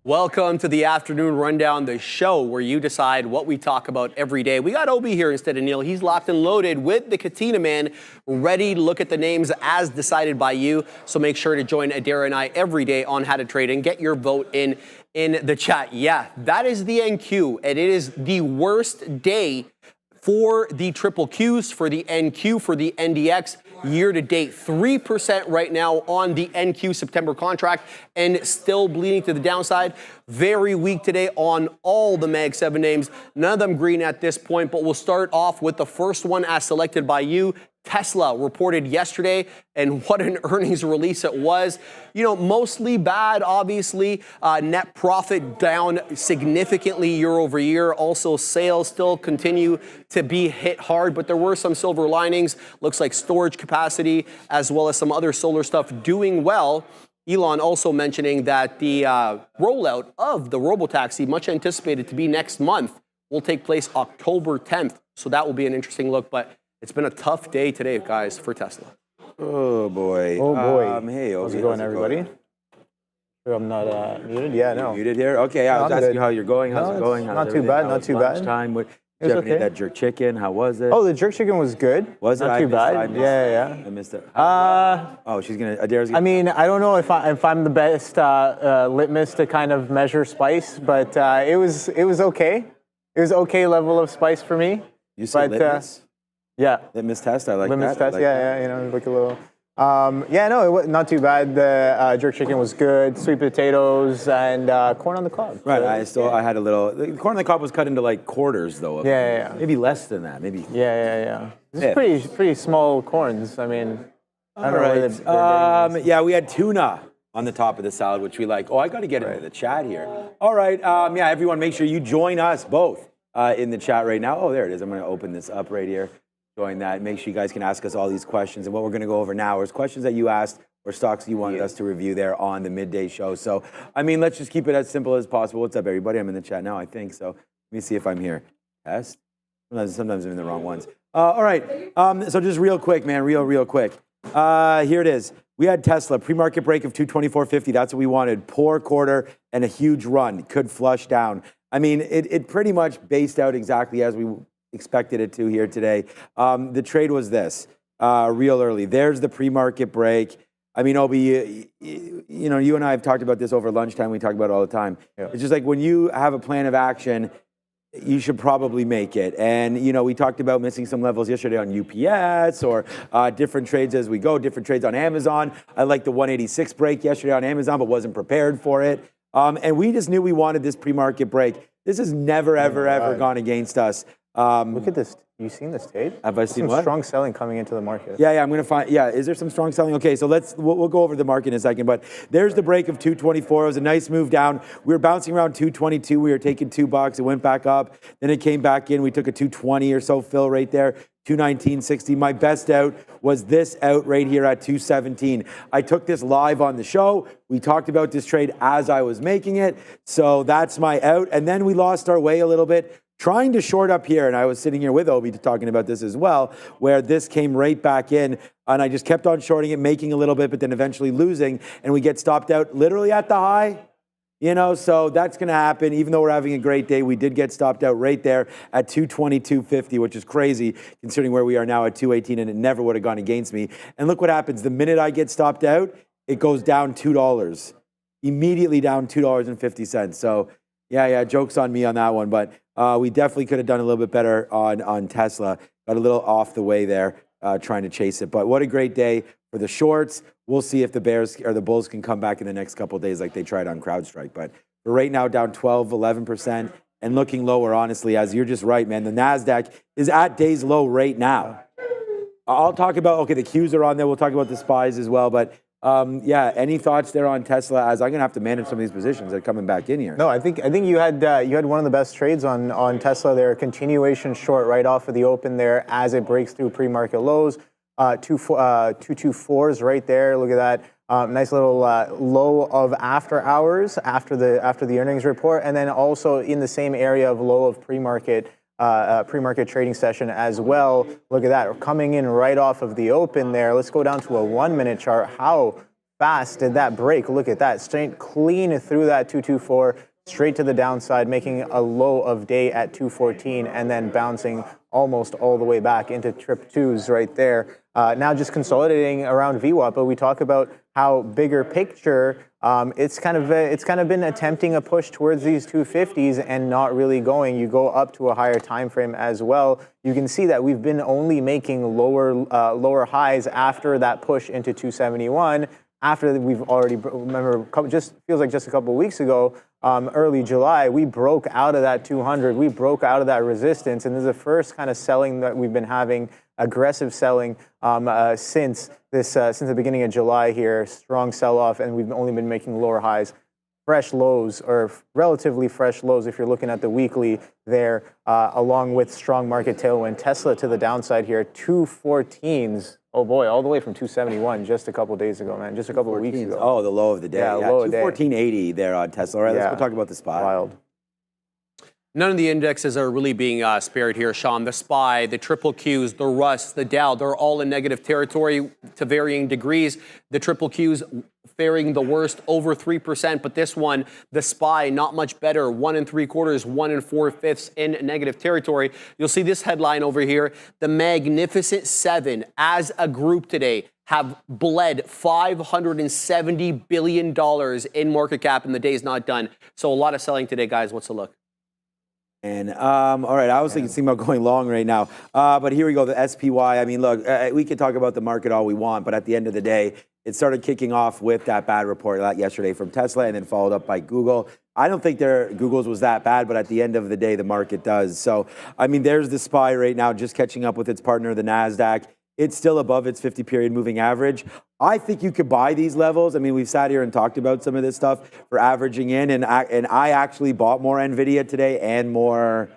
Welcome to the Afternoon Rundown, the show where you decide what we talk about every day. We got Obi here instead of Neil. He's locked and loaded with the Katina Man, ready to look at the names as decided by you. So make sure to join Adara and I every day on How to Trade and get your vote in the chat. Yeah, that is the NQ, and it is the worst day for the triple Qs, for the NQ, for the NDX. Year to date, 3% right now on the NQ September contract and still bleeding to the downside. Very weak today on all the Mag 7 names. None of them green at this point, but we'll start off with the first one as selected by you. Tesla reported yesterday, and what an earnings release it was. You know, mostly bad, obviously. Net profit down significantly year over year. Also, sales still continue to be hit hard, but there were some silver linings. Looks like storage capacity, as well as some other solar stuff doing well. Elon also mentioning that the rollout of the robotaxi, much anticipated to be next month, will take place October 10th. So that will be an interesting look, but it's been a tough day today, guys, for Tesla. Oh, boy. Oh, boy. Hey, how's it going, everybody? Sure I'm not muted? Yeah, no. Muted here? Okay, I was asking you how you're going. How's it going? Not too bad, not too bad. Lunchtime. Did you have any of that jerk chicken? How was it? Oh, the jerk chicken was good. Was it? Not too bad. Yeah. I missed it. Oh, she's going to, Adara's going to. I mean, I don't know if I'm the best litmus to kind of measure spice, but it was okay. It was okay level of spice for me. You said litmus? Yeah. Litmus test, I like litmus that. Litmus test, yeah, you know, like a little. Yeah, no, it was not too bad. The jerk chicken was good, sweet potatoes, and corn on the cob. Right, I had a little, the corn on the cob was cut into like quarters though. Yeah. Maybe less than that, maybe. Yeah. It's pretty small corns. I mean, I don't know. Yeah, we had tuna on the top of the salad, which we like. Oh, I got to get into the chat here. All right, yeah, everyone, make sure you join us both in the chat right now. Oh, there it is. I'm going to open this up right here. Join that. Make sure you guys can ask us all these questions. And what we're going to go over now is questions that you asked or stocks you wanted us to review there on the midday show. So, I mean, let's just keep it as simple as possible. What's up, everybody? I'm in the chat now, I think. So let me see if I'm here. Test. Sometimes I'm in the wrong ones. All right. So just real quick, man, real quick. Here it is. We had Tesla, pre-market break of 224.50. That's what we wanted. Poor quarter and a huge run. Could flush down. I mean, it pretty much based out exactly as we expected it to here today. The trade was this, real early. There's the pre-market break. I mean, Obi, you know, you and I have talked about this over lunchtime. We talk about it all the time. Yeah. It's just like when you have a plan of action, you should probably make it. And, you know, we talked about missing some levels yesterday on UPS or different trades as we go, different trades on Amazon. I liked the 186 break yesterday on Amazon, but wasn't prepared for it. And we just knew we wanted this pre-market break. This has never, ever gone against us. Look at this. You seen this tape? Have I seen what? Strong selling coming into the market. Yeah, I'm going to find, is there some strong selling? Okay, so we'll go over the market in a second, but there's the break of 224. It was a nice move down. We were bouncing around 222. We were taking $2. It went back up. Then it came back in. We took a 220 or so fill right there. 219.60. My best out was this out right here at 217. I took this live on the show. We talked about this trade as I was making it. So that's my out. And then we lost our way a little bit, trying to short up here, and I was sitting here with Obi talking about this as well, where this came right back in, and I just kept on shorting it, making a little bit, but then eventually losing, and we get stopped out literally at the high, you know, so that's going to happen. Even though we're having a great day, we did get stopped out right there at 222.50, which is crazy considering where we are now at 218, and it never would have gone against me. And look what happens. The minute I get stopped out, it goes down $2, immediately down $2.50. So yeah, joke's on me on that one, but we definitely could have done a little bit better on Tesla. Got a little off the way there trying to chase it. But what a great day for the shorts. We'll see if the Bears or the Bulls can come back in the next couple of days like they tried on CrowdStrike. But for right now, down 12, 11% and looking lower, honestly, as you're just right, man. The Nasdaq is at day's low right now. I'll talk about, okay, the Qs are on there. We'll talk about the SPYs as well. But yeah, any thoughts there on Tesla? As I'm going to have to manage some of these positions that are coming back in here. No, I think you had one of the best trades on Tesla there. Continuation short right off of the open there as it breaks through pre-market lows. 224s right there. Look at that. Nice little low of after hours after the earnings report, and then also in the same area of low of pre-market trading session as well. Look at that, coming in right off of the open there. Let's go down to a 1 minute chart. How fast did that break? Look at that, straight clean through that 224, straight to the downside, making a low of day at 214, and then bouncing almost all the way back into trip twos right there. Now just consolidating around VWAP, but we talk about how bigger picture, it's kind of been attempting a push towards these 250s and not really going. You go up to a higher time frame as well. You can see that we've been only making lower highs after that push into 271. After we've already, remember, just feels like just a couple of weeks ago, early July, we broke out of that 200. We broke out of that resistance, and this is the first kind of selling that we've been having, aggressive selling since the beginning of July here. Strong sell-off, and we've only been making lower highs. Fresh lows, or relatively fresh lows if you're looking at the weekly there, along with strong market tailwind. Tesla to the downside here, 214s. Oh boy, all the way from 271 just a couple days ago, man. Just a couple of weeks ago. Oh, the low of the day. Yeah, low of the day. 214.80 there on Tesla. All right, let's go talk about the SPY. Wild. None of the indexes are really being spared here, Sean. The SPY, the triple Qs, the Rust, the Dow, they're all in negative territory to varying degrees. The triple Qs faring the worst, over 3%, but this one, the SPY, not much better, 1 3/4, 1 4/5 in negative territory. You'll see this headline over here. The Magnificent Seven, as a group today, have bled $570 billion in market cap, and the day's not done. So a lot of selling today, guys. What's the look? And all right, I was thinking about going long right now, but here we go. The SPY. I mean, look, we can talk about the market all we want, but at the end of the day, it started kicking off with that bad report yesterday from Tesla, and then followed up by Google. I don't think Google's was that bad, but at the end of the day, the market does. So, I mean, there's the SPY right now, just catching up with its partner, the Nasdaq. It's still above its 50-period moving average. I think you could buy these levels. I mean, we've sat here and talked about some of this stuff for averaging in, and I actually bought more Nvidia today and more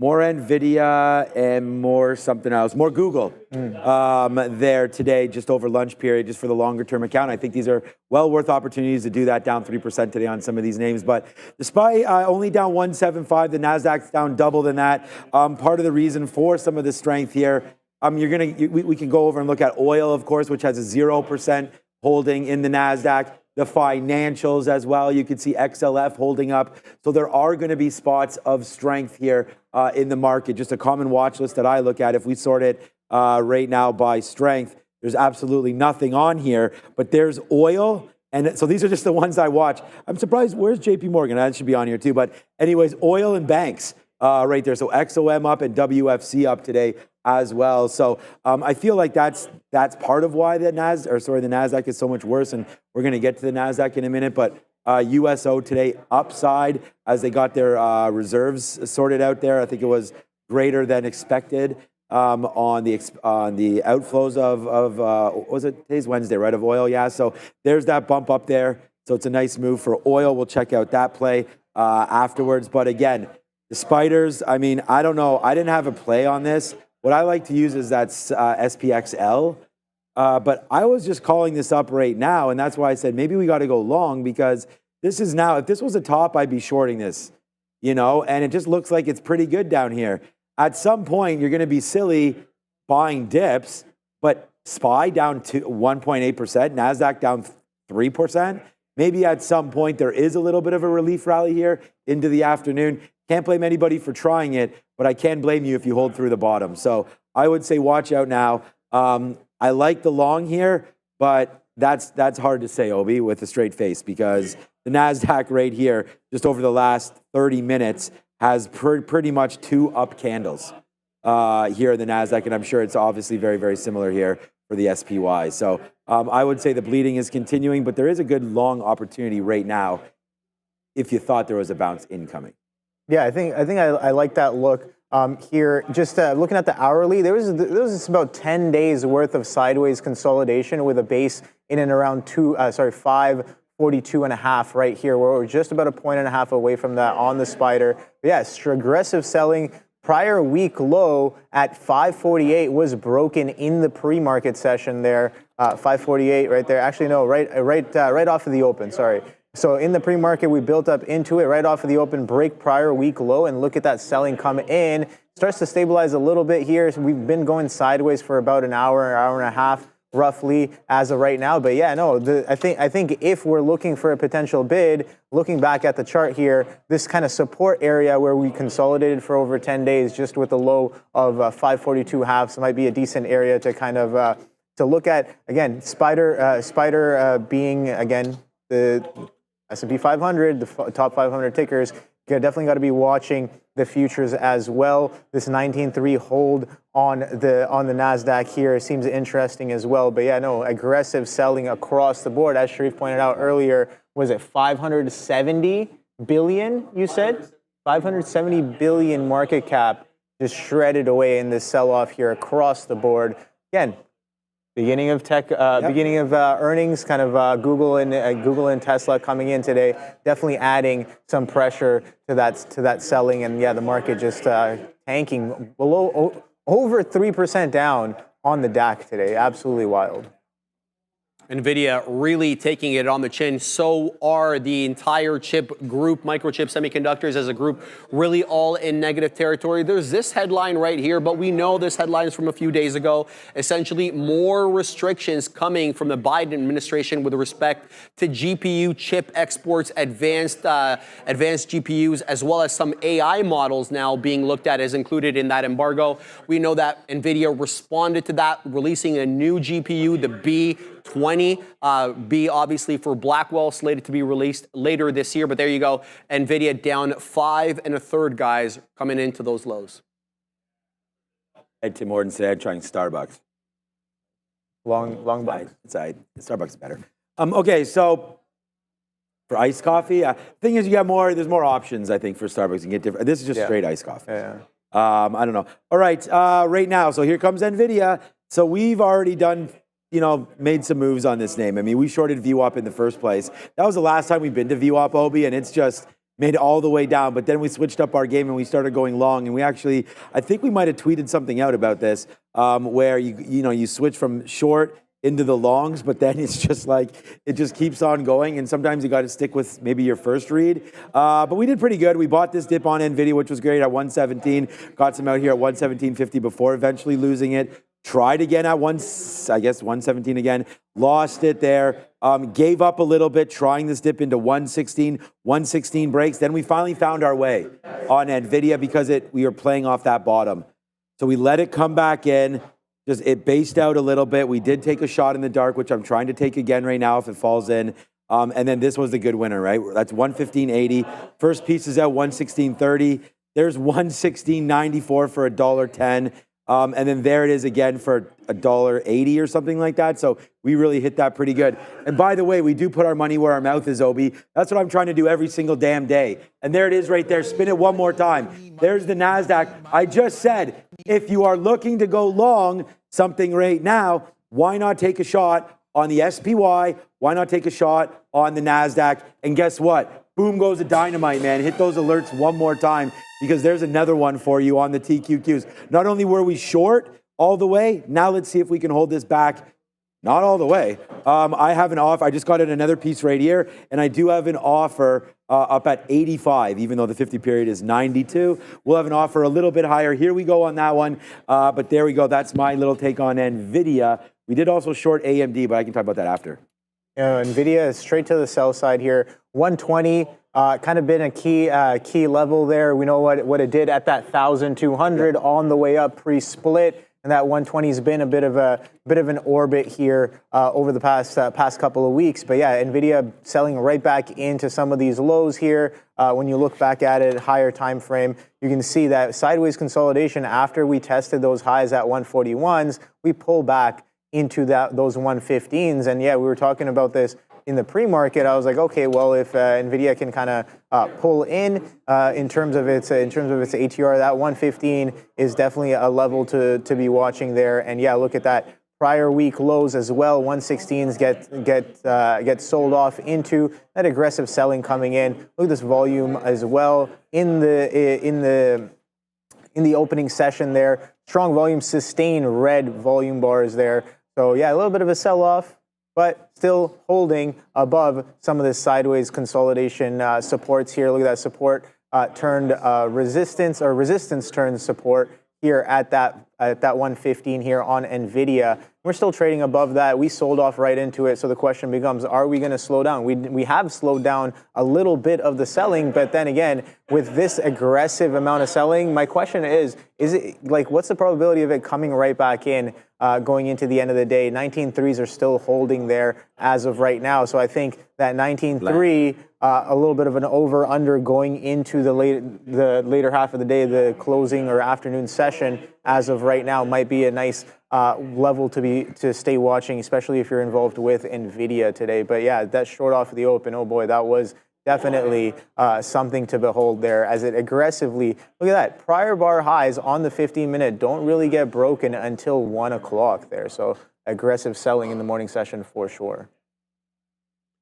Nvidia and more something else, more Google there today, just over lunch period, just for the longer term account. I think these are well worth opportunities to do that, down 3% today on some of these names. But the SPY only down 175, the Nasdaq's down double than that. Part of the reason for some of the strength here, we can go over and look at oil, of course, which has a 0% holding in the Nasdaq. The financials as well. You can see XLF holding up. So there are going to be spots of strength here in the market. Just a common watch list that I look at. If we sort it right now by strength, there's absolutely nothing on here. But there's oil. And so these are just the ones I watch. I'm surprised. Where's JP Morgan? That should be on here too. But anyways, oil and banks right there. So XOM up and WFC up today as well. So I feel like that's part of why the Nasdaq is so much worse, and we're going to get to the Nasdaq in a minute. But USO today upside as they got their reserves sorted out there. I think it was greater than expected on the outflows of was it today's Wednesday, right, of oil? Yeah. So there's that bump up there. So it's a nice move for oil. We'll check out that play afterwards. But again, the spiders. I mean, I don't know. I didn't have a play on this. What I like to use is that SPXL, but I was just calling this up right now, and that's why I said maybe we got to go long, because this is now, if this was a top, I'd be shorting this, and it just looks like it's pretty good down here. At some point, you're going to be silly buying dips, but SPY down to 1.8%, NASDAQ down 3%. Maybe at some point there is a little bit of a relief rally here into the afternoon. Can't blame anybody for trying it, but I can blame you if you hold through the bottom. So I would say watch out now. I like the long here, but that's hard to say, Obi, with a straight face, because the NASDAQ right here, just over the last 30 minutes, has pretty much 2 up candles here in the NASDAQ, and I'm sure it's obviously very, very similar here for the SPY. So I would say the bleeding is continuing, but there is a good long opportunity right now if you thought there was a bounce incoming. Yeah, I think I like that look here. Just looking at the hourly, there was about 10 days worth of sideways consolidation with a base in and around 542.5 right here, where we're just about a 1.5 away from that on the spider. But yeah, aggressive selling. Prior week low at 548 was broken in the pre-market session there. 548 right there. Actually, no, right off of the open. Sorry. So in the pre-market, we built up into it right off of the open, break prior week low, and look at that selling come in. Starts to stabilize a little bit here. So we've been going sideways for about an hour and a half. roughly as of right now. But yeah, no, I think if we're looking for a potential bid, looking back at the chart here, this kind of support area where we consolidated for over 10 days, just with a low of 542.5, so might be a decent area to kind of to look at. Again, Spider being again the S&P 500, the top 500 tickers. Definitely got to be watching the futures as well. This 19.3 hold on the Nasdaq here seems interesting as well. But yeah, no, aggressive selling across the board. As Sharif pointed out earlier, was it 570 billion? You said 570 billion market cap just shredded away in this sell-off here across the board. Again, beginning of tech, beginning of earnings, kind of Google and Tesla coming in today, definitely adding some pressure to that selling, and yeah, the market just tanking below over 3% down on the DAX today. Absolutely wild. NVIDIA really taking it on the chin. So are the entire chip group, microchip semiconductors as a group, really all in negative territory. There's this headline right here, but we know this headline is from a few days ago. Essentially, more restrictions coming from the Biden administration with respect to GPU chip exports, advanced GPUs, as well as some AI models now being looked at as included in that embargo. We know that NVIDIA responded to that, releasing a new GPU, the B20. B obviously for Blackwell, slated to be released later this year. But there you go. NVIDIA down 5 1/3, guys, coming into those lows. Ed Tim Hortons said trying Starbucks. Long buy. Inside. Starbucks is better. Okay, so for iced coffee, thing is, you got more. There's more options, I think, for Starbucks. You can get different. This is just straight iced coffee. Yeah. I don't know. All right, right now. So here comes NVIDIA. So we've already done, made some moves on this name. I mean, we shorted VWAP in the first place. That was the last time we've been to VWAP, Obi, and it's just made it all the way down. But then we switched up our game and we started going long. And we actually, I think we might have tweeted something out about this, where you switch from short into the longs, but then it's just like, it just keeps on going. And sometimes you got to stick with maybe your first read. But we did pretty good. We bought this dip on NVIDIA, which was great at 117. Got some out here at 117.50 before eventually losing it. Tried again at 117 again. Lost it there. Gave up a little bit, trying this dip into 116. 116 breaks. Then we finally found our way on NVIDIA because we were playing off that bottom. So we let it come back in. Just it based out a little bit. We did take a shot in the dark, which I'm trying to take again right now if it falls in. And then this was the good winner, right? That's 115.80. First piece is at 116.30. There's 116.94 for $1.10. And then there it is again for $1.80 or something like that. So we really hit that pretty good. And by the way, we do put our money where our mouth is, Obi. That's what I'm trying to do every single damn day. And there it is right there. Spin it one more time. There's the Nasdaq. I just said, if you are looking to go long something right now, why not take a shot on the SPY? Why not take a shot on the Nasdaq? And guess what? Boom goes the dynamite, man. Hit those alerts one more time, because there's another one for you on the TQQs. Not only were we short all the way, now let's see if we can hold this back. Not all the way. I have an offer. I just got in another piece right here, and I do have an offer up at 85, even though the 50 period is 92. We'll have an offer a little bit higher. Here we go on that one. But there we go. That's my little take on NVIDIA. We did also short AMD, but I can talk about that after. NVIDIA is straight to the sell side here. 120, kind of been a key level there. We know what it did at that 1,200 on the way up pre-split, and that 120 has been a bit of an orbit here over the past couple of weeks. But yeah, NVIDIA selling right back into some of these lows here. When you look back at it, higher time frame, you can see that sideways consolidation after we tested those highs at 141s, we pull back into those 115s. And yeah, we were talking about this in the pre-market. I was like, okay, well, if NVIDIA can kind of pull in terms of its ATR, that 115 is definitely a level to be watching there. And yeah, look at that prior week lows as well. 116s get sold off into that aggressive selling coming in. Look at this volume as well in the opening session there. Strong volume, sustained red volume bars there. So yeah, a little bit of a sell-off, but still holding above some of this sideways consolidation supports here. Look at that support turned resistance, or resistance turned support here at that 115 here on Nvidia. We're still trading above that. We sold off right into it. So the question becomes, are we going to slow down? We have slowed down a little bit of the selling, but then again, with this aggressive amount of selling, my question is it like, what's the probability of it coming right back in going into the end of the day? 19.3s are still holding there as of right now. So I think that 19.3, a little bit of an over-under going into the later half of the day, the closing or afternoon session as of right now might be a nice level to stay watching, especially if you're involved with Nvidia today. But yeah, that short off of the open, oh boy, that was definitely something to behold there as it aggressively, look at that, prior bar highs on the 15-minute don't really get broken until 1 o'clock there. So aggressive selling in the morning session for sure.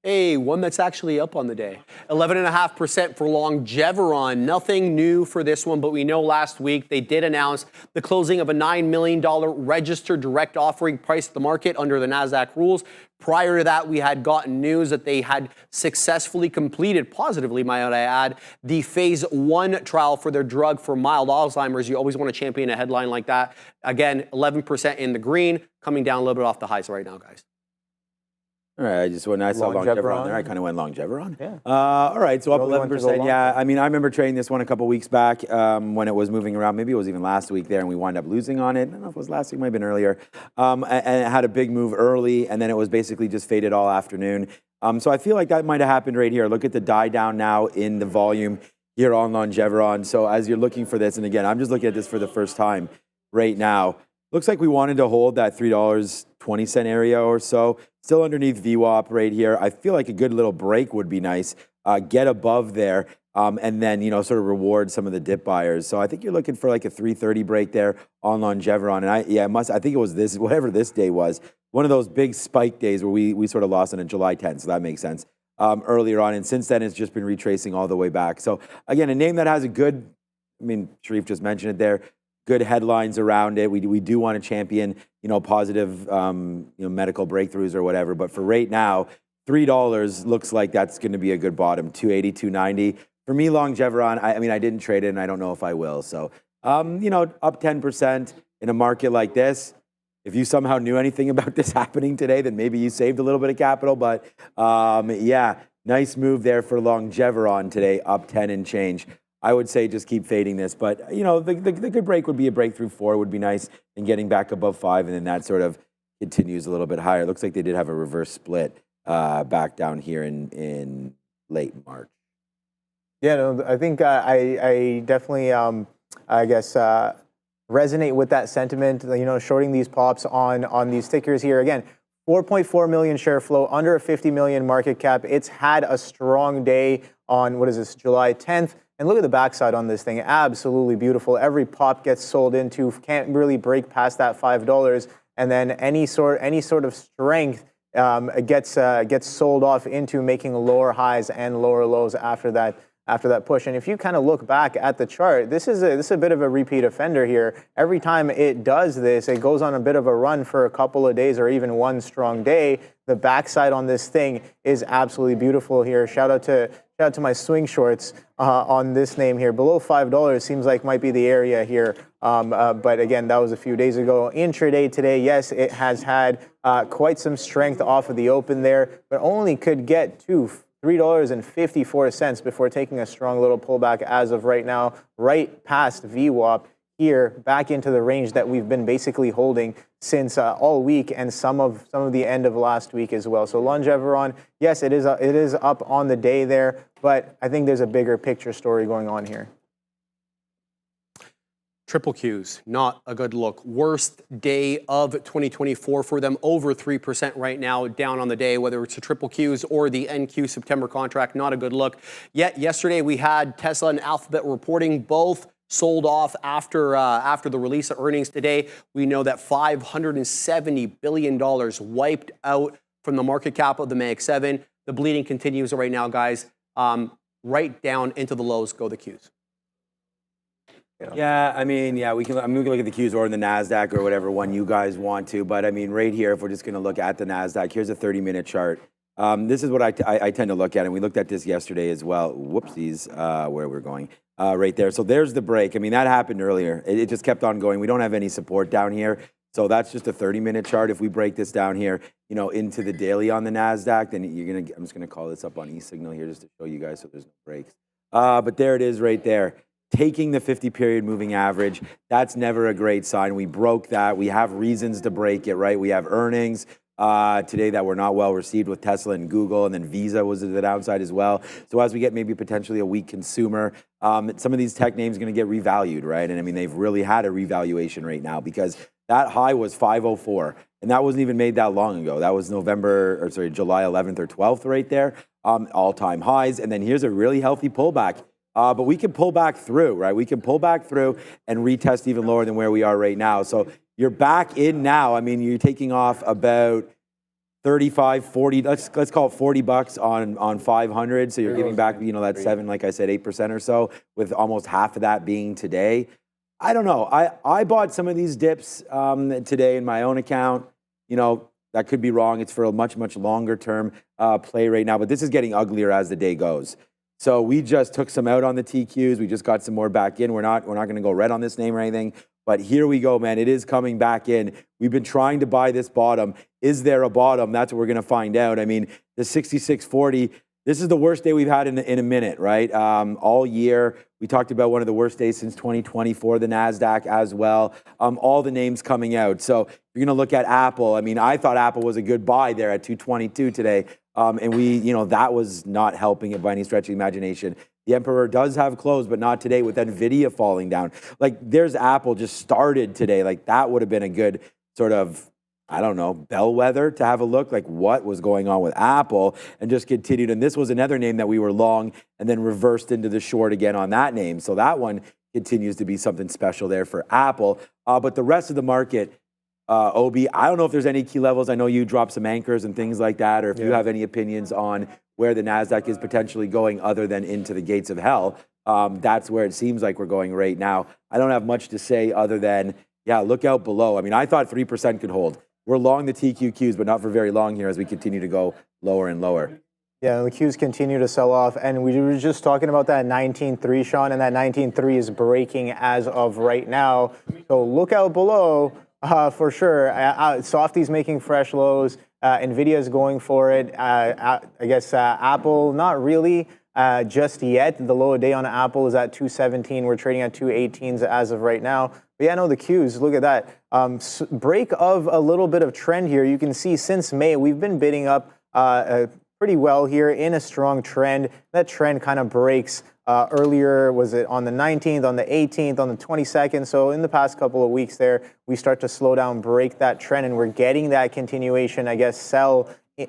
Hey, one that's actually up on the day. 11.5% for Longeveron. Nothing new for this one, but we know last week they did announce the closing of a $9 million registered direct offering priced the market under the Nasdaq rules. Prior to that, we had gotten news that they had successfully completed, positively might I add, the phase 1 trial for their drug for mild Alzheimer's. You always want to champion a headline like that. Again, 11% in the green, coming down a little bit off the highs right now, guys. All right, when I saw Longeveron there, I kind of went Longeveron. Yeah. All right, so up 11%. Yeah, I mean, I remember trading this one a couple weeks back when it was moving around. Maybe it was even last week there, and we wound up losing on it. I don't know if it was last week, might have been earlier. And it had a big move early, and then it was basically just faded all afternoon. So I feel like that might have happened right here. Look at the die down now in the volume here on Longeveron. So as you're looking for this, and again, I'm just looking at this for the first time right now. Looks like we wanted to hold that $3.20 area or so. Still underneath VWAP right here. I feel like a good little break would be nice. Get above there and then, you know, sort of reward some of the dip buyers. So I think you're looking for like a 330 break there on Longeveron. And I think it was this, whatever this day was, one of those big spike days where we sort of lost on July 10th. So that makes sense earlier on. And since then, it's just been retracing all the way back. So again, a name that has a good, I mean, Sharif just mentioned it there, good headlines around it. We do want to champion, you know, positive, medical breakthroughs or whatever. But for right now, $3 looks like that's going to be a good bottom. 280, 290. For me, Longeveron, I mean, I didn't trade it, and I don't know if I will. So, up 10% in a market like this. If you somehow knew anything about this happening today, then maybe you saved a little bit of capital. But yeah, nice move there for Longeveron today, up 10 and change. I would say just keep fading this, but the good break would be a breakthrough 4 would be nice, and getting back above 5, and then that sort of continues a little bit higher. Looks like they did have a reverse split back down here in late March. Yeah, no, I think I definitely I guess resonate with that sentiment. Shorting these pops on these tickers here again. 4.4 million share flow, under a 50 million market cap. It's had a strong day on, what is this, July 10th. And look at the backside on this thing, absolutely beautiful. Every pop gets sold into, can't really break past that $5, and then any sort of strength gets sold off into making lower highs and lower lows after that push. And if you kind of look back at the chart, this is a bit of a repeat offender here. Every time it does this, it goes on a bit of a run for a couple of days or even one strong day. The backside on this thing is absolutely beautiful here. Shout out to my swing shorts on this name here. Below $5 seems like might be the area here. But again, that was a few days ago. Intraday today, yes, it has had quite some strength off of the open there, but only could get to $3.54 before taking a strong little pullback as of right now, right past VWAP here, back into the range that we've been basically holding since all week and some of the end of last week as well. So Longeveron, yes, it is up on the day there, but I think there's a bigger picture story going on here. Triple Qs, not a good look. Worst day of 2024 for them, over 3% right now, down on the day, whether it's the Triple Qs or the NQ September contract, not a good look. Yet yesterday we had Tesla and Alphabet reporting, both sold off after the release of earnings today. We know that $570 billion wiped out from the market cap of the Mag 7. The bleeding continues right now, guys. Right down into the lows go the Qs. Yeah, I mean, yeah, we can look at the Qs or in the Nasdaq or whatever one you guys want to. But I mean, right here, if we're just going to look at the Nasdaq, here's a 30-minute chart. This is what I tend to look at, and we looked at this yesterday as well. Whoopsies, where we're going. Right there. So there's the break. I mean, that happened earlier. It just kept on going. We don't have any support down here. So that's just a 30-minute chart. If we break this down here, into the daily on the Nasdaq, then I'm just gonna call this up on eSignal here just to show you guys so there's no breaks. But there it is right there. Taking the 50-period moving average, that's never a great sign. We broke that. We have reasons to break it, right? We have earnings today that were not well received with Tesla and Google, and then Visa was to the downside as well. So as we get maybe potentially a weak consumer, some of these tech names are going to get revalued, right? And I mean, they've really had a revaluation right now because that high was 504, and that wasn't even made that long ago. That was July 11th or 12th right there, all-time highs. And then here's a really healthy pullback. But we can pull back through, right? We can pull back through and retest even lower than where we are right now. So you're back in now. I mean, you're taking off about 35, 40, let's call it $40 on 500. So you're giving back, that 7, like I said, 8% or so, with almost half of that being today. I don't know. I bought some of these dips today in my own account. That could be wrong. It's for a much, much longer term play right now, but this is getting uglier as the day goes. So we just took some out on the TQs. We just got some more back in. We're not going to go red on this name or anything, but here we go, man. It is coming back in. We've been trying to buy this bottom. Is there a bottom? That's what we're going to find out. I mean, the 66.40, this is the worst day we've had in a minute, right? All year. We talked about one of the worst days since 2020 for the Nasdaq as well. All the names coming out. So you're going to look at Apple. I mean, I thought Apple was a good buy there at 222 today. And we, that was not helping it by any stretch of the imagination. The Emperor does have close, but not today with Nvidia falling down. Like, there's Apple just started today. Like, that would have been a good sort of, I don't know, bellwether to have a look, like what was going on with Apple, and just continued. And this was another name that we were long and then reversed into the short again on that name. So that one continues to be something special there for Apple. But the rest of the market, Obi, I don't know if there's any key levels. I know you dropped some anchors and things like that, or if you have any opinions on where the Nasdaq is potentially going other than into the gates of hell. That's where it seems like we're going right now. I don't have much to say other than, look out below. I mean, I thought 3% could hold. We're long the TQQs, but not for very long here as we continue to go lower and lower. Yeah, the Qs continue to sell off, and we were just talking about that 19.3, Sean, and that 19.3 is breaking as of right now. So look out below. For sure. Softy's making fresh lows. Nvidia is going for it. I guess Apple, not really just yet. The low a day on Apple is at 217. We're trading at 218s as of right now. But yeah, no, the Qs, look at that. Break of a little bit of trend here. You can see since May, we've been bidding up pretty well here in a strong trend. That trend kind of breaks earlier, was it on the 19th, on the 18th, on the 22nd? So in the past couple of weeks there, we start to slow down, break that trend, and we're getting that continuation, I guess,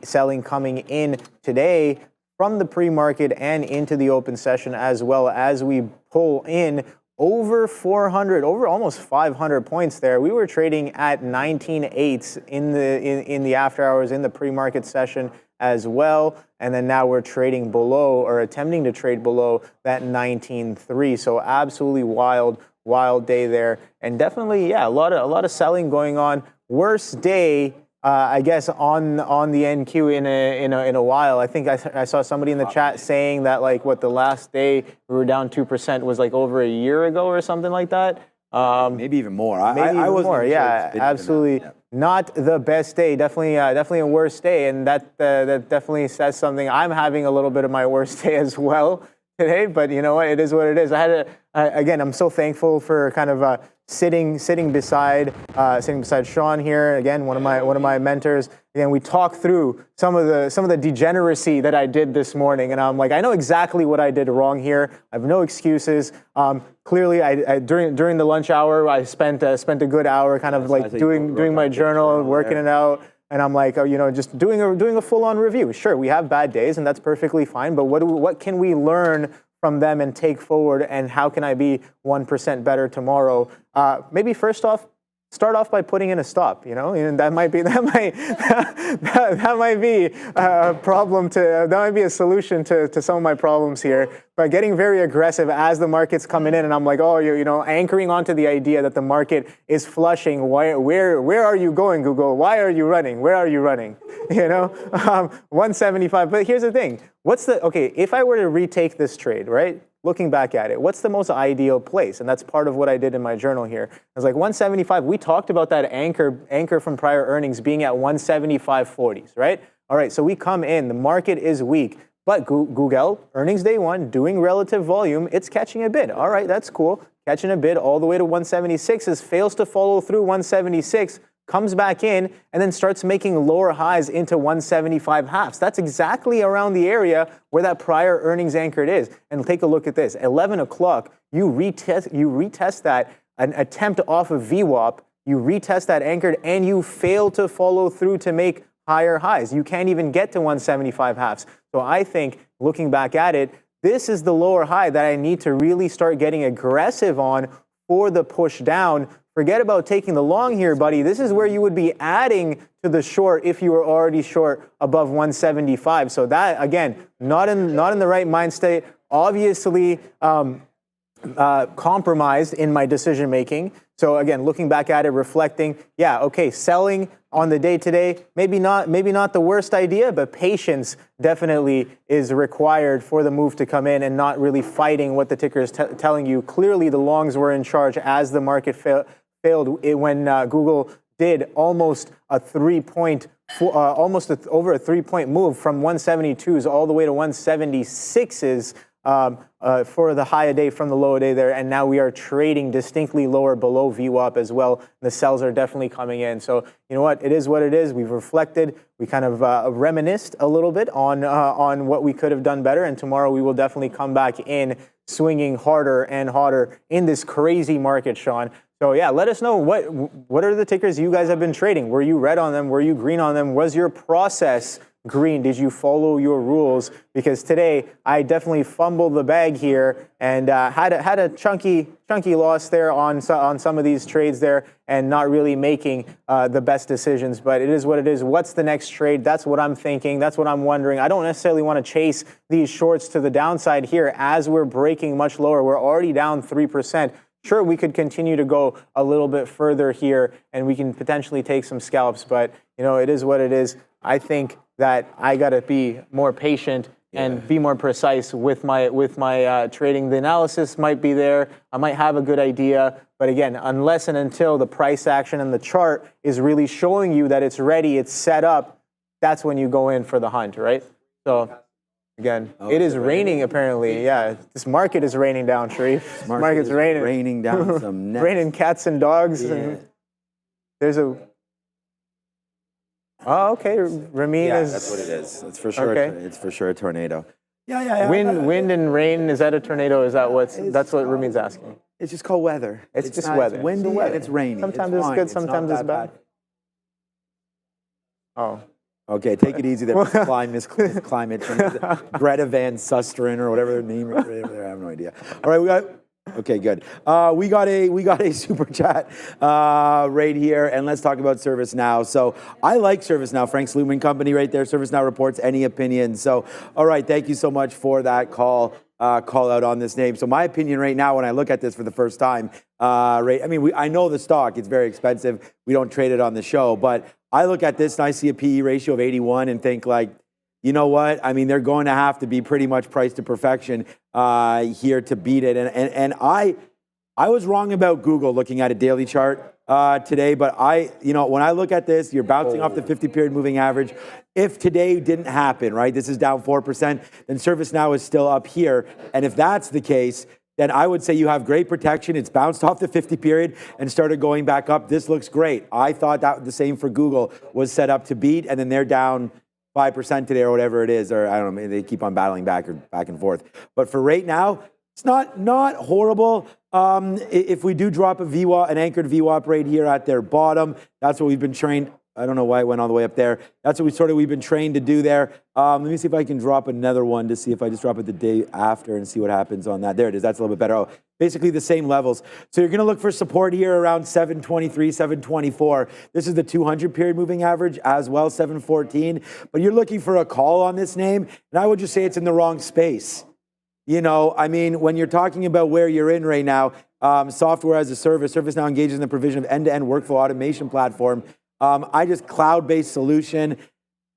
selling coming in today from the pre-market and into the open session, as well as we pull in over 400, over almost 500 points there. We were trading at 19.8s in the after hours in the pre-market session as well, and then now we're trading below, or attempting to trade below, that 19.3. So absolutely wild day there, and definitely a lot of selling going on. Worst day, I guess, on the NQ in a while. I think I saw somebody in the chat saying that, like, what, the last day we were down 2% was like over a year ago or something like that. Maybe even more. I was more. Yeah, absolutely. Not the best day. Definitely a worse day, and that definitely says something. I'm having a little bit of my worst day as well today, but you know what? It is what it is. Again, I'm so thankful for kind of sitting beside Sean here. Again, one of my mentors. Again, we talked through some of the degeneracy that I did this morning, and I'm like, I know exactly what I did wrong here. I have no excuses. Clearly, during the lunch hour, I spent a good hour kind of like doing my journal, working it out. And I'm like, just doing a full-on review. Sure, we have bad days, and that's perfectly fine. But what can we learn from them and take forward? And how can I be 1% better tomorrow? Maybe first off, start off by putting in a stop. And that might be a problem that might be a solution to some of my problems here. but getting very aggressive as the market's coming in, and I'm like, oh, you know, anchoring onto the idea that the market is flushing. Where are you going, Google? Why are you running? Where are you running? You know, 175. But here's the thing. Okay, if I were to retake this trade, right? Looking back at it, what's the most ideal place? And that's part of what I did in my journal here. I was like 175. We talked about that anchor from prior earnings being at 175.40s, right? All right, so we come in, the market is weak, but Google, earnings day one, doing relative volume, it's catching a bid. All right, that's cool. Catching a bid all the way to 176, fails to follow through 176, comes back in, and then starts making lower highs into 175 halves. That's exactly around the area where that prior earnings anchored is. And take a look at this. 11 o'clock, you retest that, an attempt off of VWAP, you retest that anchored, and you fail to follow through to make higher highs. You can't even get to 175 halves. So I think, looking back at it, this is the lower high that I need to really start getting aggressive on for the push down. Forget about taking the long here, buddy. This is where you would be adding to the short if you were already short above 175. So that, again, not in the right mind state. Obviously compromised in my decision making. So again, looking back at it, reflecting, yeah, okay, selling on the day today, maybe not the worst idea, but patience definitely is required for the move to come in and not really fighting what the ticker is telling you. Clearly, the longs were in charge as the market failed when Google did almost a 3-point, over a 3-point move from 172s all the way to 176s. For the high a day from the low a day there, and now we are trading distinctly lower below VWAP as well. The sells are definitely coming in. So you know what? It is what it is. We've reflected. We kind of reminisced a little bit on what we could have done better, and tomorrow we will definitely come back in swinging harder and harder in this crazy market, Sean. So yeah, let us know what are the tickers you guys have been trading? Were you red on them? Were you green on them? Was your process green? Did you follow your rules? Because today I definitely fumbled the bag here and had a chunky loss there on some of these trades there, and not really making the best decisions. But it is what it is. What's the next trade? That's what I'm thinking. That's what I'm wondering. I don't necessarily want to chase these shorts to the downside here as we're breaking much lower. We're already down 3%. Sure, we could continue to go a little bit further here, and we can potentially take some scalps. But you know, it is what it is. I think that I got to be more patient and be more precise with my trading. The analysis might be there. I might have a good idea. But again, unless and until the price action and the chart is really showing you that it's ready, it's set up, that's when you go in for the hunt, right? So again, it is raining apparently. Yeah, this market is raining down, Sharif. Market's raining. Raining down some nets. Raining cats and dogs. Yeah. And there's a... Oh, okay. Ramin is... that's what it is. It's for sure. Okay. It's for sure a tornado. Yeah. Wind and rain. Is that a tornado? Is that that's what Ramin's asking? It's just called weather. It's just weather. It's windy and it's raining. Sometimes it's good. Sometimes it's bad. Oh. Okay, take it easy there. Climate change. Greta Van Susteren or whatever their name is. I have no idea. All right, okay, good. We got a super chat right here, and let's talk about ServiceNow. So I like ServiceNow. Frank Sluman Company right there. ServiceNow reports any opinion. So all right, thank you so much for that call out on this name. So my opinion right now, when I look at this for the first time, right? I mean, I know the stock. It's very expensive. We don't trade it on the show, but I look at this and I see a PE ratio of 81 and think like, you know what? I mean, they're going to have to be pretty much priced to perfection here to beat it. And I was wrong about Google looking at a daily chart today, but when I look at this, you're bouncing off the 50-period moving average. If today didn't happen, right, this is down 4%, then ServiceNow is still up here. And if that's the case, then I would say you have great protection. It's bounced off the 50-period and started going back up. This looks great. I thought that the same for Google was set up to beat, and then they're down 5% today or whatever it is, or I don't know, maybe they keep on battling back and forth. But for right now, it's not horrible. If we do drop an anchored VWAP right here at their bottom, that's what we've been trained. I don't know why it went all the way up there. That's what we've been trained to do there. Let me see if I can drop another one to see if I just drop it the day after and see what happens on that. There it is. That's a little bit better. Oh, basically the same levels. So you're going to look for support here around 723, 724. This is the 200-period moving average as well, 714. But you're looking for a call on this name, and I would just say it's in the wrong space. You know, I mean, when you're talking about where you're in right now, software as a service, ServiceNow engages in the provision of end-to-end workflow automation platform. I just cloud-based solution,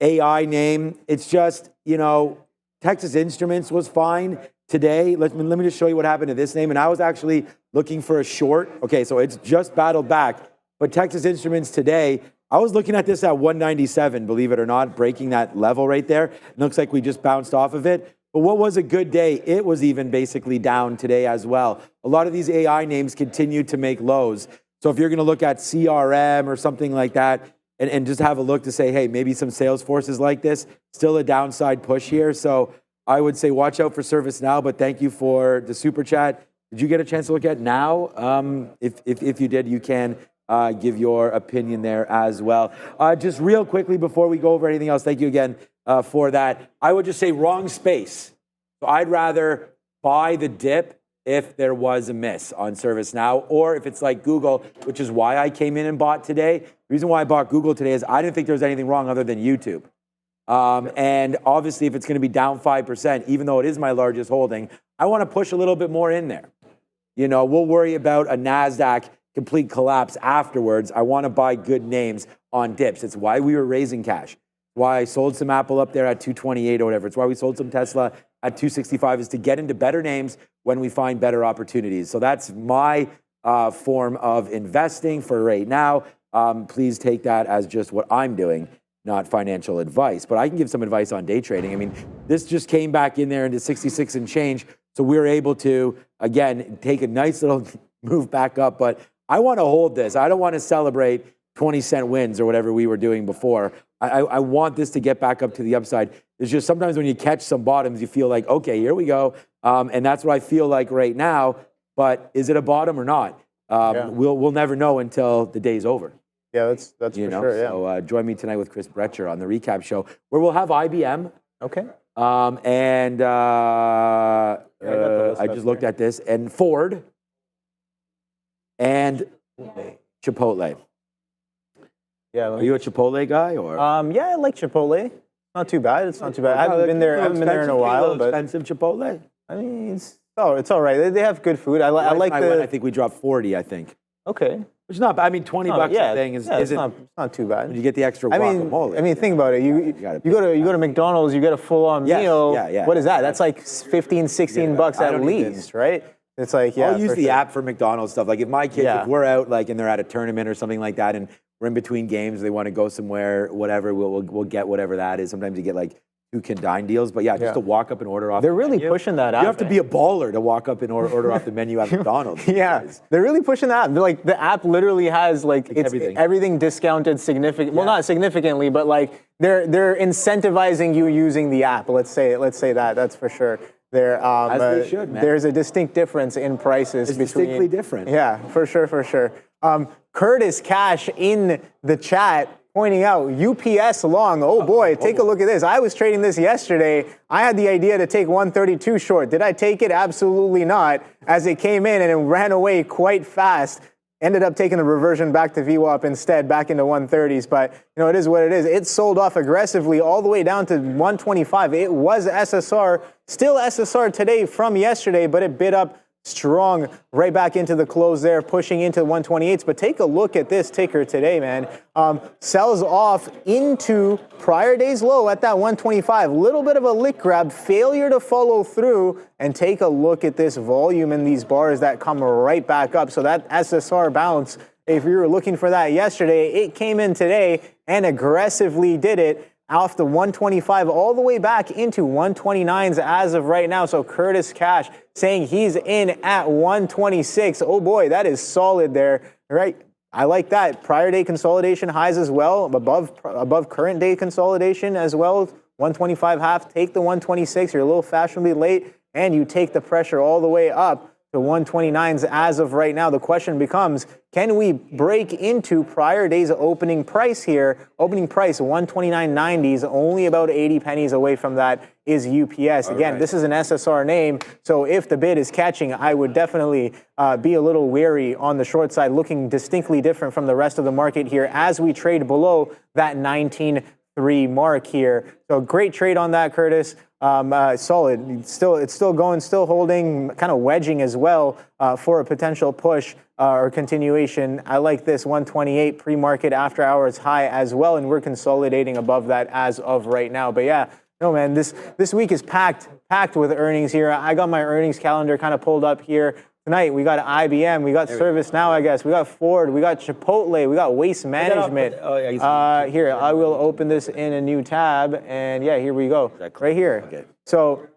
AI name. It's just, you know, Texas Instruments was fine today. Let me just show you what happened to this name. And I was actually looking for a short. Okay, so it's just battled back. But Texas Instruments today, I was looking at this at 197, believe it or not, breaking that level right there. It looks like we just bounced off of it. But what was a good day? It was even basically down today as well. A lot of these AI names continue to make lows. So if you're going to look at CRM or something like that and just have a look to say, hey, maybe some Salesforce is like this, still a downside push here. So I would say watch out for ServiceNow, but thank you for the super chat. Did you get a chance to look at now? If you did, you can give your opinion there as well. Just real quickly before we go over anything else, thank you again for that. I would just say wrong space. So I'd rather buy the dip if there was a miss on ServiceNow, or if it's like Google, which is why I came in and bought today. The reason why I bought Google today is I didn't think there was anything wrong other than YouTube. And obviously, if it's going to be down 5%, even though it is my largest holding, I want to push a little bit more in there. You know, we'll worry about a Nasdaq complete collapse afterwards. I want to buy good names on dips. It's why we were raising cash. Why I sold some Apple up there at 228 or whatever. It's why we sold some Tesla at 265, is to get into better names when we find better opportunities. So that's my form of investing for right now. Please take that as just what I'm doing, not financial advice. But I can give some advice on day trading. I mean, this just came back in there into 66 and change. So we were able to, again, take a nice little move back up. But I want to hold this. I don't want to celebrate 20-cent wins or whatever we were doing before. I want this to get back up to the upside. It's just sometimes when you catch some bottoms, you feel like, okay, here we go. And that's what I feel like right now. But is it a bottom or not? We'll never know until the day's over. Yeah, that's for sure. Yeah. So join me tonight with Chris Brecher on the recap show, where we'll have IBM. Okay. I just looked at this, and Ford and Chipotle. Yeah. Are you a Chipotle guy or? Yeah, I like Chipotle. Not too bad. It's not too bad. I haven't been there in a while, but expensive Chipotle. I mean, it's all right. They have good food. I like I think we dropped 40. I think. Okay. Which is not bad. I mean, $20 a thing is it's not too bad. You get the extra guacamole. I mean, think about it. You go to McDonald's, you get a full-on meal. Yeah. What is that? That's like 15, 16 bucks at least, right? It's like, I'll use the app for McDonald's stuff. Like if my kids, if we're out like and they're at a tournament or something like that, and we're in between games, they want to go somewhere, whatever, we'll get whatever that is. Sometimes you get like 2 can dine deals, but just to walk up and order off. They're really pushing that app. You have to be a baller to walk up and order off the menu at McDonald's. Yeah, they're really pushing that. Like the app literally has like it's everything discounted significantly. Well, not significantly, but like they're incentivizing you using the app. Let's say that. That's for sure. As they should, man. There's a distinct difference in prices. It's distinctly different. Yeah, for sure. Curtis Cash in the chat pointing out UPS long. Oh boy, take a look at this. I was trading this yesterday. I had the idea to take 132 short. Did I take it? Absolutely not. As it came in and it ran away quite fast. Ended up taking a reversion back to VWAP instead, back into 130s. But, you know, it is what it is. It sold off aggressively all the way down to 125. It was SSR, still SSR today from yesterday, but it bid up strong right back into the close there, pushing into 128s. But take a look at this ticker today, man. Sells off into prior day's low at that 125. Little bit of a lick grab, failure to follow through, and take a look at this volume in these bars that come right back up. So that SSR bounce, if you were looking for that yesterday, it came in today and aggressively did it off the 125 all the way back into 129s as of right now. So Curtis Cash saying he's in at 126. Oh boy, that is solid there, right? I like that. Prior day consolidation highs as well, above current day consolidation as well. 125 half, take the 126. You're a little fashionably late, and you take the pressure all the way up to 129s as of right now. The question becomes, can we break into prior day's opening price here? Opening price 129.90s, only about 80 pennies away from that is UPS. Again, this is an SSR name, so if the bid is catching, I would definitely be a little wary on the short side, looking distinctly different from the rest of the market here as we trade below that 19.3 mark here. So great trade on that, Curtis. solid. It's still going, still holding, kind of wedging as well for a potential push or continuation. I like this 128 pre-market after hours high as well, and we're consolidating above that as of right now. But yeah, no man, this week is packed with earnings here. I got my earnings calendar kind of pulled up here. Tonight, we got IBM, we got ServiceNow, I guess, we got Ford, we got Chipotle, we got Waste Management. Here, I will open this in a new tab, and yeah, here we go, right here. Okay. So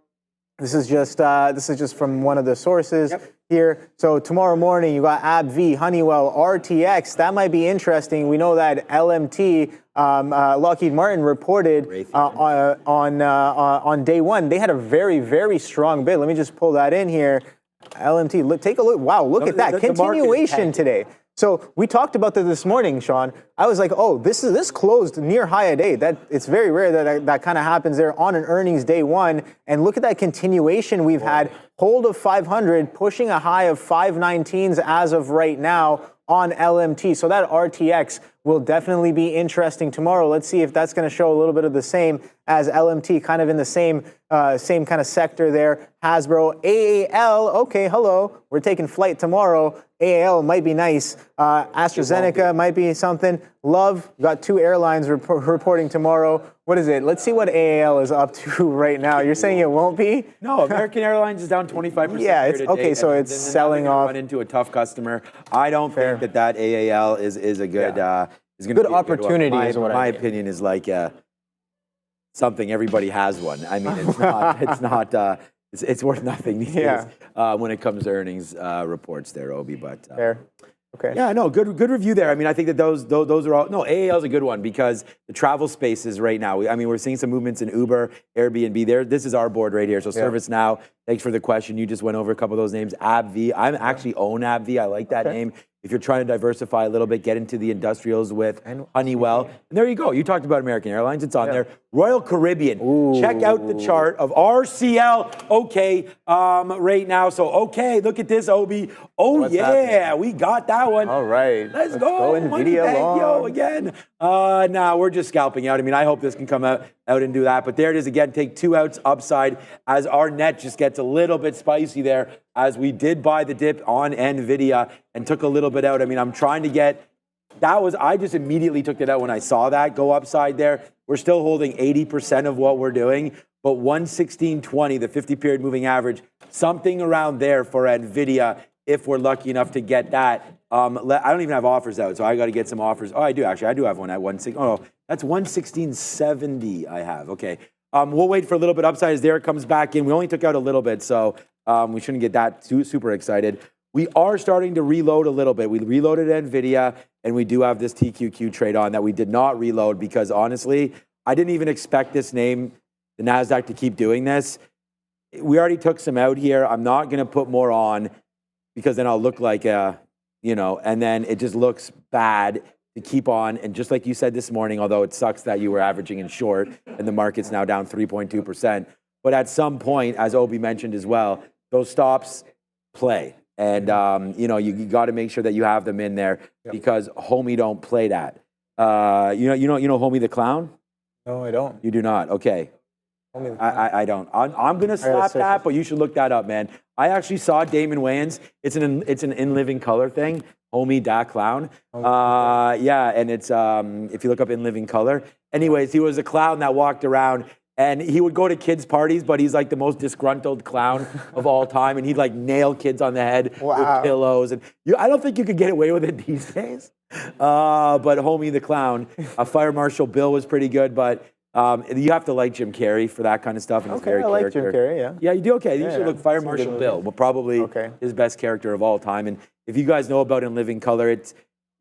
this is just from one of the sources here. So tomorrow morning, you got AbbVie, Honeywell, RTX. That might be interesting. We know that LMT, Lockheed Martin reported on day one. They had a very, very strong bid. Let me just pull that in here. LMT, take a look. Wow, look at that continuation today. So we talked about this morning, Sean. I was like, oh, this closed near high a day. It's very rare that kind of happens there on an earnings day one. And look at that continuation we've had. Hold of 500, pushing a high of 519s as of right now on LMT. So that RTX will definitely be interesting tomorrow. Let's see if that's going to show a little bit of the same as LMT, kind of in the same kind of sector there. Hasbro, AAL, okay, hello. We're taking flight tomorrow. AAL might be nice. AstraZeneca might be something. Love, got 2 airlines reporting tomorrow. What is it? Let's see what AAL is up to right now. You're saying it won't be? No, American Airlines is down 25%. Yeah, it's okay. So it's selling off. Run into a tough customer. I don't think that AAL is a good is going to good opportunity. Is what my opinion is like something everybody has one. I mean, it's not. It's worth nothing these days when it comes to earnings reports there, Obi. But fair. Okay. Yeah, no, good review there. I mean, I think that those are all. No, AAL is a good one because the travel spaces right now. I mean, we're seeing some movements in Uber, Airbnb. There, this is our board right here. So ServiceNow. Thanks for the question. You just went over a couple of those names. AbbVie. I actually own AbbVie. I like that name. If you're trying to diversify a little bit, get into the industrials with Honeywell. And there you go. You talked about American Airlines. It's on there. Royal Caribbean. Ooh. Check out the chart of RCL. Okay, right now. So, okay, look at this, Obi. Oh, what's happening? We got that one. All right. Let's go. NVIDIA long. Again. Nah, we're just scalping out. I mean, I hope this can come out and do that. But there it is again. Take 2 outs upside as our net just gets a little bit spicy there as we did buy the dip on NVIDIA and took a little bit out. I mean, I'm trying to get, I just immediately took it out when I saw that go upside there. We're still holding 80% of what we're doing, but 116.20, the 50-period moving average, something around there for NVIDIA if we're lucky enough to get that. I don't even have offers out, so I got to get some offers. Oh, I do actually. I do have one at 116. Oh, that's 116.70 I have. Okay. We'll wait for a little bit upside as there it comes back in. We only took out a little bit, so we shouldn't get that too super excited. We are starting to reload a little bit. We reloaded NVIDIA, and we do have this TQQ trade on that we did not reload because, honestly, I didn't even expect this name, the Nasdaq, to keep doing this. We already took some out here. I'm not going to put more on because then I'll look like and then it just looks bad to keep on. And just like you said this morning, although it sucks that you were averaging in short and the market's now down 3.2%. But at some point, as Obi mentioned as well, those stops play. And, you got to make sure that you have them in there because homie don't play that. You know homie the clown? No, I don't. You do not? Okay. I don't. I'm going to slap that, but you should look that up, man. I actually saw Damon Wayans. It's an in living color thing. Homie da clown. And it's if you look up in living color. Anyways, he was a clown that walked around and he would go to kids' parties, but he's like the most disgruntled clown of all time. And he'd like nail kids on the head with pillows. And I don't think you could get away with it these days. But homie the clown, Fire Marshal Bill was pretty good, but you have to like Jim Carrey for that kind of stuff. And okay, I like Jim Carrey, yeah. Yeah, you do okay. You should look Fire Marshal Bill. Well, probably his best character of all time. And if you guys know about In Living Color,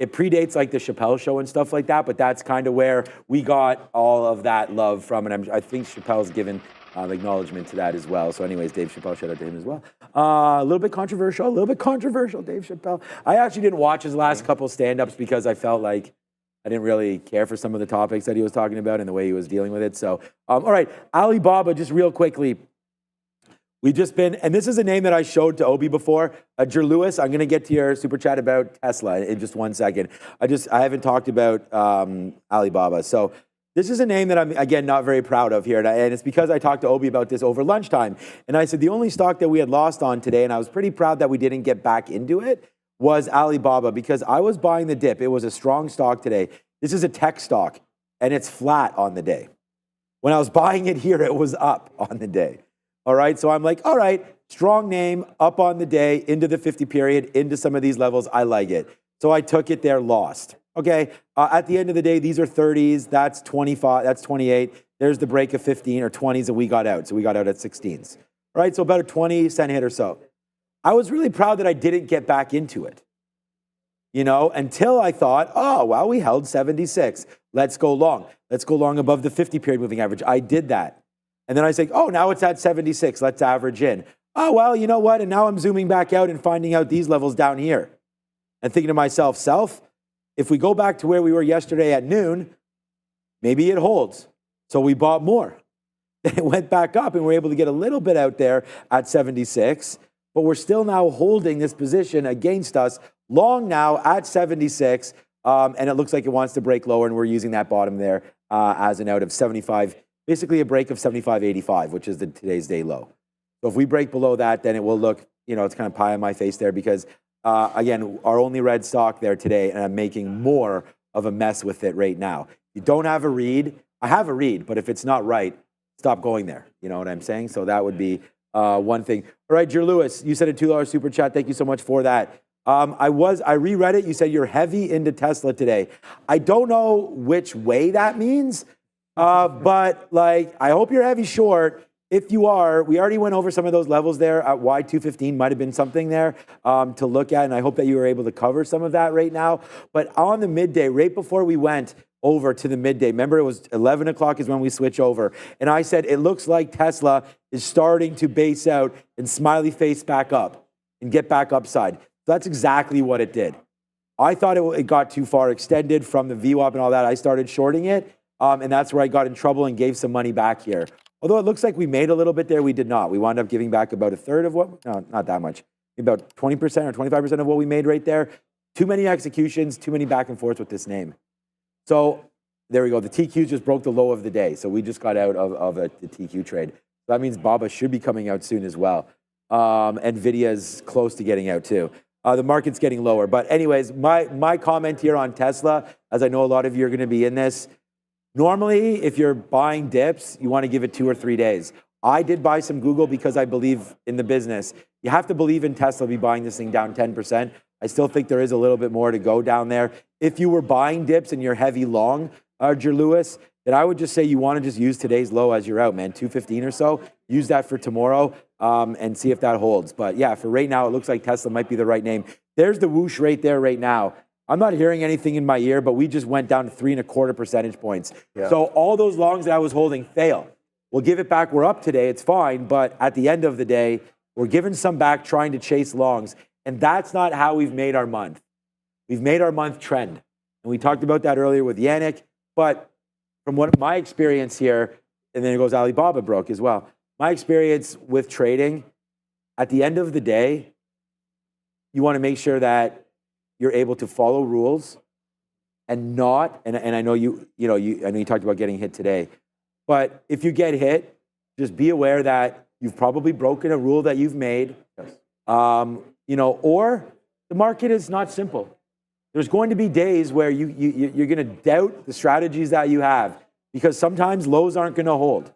it predates like the Chappelle Show and stuff like that, but that's kind of where we got all of that love from. And I think Chappelle's given acknowledgement to that as well. So anyways, Dave Chappelle, shout out to him as well. A little bit controversial, Dave Chappelle. I actually didn't watch his last couple stand-ups because I felt like I didn't really care for some of the topics that he was talking about and the way he was dealing with it. So, all right, Alibaba, just real quickly. We've just been, and this is a name that I showed to Obi before, Jer Lewis. I'm going to get to your super chat about Tesla in just 1 second. I haven't talked about Alibaba. So This is a name that I'm, again, not very proud of here. And it's because I talked to Obi about this over lunchtime. And I said the only stock that we had lost on today, and I was pretty proud that we didn't get back into it, was Alibaba, because I was buying the dip. It was a strong stock today. This is a tech stock, and it's flat on the day. When I was buying it here, it was up on the day. All right, so I'm like, all right, strong name, up on the day, into the 50 period, into some of these levels. I like it. So I took it there, lost. Okay, at the end of the day, these are 30s. That's 25, that's 28. There's the break of 15 or 20s that we got out. So we got out at 16s. All right, so about a 20-cent hit or so. I was really proud that I didn't get back into it, you know, until I thought, oh, well, we held 76. Let's go long. Let's go long above the 50 period moving average. I did that. And then I say, oh, now it's at 76. Let's average in. Oh, well, you know what? And now I'm zooming back out and finding out these levels down here. And thinking to myself, if we go back to where we were yesterday at noon, maybe it holds. So we bought more. Then it went back up and we were able to get a little bit out there at 76. But we're still now holding this position against us long now at 76. And it looks like it wants to break lower. And we're using that bottom there as an out of 75, basically a break of 75.85, which is today's day low. So if we break below that, then it will look, you know, it's kind of pie on my face there because again, our only red stock there today, and I'm making more of a mess with it right now. You don't have a read. I have a read, but if it's not right, stop going there. You know what I'm saying? So that would be one thing. All right, Jer Lewis, you said a $2 super chat. Thank you so much for that. I reread it. You said you're heavy into Tesla today. I don't know which way that means, but like, I hope you're heavy short. If you are, we already went over some of those levels there at Y215, might have been something there to look at, and I hope that you were able to cover some of that right now. But on the midday, right before we went over to the midday, remember it was 11 o'clock is when we switch over, and I said it looks like Tesla is starting to base out and smiley face back up and get back upside. So that's exactly what it did. I thought it got too far extended from the VWAP and all that. I started shorting it, and that's where I got in trouble and gave some money back here. Although it looks like we made a little bit there, we did not. We wound up giving back about a third of what, no, not that much, about 20% or 25% of what we made right there. Too many executions, too many back and forths with this name. So there we go. The TQ just broke the low of the day. So we just got out of the TQ trade. That means BABA should be coming out soon as well. NVIDIA is close to getting out too. The market's getting lower. But anyways, my comment here on Tesla, as I know a lot of you are going to be in this, normally, if you're buying dips, you want to give it 2 or 3 days. I did buy some Google because I believe in the business. You have to believe in Tesla to be buying this thing down 10%. I still think there is a little bit more to go down there. If you were buying dips and you're heavy long, Jer Lewis, then I would just say you want to just use today's low as you're out, man, 215 or so. Use that for tomorrow and see if that holds. But yeah, for right now, it looks like Tesla might be the right name. There's the whoosh right there right now. I'm not hearing anything in my ear, but we just went down to 3.25 percentage points. Yeah. So all those longs that I was holding fail. We'll give it back. We're up today. It's fine. But at the end of the day, we're giving some back trying to chase longs. And that's not how we've made our month. We've made our month trend. And we talked about that earlier with Yannick. But from what my experience here, and then it goes Alibaba broke as well. My experience with trading, at the end of the day, you want to make sure that you're able to follow rules and not, and I know I know you talked about getting hit today, but if you get hit, just be aware that you've probably broken a rule that you've made, or the market is not simple. There's going to be days where you're going to doubt the strategies that you have because sometimes lows aren't going to hold.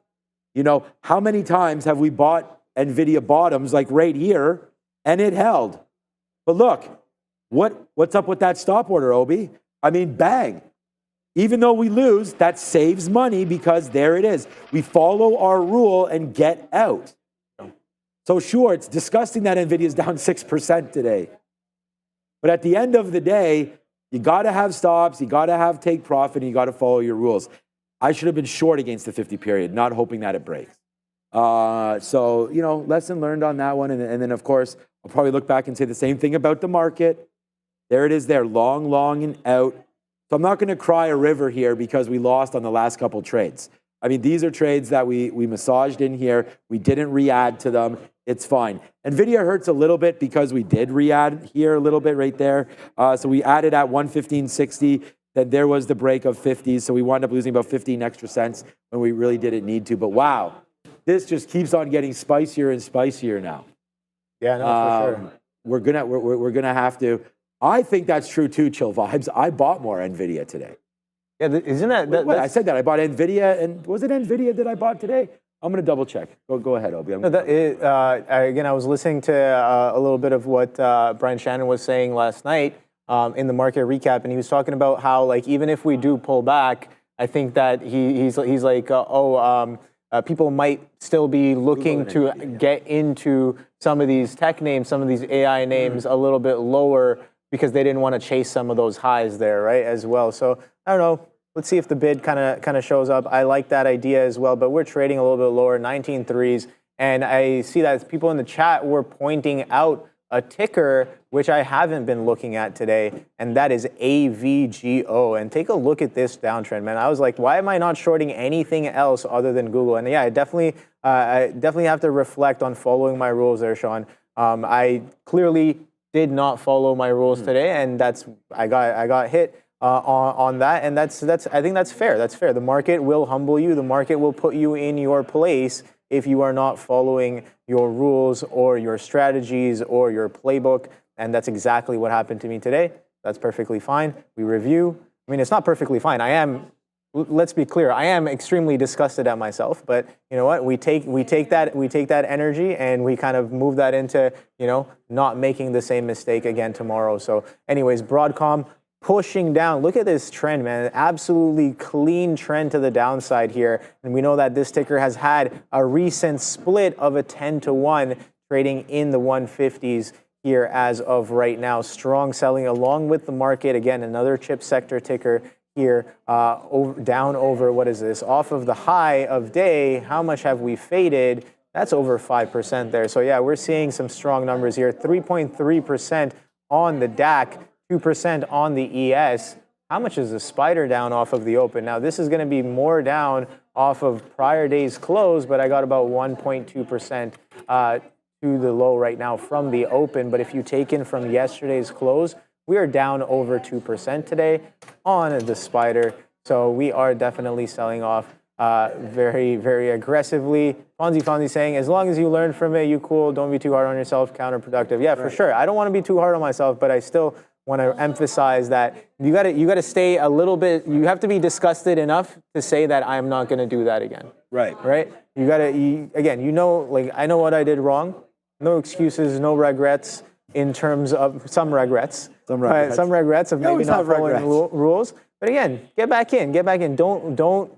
You know, how many times have we bought NVIDIA bottoms like right here and it held? But look, what's up with that stop order, Obi? I mean, bang. Even though we lose, that saves money because there it is. We follow our rule and get out. So sure, it's disgusting that NVIDIA is down 6% today. But at the end of the day, you got to have stops, you got to have take profit, and you got to follow your rules. I should have been short against the 50 period, not hoping that it breaks. So, lesson learned on that one. And then, of course, I'll probably look back and say the same thing about the market. There it is there, long, and out. So I'm not going to cry a river here because we lost on the last couple trades. I mean, these are trades that we massaged in here. We didn't re-add to them. It's fine. NVIDIA hurts a little bit because we did re-add here a little bit right there. So we added at 115.60. that there was the break of 50s. So we wound up losing about 15 extra cents when we really didn't need to. But wow, this just keeps on getting spicier and spicier now. Yeah, no, for sure. We're gonna have to. I think that's true too, Chill Vibes. I bought more NVIDIA today. Yeah, isn't that? Wait, I said that. I bought NVIDIA, and was it NVIDIA that I bought today? I'm going to double check. Go ahead, Obi. Again, I was listening to a little bit of what Brian Shannon was saying last night in the market recap, and he was talking about how, like, even if we do pull back, I think that he's like, people might still be looking to get into some of these tech names, some of these AI names a little bit lower because they didn't want to chase some of those highs there, right, as well. So I don't know. Let's see if the bid kind of shows up. I like that idea as well, but we're trading a little bit lower, 19.3s. And I see that people in the chat were pointing out a ticker, which I haven't been looking at today, and that is AVGO. And take a look at this downtrend, man. I was like, why am I not shorting anything else other than Google? And yeah, I definitely have to reflect on following my rules there, Sean. I clearly did not follow my rules today, and I got hit on that, and that's I think that's fair. That's fair. The market will humble you. The market will put you in your place if you are not following your rules or your strategies or your playbook, and that's exactly what happened to me today. That's perfectly fine. We review. I mean, it's not perfectly fine. Let's be clear. I am extremely disgusted at myself, but you know what? We take that energy and we kind of move that into, not making the same mistake again tomorrow. So, anyways, Broadcom pushing down. Look at this trend, man. Absolutely clean trend to the downside here. And we know that this ticker has had a recent split of a 10-to-1 trading in the 150s here as of right now. Strong selling along with the market. Again, another chip sector ticker here, down over, what is this? Off of the high of day, how much have we faded? That's over 5% there. So yeah, we're seeing some strong numbers here. 3.3% on the DAC. 2% on the ES. How much is the spider down off of the open? Now, this is going to be more down off of prior day's close, but I got about 1.2% to the low right now from the open. But if you take in from yesterday's close, we are down over 2% today on the spider. So we are definitely selling off very, very aggressively. Fonzie saying, as long as you learn from it, you cool. Don't be too hard on yourself. Counterproductive. Yeah, for sure. I don't want to be too hard on myself, but I still want to emphasize that you got to stay a little bit. You have to be disgusted enough to say that I'm not going to do that again. Right. You got to again. Like, I know what I did wrong. No excuses, no regrets. In terms of some regrets of maybe not following rules. But again, get back in. Don't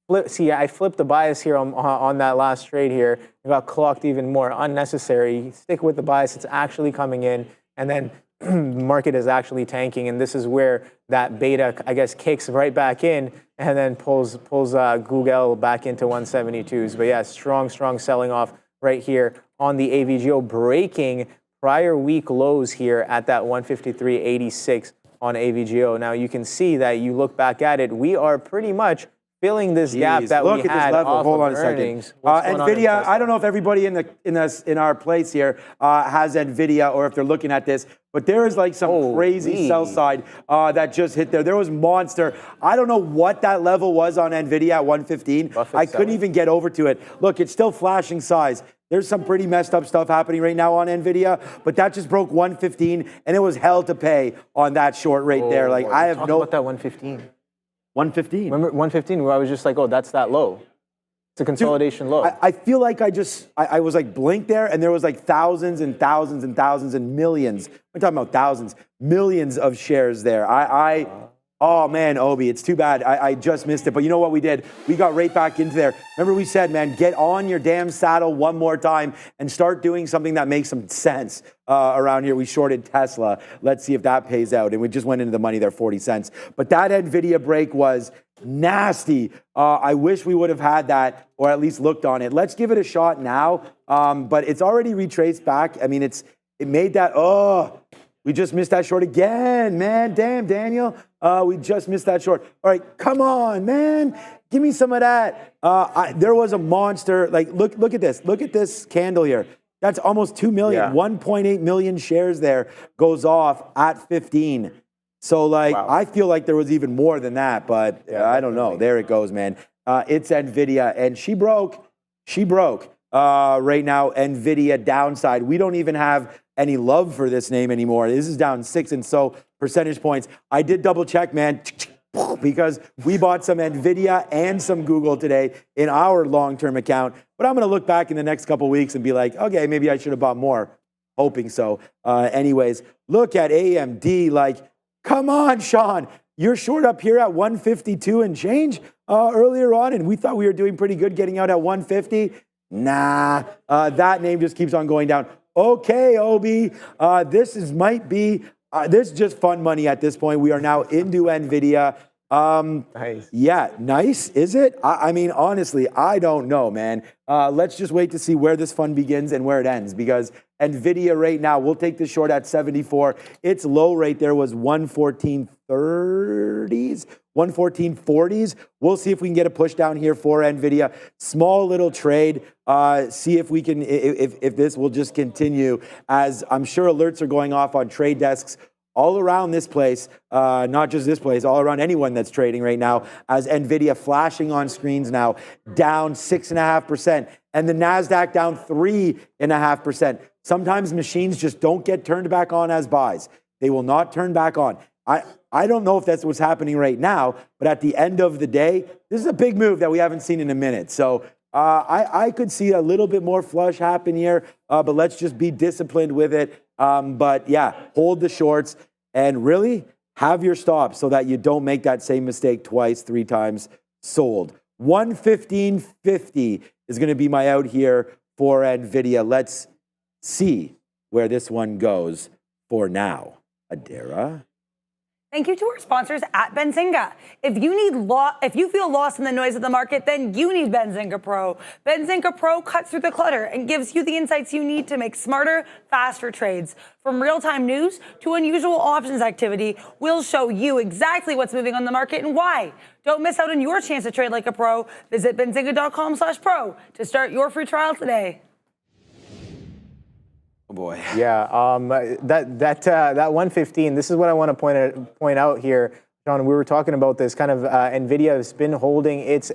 flip. See, I flipped the bias here on that last trade here. I got clocked even more. Unnecessary. Stick with the bias. It's actually coming in, and then the market is actually tanking, and this is where that beta, I guess, kicks right back in and then pulls Google back into 172s. But yeah, strong selling off right here on the AVGO, breaking prior week lows here at that 153.86 on AVGO. Now you can see that you look back at it, we are pretty much filling this gap that we had off of earnings. NVIDIA, I don't know if everybody in our place here has NVIDIA or if they're looking at this, but there is like some crazy sell side that just hit there. There was monster. I don't know what that level was on NVIDIA at 115. I couldn't even get over to it. Look, it's still flashing size. There's some pretty messed up stuff happening right now on NVIDIA, but that just broke 115, and it was hell to pay on that short rate there. Like, I have no... Talk about that 115. 115. Remember 115 where I was just like, oh, that's that low. It's a consolidation low. I feel like I was like blinked there, and there was like thousands and thousands and thousands and millions. I'm talking about thousands, millions of shares there. Oh man, Obi, it's too bad. I just missed it. But you know what we did? We got right back into there. Remember we said, man, get on your damn saddle one more time and start doing something that makes some sense around here. We shorted Tesla. Let's see if that pays out. And we just went into the money there, 40 cents. But that NVIDIA break was nasty. I wish we would have had that or at least looked on it. Let's give it a shot now. But it's already retraced back. I mean, it made that, we just missed that short again, man. Damn, Daniel. We just missed that short. All right, come on, man. Give me some of that. There was a monster. Like, look at this. Look at this candle here. That's almost 2 million. Yeah. 1.8 million shares there goes off at 15. So like, Wow. I feel like there was even more than that, but I don't know. There it goes, man. It's NVIDIA, and she broke. Right now, NVIDIA downside. We don't even have any love for this name anymore. This is down 6 and so percentage points. I did double check, man, because we bought some NVIDIA and some Google today in our long-term account. But I'm going to look back in the next couple weeks and be like, okay, maybe I should have bought more. Hoping so. Anyways, look at AMD. Like, come on, Sean. You're short up here at 152 and change earlier on, and we thought we were doing pretty good getting out at 150. Nah, that name just keeps on going down. Okay, Obi, this is just fun money at this point. We are now into NVIDIA. Nice. Yeah, nice, is it? I mean, honestly, I don't know, man. Let's just wait to see where this fun begins and where it ends, because NVIDIA right now, we'll take the short at 74. Its low rate there was 114.30s, 114.40s. We'll see if we can get a push down here for NVIDIA. Small little trade. See if we can, if this will just continue, as I'm sure alerts are going off on trade desks all around this place, not just this place, all around anyone that's trading right now, as NVIDIA flashing on screens now, down 6.5%, and the Nasdaq down 3.5%. Sometimes machines just don't get turned back on as buys. They will not turn back on. I don't know if that's what's happening right now, but at the end of the day, this is a big move that we haven't seen in a minute. So I could see a little bit more flush happen here, but let's just be disciplined with it. But yeah, hold the shorts and really have your stops so that you don't make that same mistake twice, 3 times. Sold. 115.50 is going to be my out here for NVIDIA. Let's see where this one goes for now. Adara. Thank you to our sponsors at Benzinga. If you feel lost in the noise of the market, then you need Benzinga Pro. Benzinga Pro cuts through the clutter and gives you the insights you need to make smarter, faster trades. From real-time news to unusual options activity, we'll show you exactly what's moving on the market and why. Don't miss out on your chance to trade like a pro. Visit benzinga.com/pro to start your free trial today. Oh boy. Yeah, that 115. This is what I want to point out here, John. We were talking about this kind of Nvidia has been holding its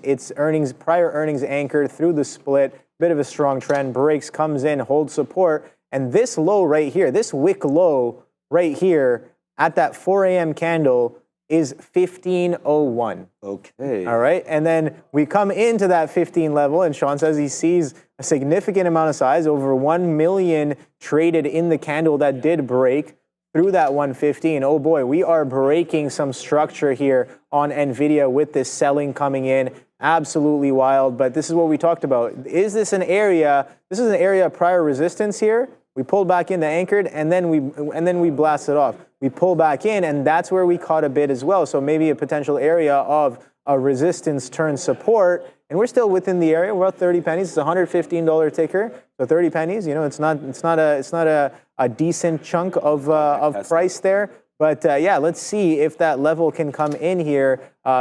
prior earnings anchored through the split. Bit of a strong trend. Breaks, comes in, holds support, and this low right here, this wick low right here at that 4 a.m. candle is 1501. Okay. All right, and then we come into that 15 level, and Sean says he sees a significant amount of size, over 1 million traded in the candle that did break through that 115. Oh boy, we are breaking some structure here on NVIDIA with this selling coming in. Absolutely wild, but this is what we talked about. Is this an area? This is an area of prior resistance here. We pulled back into anchored, and then we blasted off. We pull back in, and that's where we caught a bid as well. So maybe a potential area of a resistance turn support, and we're still within the area. We're at 30 pennies. It's a $115 ticker, so 30 pennies. You know, it's not a decent chunk of price there. But yeah, let's see if that level can come in here.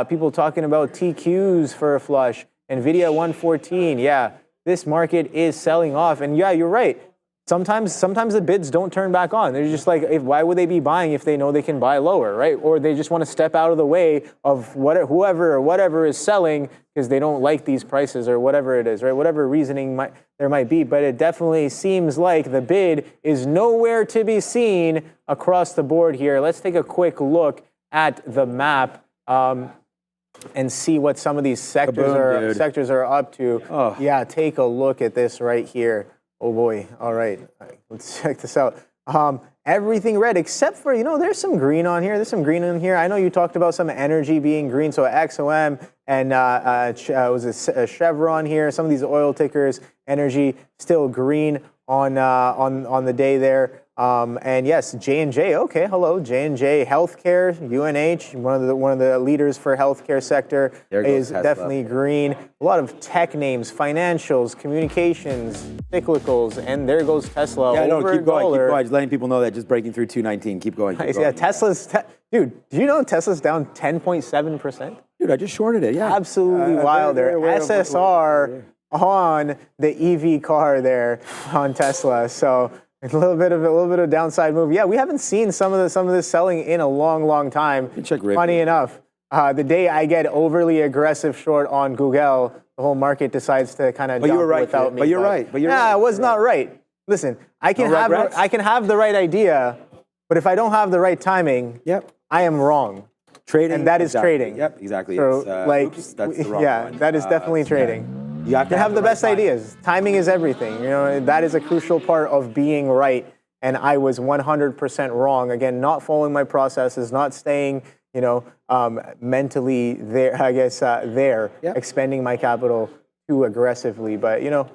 People talking about TQs for a flush. NVIDIA 114. Yeah, this market is selling off, and yeah, you're right. Sometimes the bids don't turn back on. They're just like, why would they be buying if they know they can buy lower, right? Or they just want to step out of the way of whoever or whatever is selling because they don't like these prices or whatever it is, right? Whatever reasoning there might be. But it definitely seems like the bid is nowhere to be seen across the board here. Let's take a quick look at the map and see what some of these sectors are up to. Oh. Yeah, take a look at this right here. Oh boy, all right, let's check this out. Everything red except for, there's some green on here. There's some green in here. I know you talked about some energy being green, so XOM and was it Chevron here. Some of these oil tickers, energy still green on the day there. And yes, J&J. Okay, hello, J&J Healthcare, UNH, one of the leaders for healthcare sector is Tesla. Definitely green. A lot of tech names, financials, communications, cyclicals, and there goes Tesla. Yeah, no, keep going. Just letting people know that just breaking through 219. Keep going. Yeah, dude. Do you know Tesla's down 10.7%? Dude, I just shorted it. Yeah, absolutely wild there. SSR on the EV car there on Tesla. So. A little bit of downside move. Yeah, we haven't seen some of this selling in a long time. Check Refrain. Funny enough, the day I get overly aggressive short on Google, the whole market decides to kind of dump without me. But you're right. I was not right. Listen, I can have the right idea, but if I don't have the right timing, I am wrong. Trading, and that is trading. Yep, exactly. So, that's the wrong one. that is definitely trading. You have to have the right best time. ideas. Timing is everything. You know, that is a crucial part of being right. And I was 100% wrong. Again, not following my processes, not staying, you know, mentally there. I guess expending my capital too aggressively. But you know,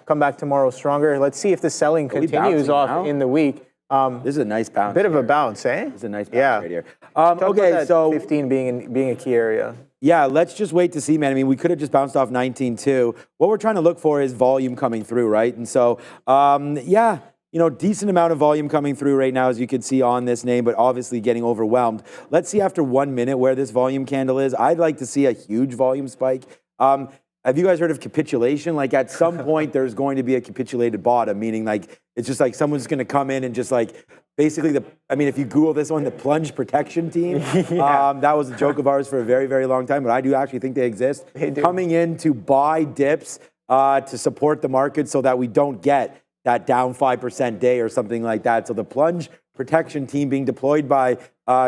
come back tomorrow stronger. Let's see if the selling continues off in the week. This is a nice bounce. Bit of a bounce, eh? This is a nice bounce right here. Okay, so 15 being a key area. Yeah, let's just wait to see, man. I mean, we could have just bounced off 19.2. What we're trying to look for is volume coming through, right? And so, yeah, you know, decent amount of volume coming through right now, as you can see on this name, but obviously getting overwhelmed. Let's see after 1 minute where this volume candle is. I'd like to see a huge volume spike. Have you guys heard of capitulation? Like at some point, there's going to be a capitulated bottom, meaning like it's just like someone's going to come in and just like basically if you Google this one, the plunge protection team, that was a joke of ours for a very long time, but I do actually think they exist. They do. Coming in to buy dips to support the market so that we don't get that down 5% day or something like that. So the plunge protection team being deployed by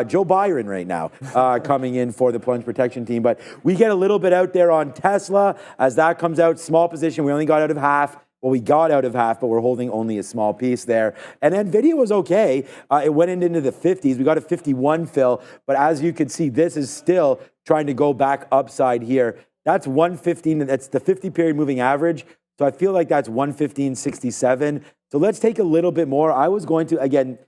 Joe Byron right now, coming in for the plunge protection team. But we get a little bit out there on Tesla as that comes out, small position. We only got out of half. Well, we got out of half, but we're holding only a small piece there. And Nvidia was okay. It went into the 50s. We got a 51 fill. But as you can see, this is still trying to go back upside here. That's 115. That's the 50 period moving average. So I feel like that's 115.67. So let's take a little bit more. I was going to, again,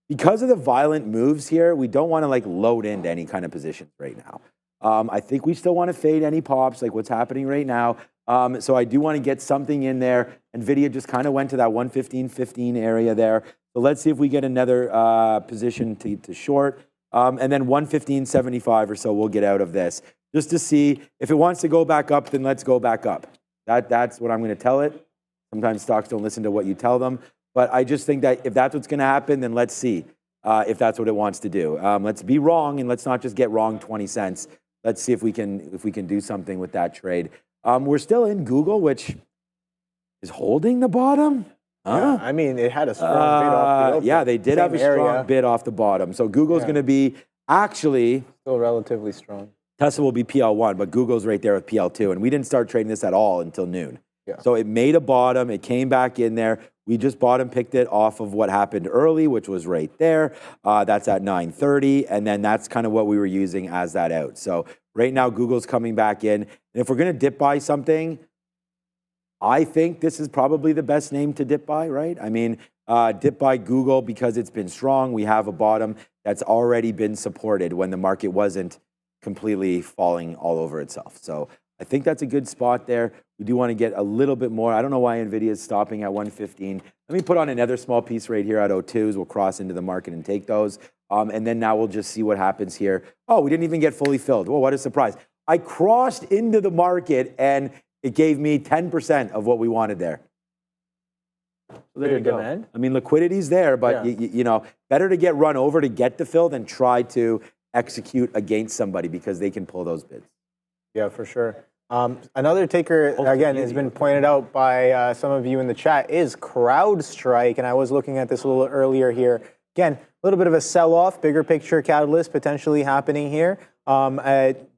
because of the violent moves here, we don't want to like load into any kind of positions right now. I think we still want to fade any pops like what's happening right now. So I do want to get something in there. Nvidia just kind of went to that 115.15 area there. So let's see if we get another position to short. And then 115.75 or so we'll get out of this. Just to see if it wants to go back up, then let's go back up. That's what I'm going to tell it. Sometimes stocks don't listen to what you tell them. But I just think that if that's what's going to happen, then let's see if that's what it wants to do. Let's be wrong, and let's not just get wrong 20 cents. Let's see if we can do something with that trade. We're still in Google, which is holding the bottom. Yeah, I mean, it had a strong bid off the open. Yeah, they did have a strong bid off the bottom. So Google's going to be actually still relatively strong. Tesla will be PL1, but Google's right there with PL2. And we didn't start trading this at all until noon. Yeah. So it made a bottom. It came back in there. We just bottom picked it off of what happened early, which was right there. That's at 9:30. And then that's kind of what we were using as that out. So right now, Google's coming back in. And if we're going to dip buy something, I think this is probably the best name to dip buy, right? I mean, dip buy Google because it's been strong. We have a bottom that's already been supported when the market wasn't completely falling all over itself. So I think that's a good spot there. We do want to get a little bit more. I don't know why Nvidia is stopping at 115. Let me put on another small piece right here at 02s. We'll cross into the market and take those. And then now we'll just see what happens here. Oh, we didn't even get fully filled. Well, what a surprise. I crossed into the market and it gave me 10% of what we wanted there. So there you go. Demand. I mean, liquidity's there, but you know, better to get run over to get the fill than try to execute against somebody because they can pull those bids. Yeah, for sure. Another taker, again, has been pointed out by some of you in the chat, is Crowdstrike. And I was looking at this a little earlier here. Again, a little bit of a sell-off, bigger picture catalyst potentially happening here.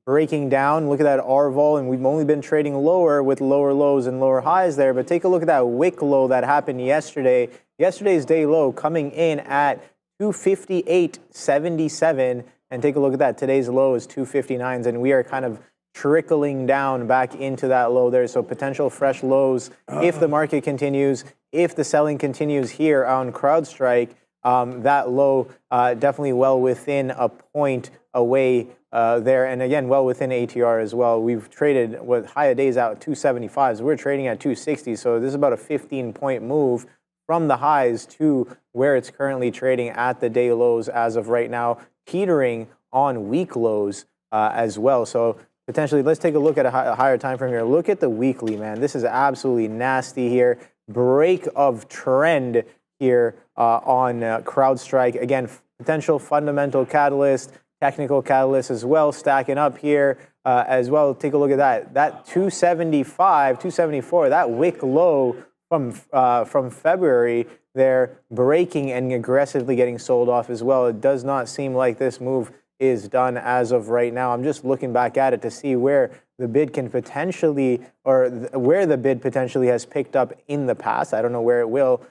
Breaking down, look at that R vol, and we've only been trading lower with lower lows and lower highs there. But take a look at that wick low that happened yesterday. Yesterday's day low coming in at 258.77. And take a look at that. Today's low is 259s, and we are kind of trickling down back into that low there. So potential fresh lows if the market continues, if the selling continues here on CrowdStrike. That low definitely well within a point away there, and again well within ATR as well. We've traded with higher days out 275s. We're trading at 260, so this is about a 15-point move from the highs to where it's currently trading at the day lows as of right now, teetering on week lows as well. So potentially, let's take a look at a higher time frame here. Look at the weekly, man. This is absolutely nasty here. Break of trend here on CrowdStrike. Again, potential fundamental catalyst, technical catalyst as well, stacking up here as well. Take a look at that. That 275, 274, that wick low from February, they're breaking and aggressively getting sold off as well. It does not seem like this move is done as of right now. I'm just looking back at it to see where the bid can potentially, or where the bid potentially has picked up in the past. I don't know where it will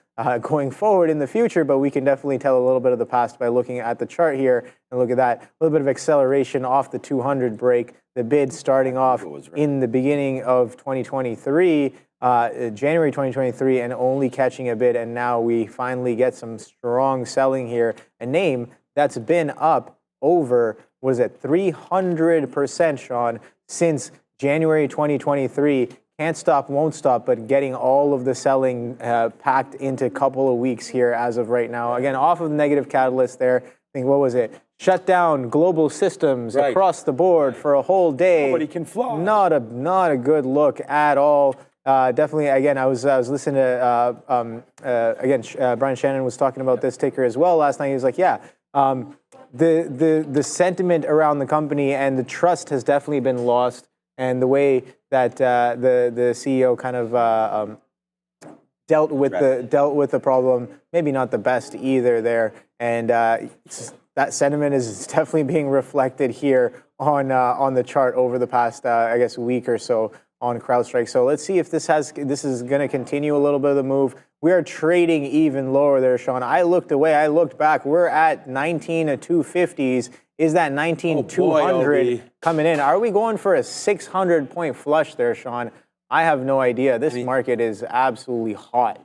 going forward in the future, but we can definitely tell a little bit of the past by looking at the chart here. And look at that, a little bit of acceleration off the 200 break. The bid starting off in the beginning of 2023, January 2023, and only catching a bid. And now we finally get some strong selling here. A name that's been up over, what is it, 300%, Sean, since January 2023. Can't stop, won't stop, but getting all of the selling packed into a couple of weeks here as of right now. Again, off of the negative catalyst there. I think, what was it? Shut down global systems across the board for a whole day. Nobody can fly. Not a good look at all. Definitely, again, I was listening to, Brian Shannon was talking about this ticker as well last night. He was like, yeah, the sentiment around the company and the trust has definitely been lost, and the way that the CEO kind of dealt with the problem, maybe not the best either there, and that sentiment is definitely being reflected here on the chart over the past I guess week or so on CrowdStrike. So let's see if this is going to continue a little bit of the move. We are trading even lower there, Sean. I looked away. I looked back. We're at 19-250s. Is that 19-200 coming in? Are we going for a 600-point flush there, Sean? I have no idea. This market is absolutely hot.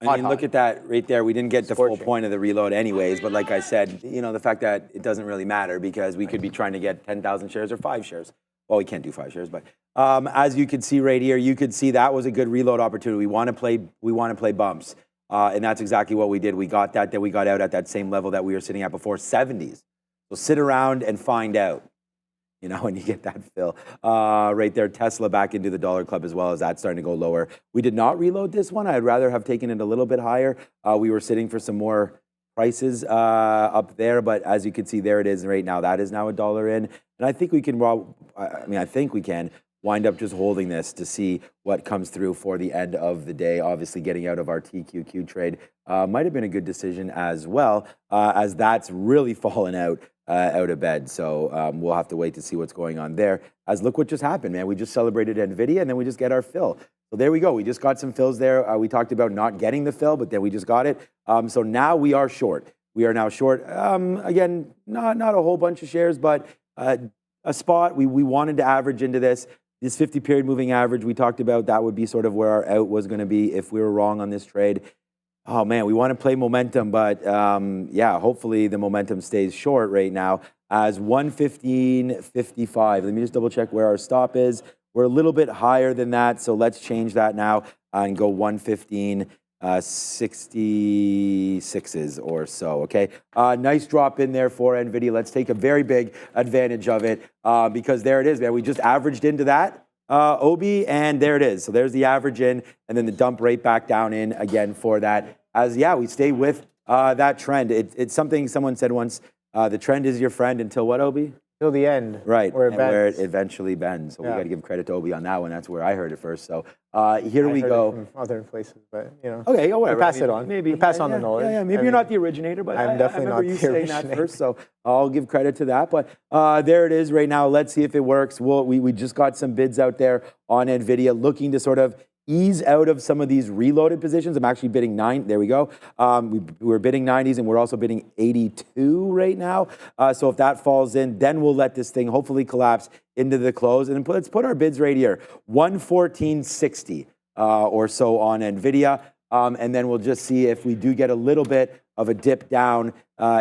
I mean, look at that right there. We didn't get the full point of the reload anyways, but like I said, you know, the fact that it doesn't really matter because we could be trying to get 10,000 shares or 5 shares. Well, we can't do 5 shares, but as you can see right here, you could see that was a good reload opportunity. We want to play bumps, and that's exactly what we did. We got that, then we got out at that same level that we were sitting at before, 70s. So sit around and find out, you know, when you get that fill. Right there, Tesla back into the dollar club as well as that's starting to go lower. We did not reload this one. I'd rather have taken it a little bit higher. We were sitting for some more prices up there, but as you can see, there it is right now. That is now $1 in. And I think we can, I think we can wind up just holding this to see what comes through for the end of the day. Obviously, getting out of our TQQ trade might have been a good decision as well, as that's really fallen out of bed. So we'll have to wait to see what's going on there. As look what just happened, man. We just celebrated NVIDIA, and then we just get our fill. So there we go. We just got some fills there. We talked about not getting the fill, but then we just got it. So now we are short. We are now short. Again, not a whole bunch of shares, but a spot. We wanted to average into this 50-period moving average. We talked about that would be sort of where our out was going to be if we were wrong on this trade. Oh, man, we want to play momentum, but yeah, hopefully the momentum stays short right now as 115.55. Let me just double check where our stop is. We're a little bit higher than that, so let's change that now and go 115.66s or so, okay? Nice drop in there for NVIDIA. Let's take a very big advantage of it because there it is, man. We just averaged into that, OB, and there it is. So there's the average in, and then the dump right back down in again for that. As, yeah, we stay with that trend. It's something someone said once, the trend is your friend until what, OB? Till the end. Right, where it eventually bends. So we got to give credit to Obi on that one. That's where I heard it first. So here we go. From other places, but you know. Okay, whatever. Pass it on. Maybe pass on the knowledge. Yeah, maybe you're not the originator, but I'm definitely I not remember you the saying that originator. first. So I'll give credit to that. But there it is right now. Let's see if it works. We just got some bids out there on NVIDIA looking to sort of ease out of some of these reloaded positions. I'm actually bidding 9. There we go. We're bidding 90s, and we're also bidding 82 right now. So if that falls in, then we'll let this thing hopefully collapse into the close. And let's put our bids right here, 114.60 or so on NVIDIA. And then we'll just see if we do get a little bit of a dip down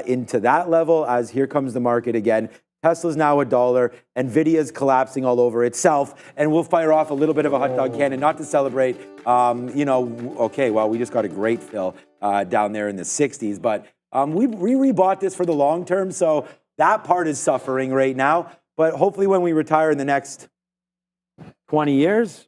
into that level as here comes the market again. Tesla's now $1. NVIDIA's collapsing all over itself, and we'll fire off a little bit of a hot dog cannon, not to celebrate. You know, okay, well, we just got a great fill down there in the 60s, but we rebought this for the long term, so that part is suffering right now. But hopefully, when we retire in the next 20 years,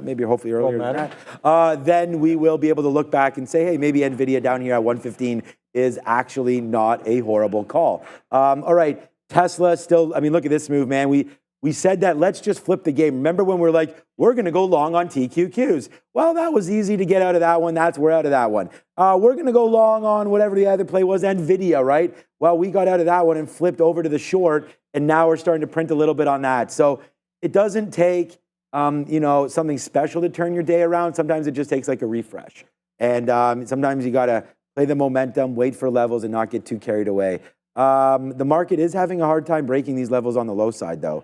maybe hopefully earlier than that, then we will be able to look back and say, hey, maybe NVIDIA down here at 115 is actually not a horrible call. All right, Tesla still, I mean, look at this move, man. We said that let's just flip the game. Remember when we're like, we're going to go long on TQQs. Well, that was easy to get out of that one. We're out of that one. We're going to go long on whatever the other play was, NVIDIA, right? Well, we got out of that one and flipped over to the short, and now we're starting to print a little bit on that. So it doesn't take, something special to turn your day around. Sometimes it just takes like a refresh. And sometimes you got to play the momentum, wait for levels, and not get too carried away. The market is having a hard time breaking these levels on the low side, though.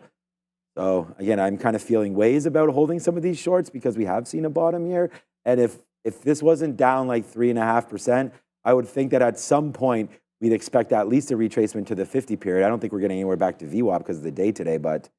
So again, I'm kind of feeling ways about holding some of these shorts because we have seen a bottom here. And if this wasn't down like 3.5%, I would think that at some point we'd expect at least a retracement to the 50 period. I don't think we're getting anywhere back to VWAP because of the day today, but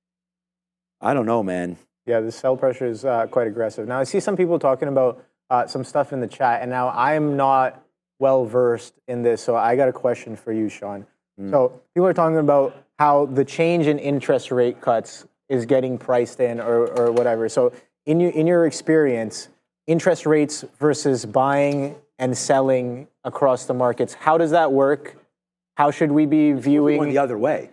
I don't know, man. Yeah, the sell pressure is quite aggressive. Now I see some people talking about some stuff in the chat, and now I am not well versed in this, so I got a question for you, Sean. So people are talking about how the change in interest rate cuts is getting priced in or whatever. So in your experience, interest rates versus buying and selling across the markets, how does that work? How should we be viewing? Going the other way.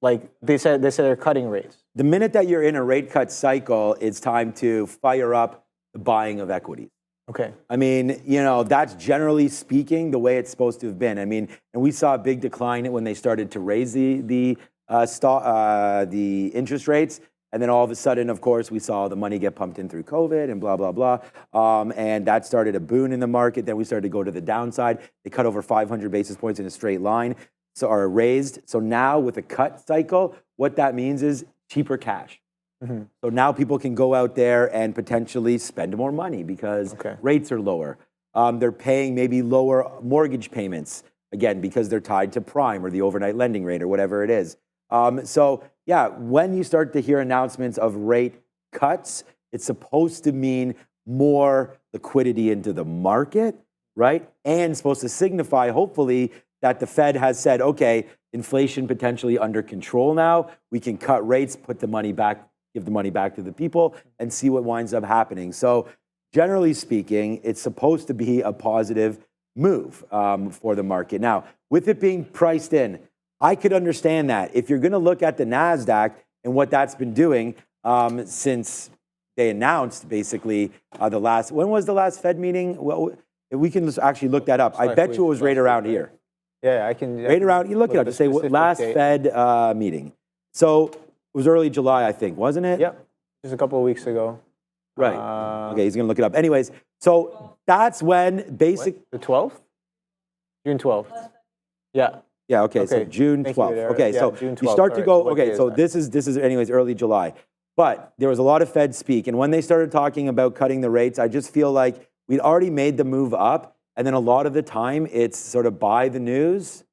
Like they said they're cutting rates. The minute that you're in a rate cut cycle, it's time to fire up the buying of equities. Okay. I mean, that's generally speaking the way it's supposed to have been. I mean, and we saw a big decline when they started to raise the interest rates. And then all of a sudden, of course, we saw the money get pumped in through COVID and blah, blah, blah. And that started a boon in the market. Then we started to go to the downside. They cut over 500 basis points in a straight line, are raised. So now with a cut cycle, what that means is cheaper cash. So now people can go out there and potentially spend more money because rates are lower. They're paying maybe lower mortgage payments, again, because they're tied to prime or the overnight lending rate or whatever it is. So yeah, when you start to hear announcements of rate cuts, it's supposed to mean more liquidity into the market, right? And supposed to signify, hopefully, that the Fed has said, okay, inflation potentially under control now. We can cut rates, put the money back, give the money back to the people, and see what winds up happening. So generally speaking, it's supposed to be a positive move for the market. Now, with it being priced in, I could understand that. If you're going to look at the Nasdaq and what that's been doing since they announced basically when was the last Fed meeting? Well, we can actually look that up. I bet you it was right around here. Yeah, I can. Right around, you look it up to say what last Fed meeting. So it was early July, I think, wasn't it? Yep, just a couple of weeks ago. Right. Okay, he's going to look it up. Anyways, so that's when the 12th? June 12th. Yeah. Yeah, okay, so June 12th. Okay, so June 12th. You start to go, okay, so this is anyways early July. But there was a lot of Fed speak, and when they started talking about cutting the rates, I just feel like we'd already made the move up, and then a lot of the time it's sort of buy the news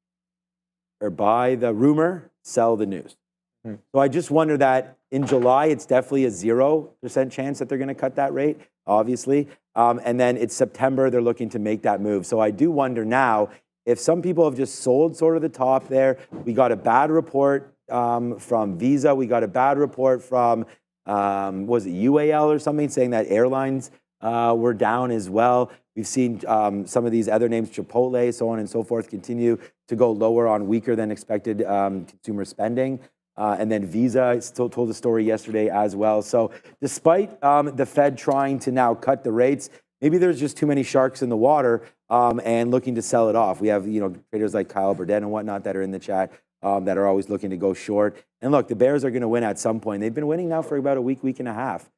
or buy the rumor, sell the news. So I just wonder that in July, it's definitely a 0% chance that they're going to cut that rate, obviously. And then it's September, they're looking to make that move. So I do wonder now if some people have just sold sort of the top there. We got a bad report from Visa. We got a bad report from, was it UAL or something, saying that airlines were down as well. We've seen some of these other names, Chipotle, so on and so forth, continue to go lower on weaker than expected consumer spending. And then Visa still told the story yesterday as well. So despite the Fed trying to now cut the rates, maybe there's just too many sharks in the water and looking to sell it off. We have traders like Kyle Burden and whatnot that are in the chat that are always looking to go short. And look, the bears are going to win at some point. They've been winning now for about a week and a half.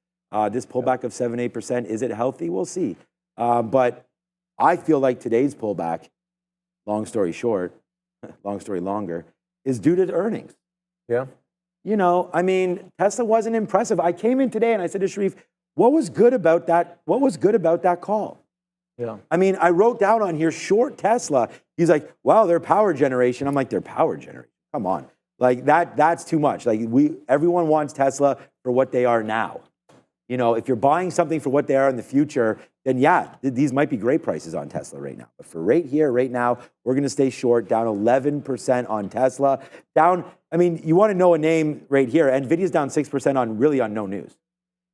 This pullback of 7-8%, is it healthy? We'll see. But I feel like today's pullback, long story short, long story longer, is due to earnings. Yeah. I mean, Tesla wasn't impressive. I came in today and I said to Sharif, what was good about that? What was good about that call? Yeah. I mean, I wrote down on here short Tesla. He's like, wow, their power generation. I'm like, their power generation. Come on. Like that's too much. Like everyone wants Tesla for what they are now. If you're buying something for what they are in the future, then yeah, these might be great prices on Tesla right now. But for right here, right now, we're going to stay short, down 11% on Tesla. Down, I mean, you want to know a name right here. NVIDIA's down 6% on no news.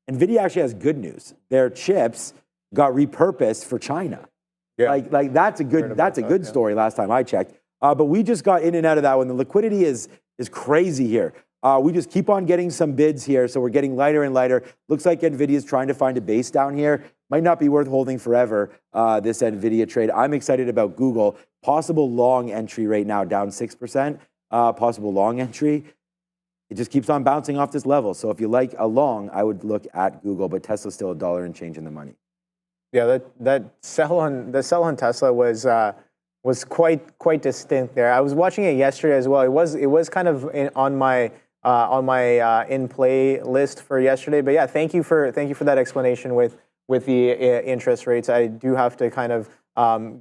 NVIDIA actually has good news. Their chips got repurposed for China. Yeah. Like that's a good story last time I checked. But we just got in and out of that one. The liquidity is crazy here. We just keep on getting some bids here, so we're getting lighter and lighter. Looks like NVIDIA is trying to find a base down here. Might not be worth holding forever, this NVIDIA trade. I'm excited about Google. Possible long entry right now, down 6%. Possible long entry. It just keeps on bouncing off this level. So if you like a long, I would look at Google, but Tesla's still $1 and change in the money. Yeah, the sell on Tesla was quite distinct there. I was watching it yesterday as well. It was kind of on my in play list for yesterday. But yeah, thank you for that explanation with the interest rates. I do have to kind of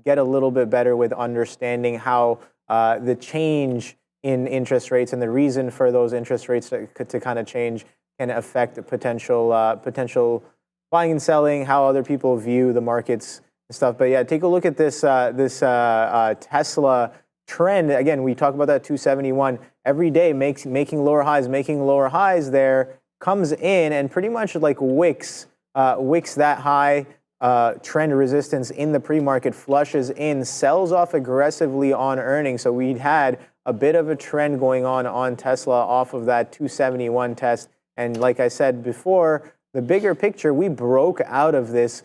get a little bit better with understanding how the change in interest rates and the reason for those interest rates to kind of change can affect the potential buying and selling, how other people view the markets and stuff. But yeah, take a look at this Tesla trend. Again, we talk about that 271 every day, making lower highs there, comes in and pretty much like wicks that high trend resistance in the pre-market, flushes in, sells off aggressively on earnings. So we had a bit of a trend going on Tesla off of that 271 test. And like I said before, the bigger picture, we broke out of this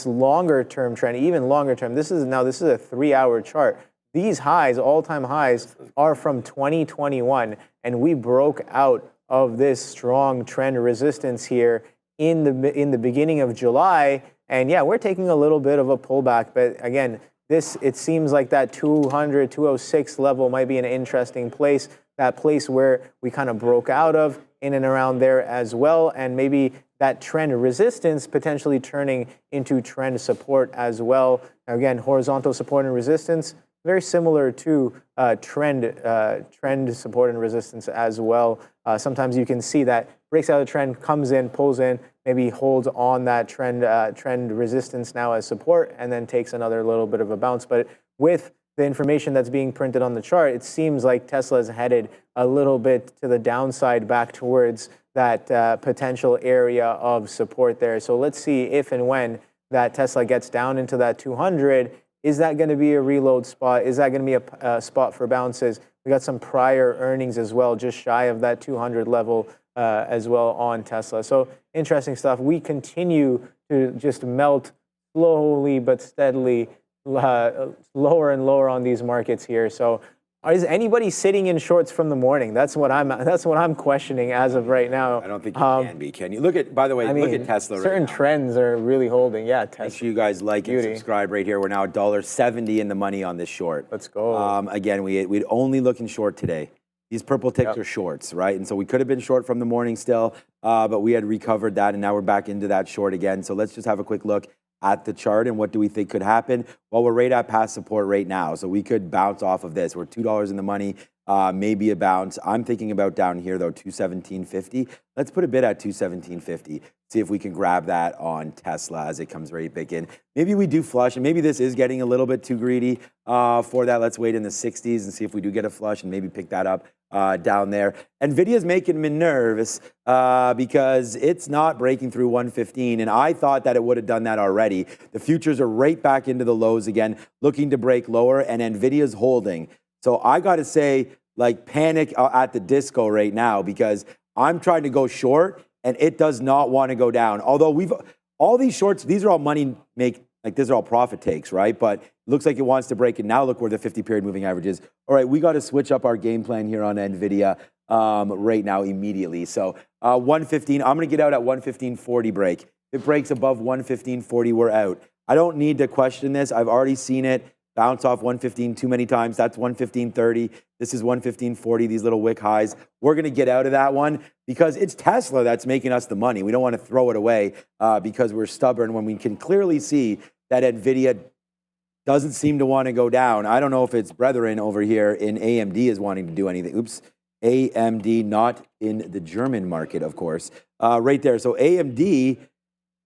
longer term trend, even longer term. This is a 3-hour chart. These highs, all-time highs, are from 2021, and we broke out of this strong trend resistance here in the beginning of July. And yeah, we're taking a little bit of a pullback, but again, it seems like that 200, 206 level might be an interesting place, that place where we kind of broke out of, in and around there as well, and maybe that trend resistance potentially turning into trend support as well. Now again, horizontal support and resistance, very similar to trend support and resistance as well. Sometimes you can see that breaks out of trend, comes in, pulls in, maybe holds on that trend resistance now as support, and then takes another little bit of a bounce. But with the information that's being printed on the chart, it seems like Tesla is headed a little bit to the downside, back towards that potential area of support there. So let's see if and when that Tesla gets down into that 200, is that going to be a reload spot? Is that going to be a spot for bounces? We got some prior earnings as well, just shy of that 200 level as well on Tesla. So interesting stuff. We continue to just melt slowly but steadily lower and lower on these markets here. So is anybody sitting in shorts from the morning? That's what I'm questioning as of right now. I don't think you can be, can you? Look at, by the way, look at Tesla right now. Certain trends are really holding. Yeah, Tesla. Make sure you guys like and subscribe right here. We're now $1.70 in the money on this short. Let's go. Again, we'd only look in short today. These purple ticks are shorts, right? And so we could have been short from the morning still, but we had recovered that, and now we're back into that short again. So let's just have a quick look at the chart and what do we think could happen. Well, we're right at past support right now, so we could bounce off of this. We're $2 in the money, maybe a bounce. I'm thinking about down here though, 217.50. Let's put a bid at 217.50. See if we can grab that on Tesla as it comes right back in. Maybe we do flush, and maybe this is getting a little bit too greedy for that. Let's wait in the 60s and see if we do get a flush and maybe pick that up down there. NVIDIA's making me nervous because it's not breaking through 115, and I thought that it would have done that already. The futures are right back into the lows again, looking to break lower, and NVIDIA's holding. So I got to say, like, panic at the disco right now, because I'm trying to go short, and it does not want to go down. Although all these shorts, these are all money make, like these are all profit takes, right? But it looks like it wants to break it. Now look where the 50-period moving average is. All right, we got to switch up our game plan here on NVIDIA right now immediately. So 115, I'm going to get out at 115.40 break. If it breaks above 115.40, we're out. I don't need to question this. I've already seen it bounce off 115 too many times. That's 115.30. This is 115.40, these little wick highs. We're going to get out of that one because it's Tesla that's making us the money. We don't want to throw it away because we're stubborn when we can clearly see that NVIDIA doesn't seem to want to go down. I don't know if its brethren over here in AMD is wanting to do anything. Oops. AMD, not in the German market, of course. Right there. So AMD,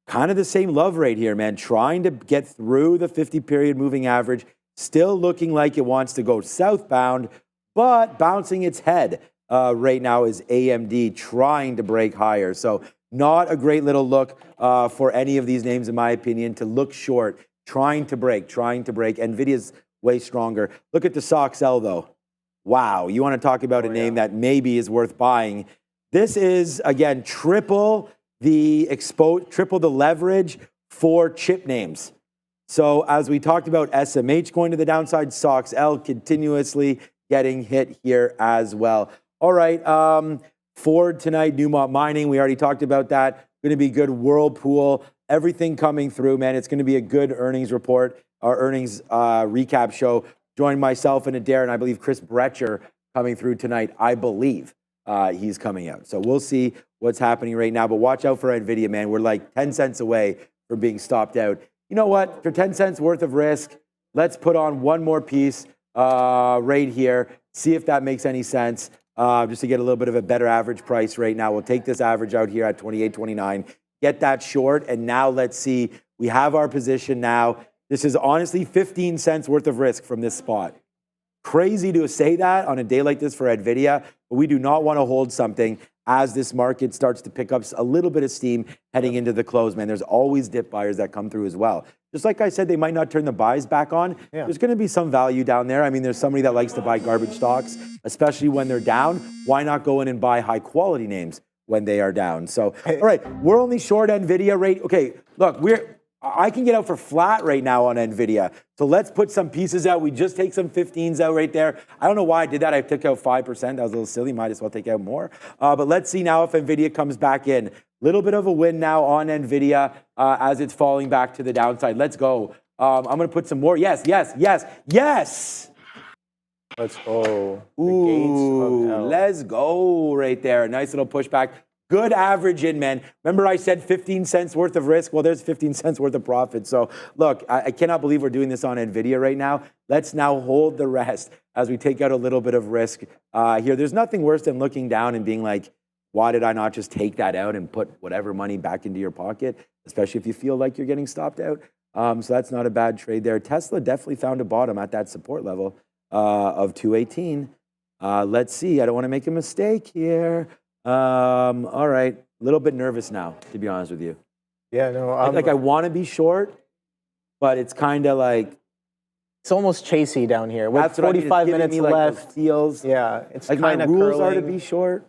kind of the same love right here, man. Trying to get through the 50-period moving average. Still looking like it wants to go southbound, but bouncing its head right now is AMD trying to break higher. So Not a great little look for any of these names, in my opinion, to look short, trying to break. NVIDIA's way stronger. Look at the SOXL, though. Wow, you want to talk about a name that maybe is worth buying. This is, again, triple the leverage for chip names. So as we talked about SMH going to the downside, SOXL continuously getting hit here as well. All right, Ford tonight, Newmont Mining, we already talked about that. Going to be good. Whirlpool, everything coming through, man. It's going to be a good earnings report, our earnings recap show. Join myself and Adair, and I believe Chris Brecher coming through tonight. I believe he's coming out. So we'll see what's happening right now. But watch out for NVIDIA, man. We're like 10 cents away from being stopped out. You know what? For 10 cents worth of risk, let's put on one more piece right here. See if that makes any sense. Just to get a little bit of a better average price right now. We'll take this average out here at 28.29. Get that short, and now let's see. We have our position now. This is honestly 15 cents worth of risk from this spot. Crazy to say that on a day like this for NVIDIA, but we do not want to hold something as this market starts to pick up a little bit of steam heading into the close, man. There's always dip buyers that come through as well. Just like I said, they might not turn the buys back on. Yeah. There's going to be some value down there. I mean, there's somebody that likes to buy garbage stocks, especially when they're down. Why not go in and buy high quality names when they are down? So, all right, we're only short NVIDIA rate. Okay, look, I can get out for flat right now on NVIDIA. So let's put some pieces out. We just take some 15s out right there. I don't know why I did that. I took out 5%. That was a little silly. Might as well take out more. But let's see now if NVIDIA comes back in. Little bit of a win now on NVIDIA as it's falling back to the downside. Let's go. I'm going to put some more. Yes. Let's go. Ooh, let's go right there. Nice little pushback. Good average in, man. Remember I said 15 cents worth of risk? Well, there's 15 cents worth of profit. So look, I cannot believe we're doing this on NVIDIA right now. Let's now hold the rest as we take out a little bit of risk here. There's nothing worse than looking down and being like, why did I not just take that out and put whatever money back into your pocket, especially if you feel like you're getting stopped out. So that's not a bad trade there. Tesla definitely found a bottom at that support level of 218. Let's see. I don't want to make a mistake here. All right, a little bit nervous now, to be honest with you. Yeah, no. Like I want to be short, but it's kind of like it's almost chasey down here. With 45 minutes left, feels. Yeah, it's like my rules curling. Are to be short.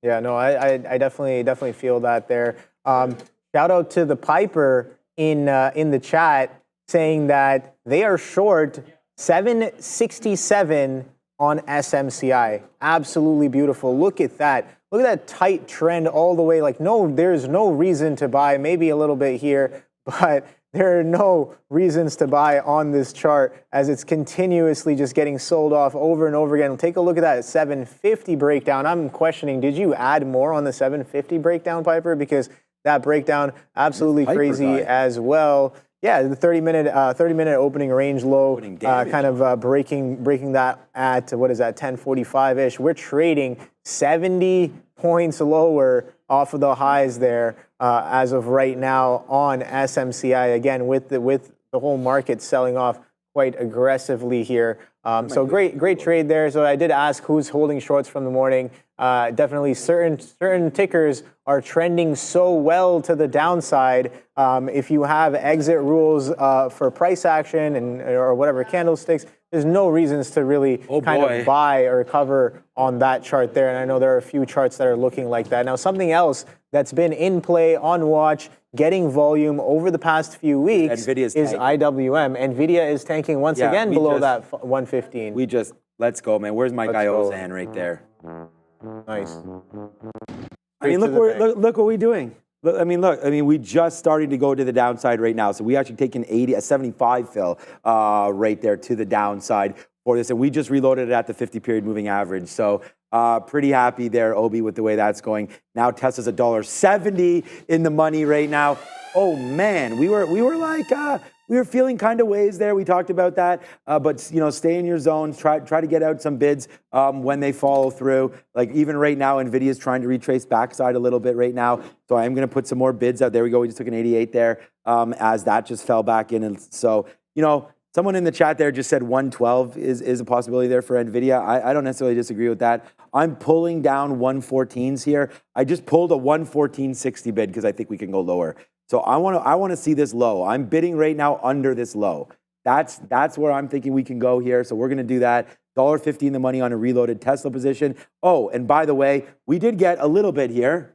Yeah, no, I definitely feel that there. Shout out to the Piper in the chat saying that they are short 767 on SMCI. Absolutely beautiful. Look at that. Look at that tight trend all the way. Like, no, there's no reason to buy. Maybe a little bit here, but there are no reasons to buy on this chart as it's continuously just getting sold off over and over again. Take a look at that 750 breakdown. I'm questioning, did you add more on the 750 breakdown, Piper? Because that breakdown, absolutely crazy as well. Yeah, the 30-minute opening range low, kind of breaking that at, what is that, 1045-ish. We're trading 70 points lower off of the highs there as of right now on SMCI. Again, with the whole market selling off quite aggressively here. So great trade there. So I did ask who's holding shorts from the morning. Definitely certain tickers are trending so well to the downside. If you have exit rules for price action or whatever candlesticks, there's no reasons to really of buy or cover on that chart there. And I know there are a few charts that are looking like that. Now, something else that's been in play, on watch, getting volume over the past few weeks is IWM. NVIDIA is tanking once again below that 115. Let's go, man. Where's my guy Ozan right there? Nice. I mean, look what we're doing. I mean, we just started to go to the downside right now. So we actually taken a 75 fill right there to the downside for this. And we just reloaded it at the 50-period moving average. So pretty happy there, Obi, with the way that's going. Now Tesla's $1.70 in the money right now. Oh, man, we were like... we were feeling kind of ways there. We talked about that, but stay in your zones. Try to get out some bids when they follow through. Like even right now, Nvidia is trying to retrace backside a little bit right now. So I am going to put some more bids out. There we go. We just took an 88 there as that just fell back in. And so Someone in the chat there just said 112 is a possibility there for NVIDIA. I don't necessarily disagree with that. I'm pulling down 114s here. I just pulled a 114.60 bid because I think we can go lower. So I want to see this low. I'm bidding right now under this low. That's where I'm thinking we can go here. So we're going to do that. $1.50 in the money on a reloaded Tesla position. Oh, and by the way, we did get a little bit here.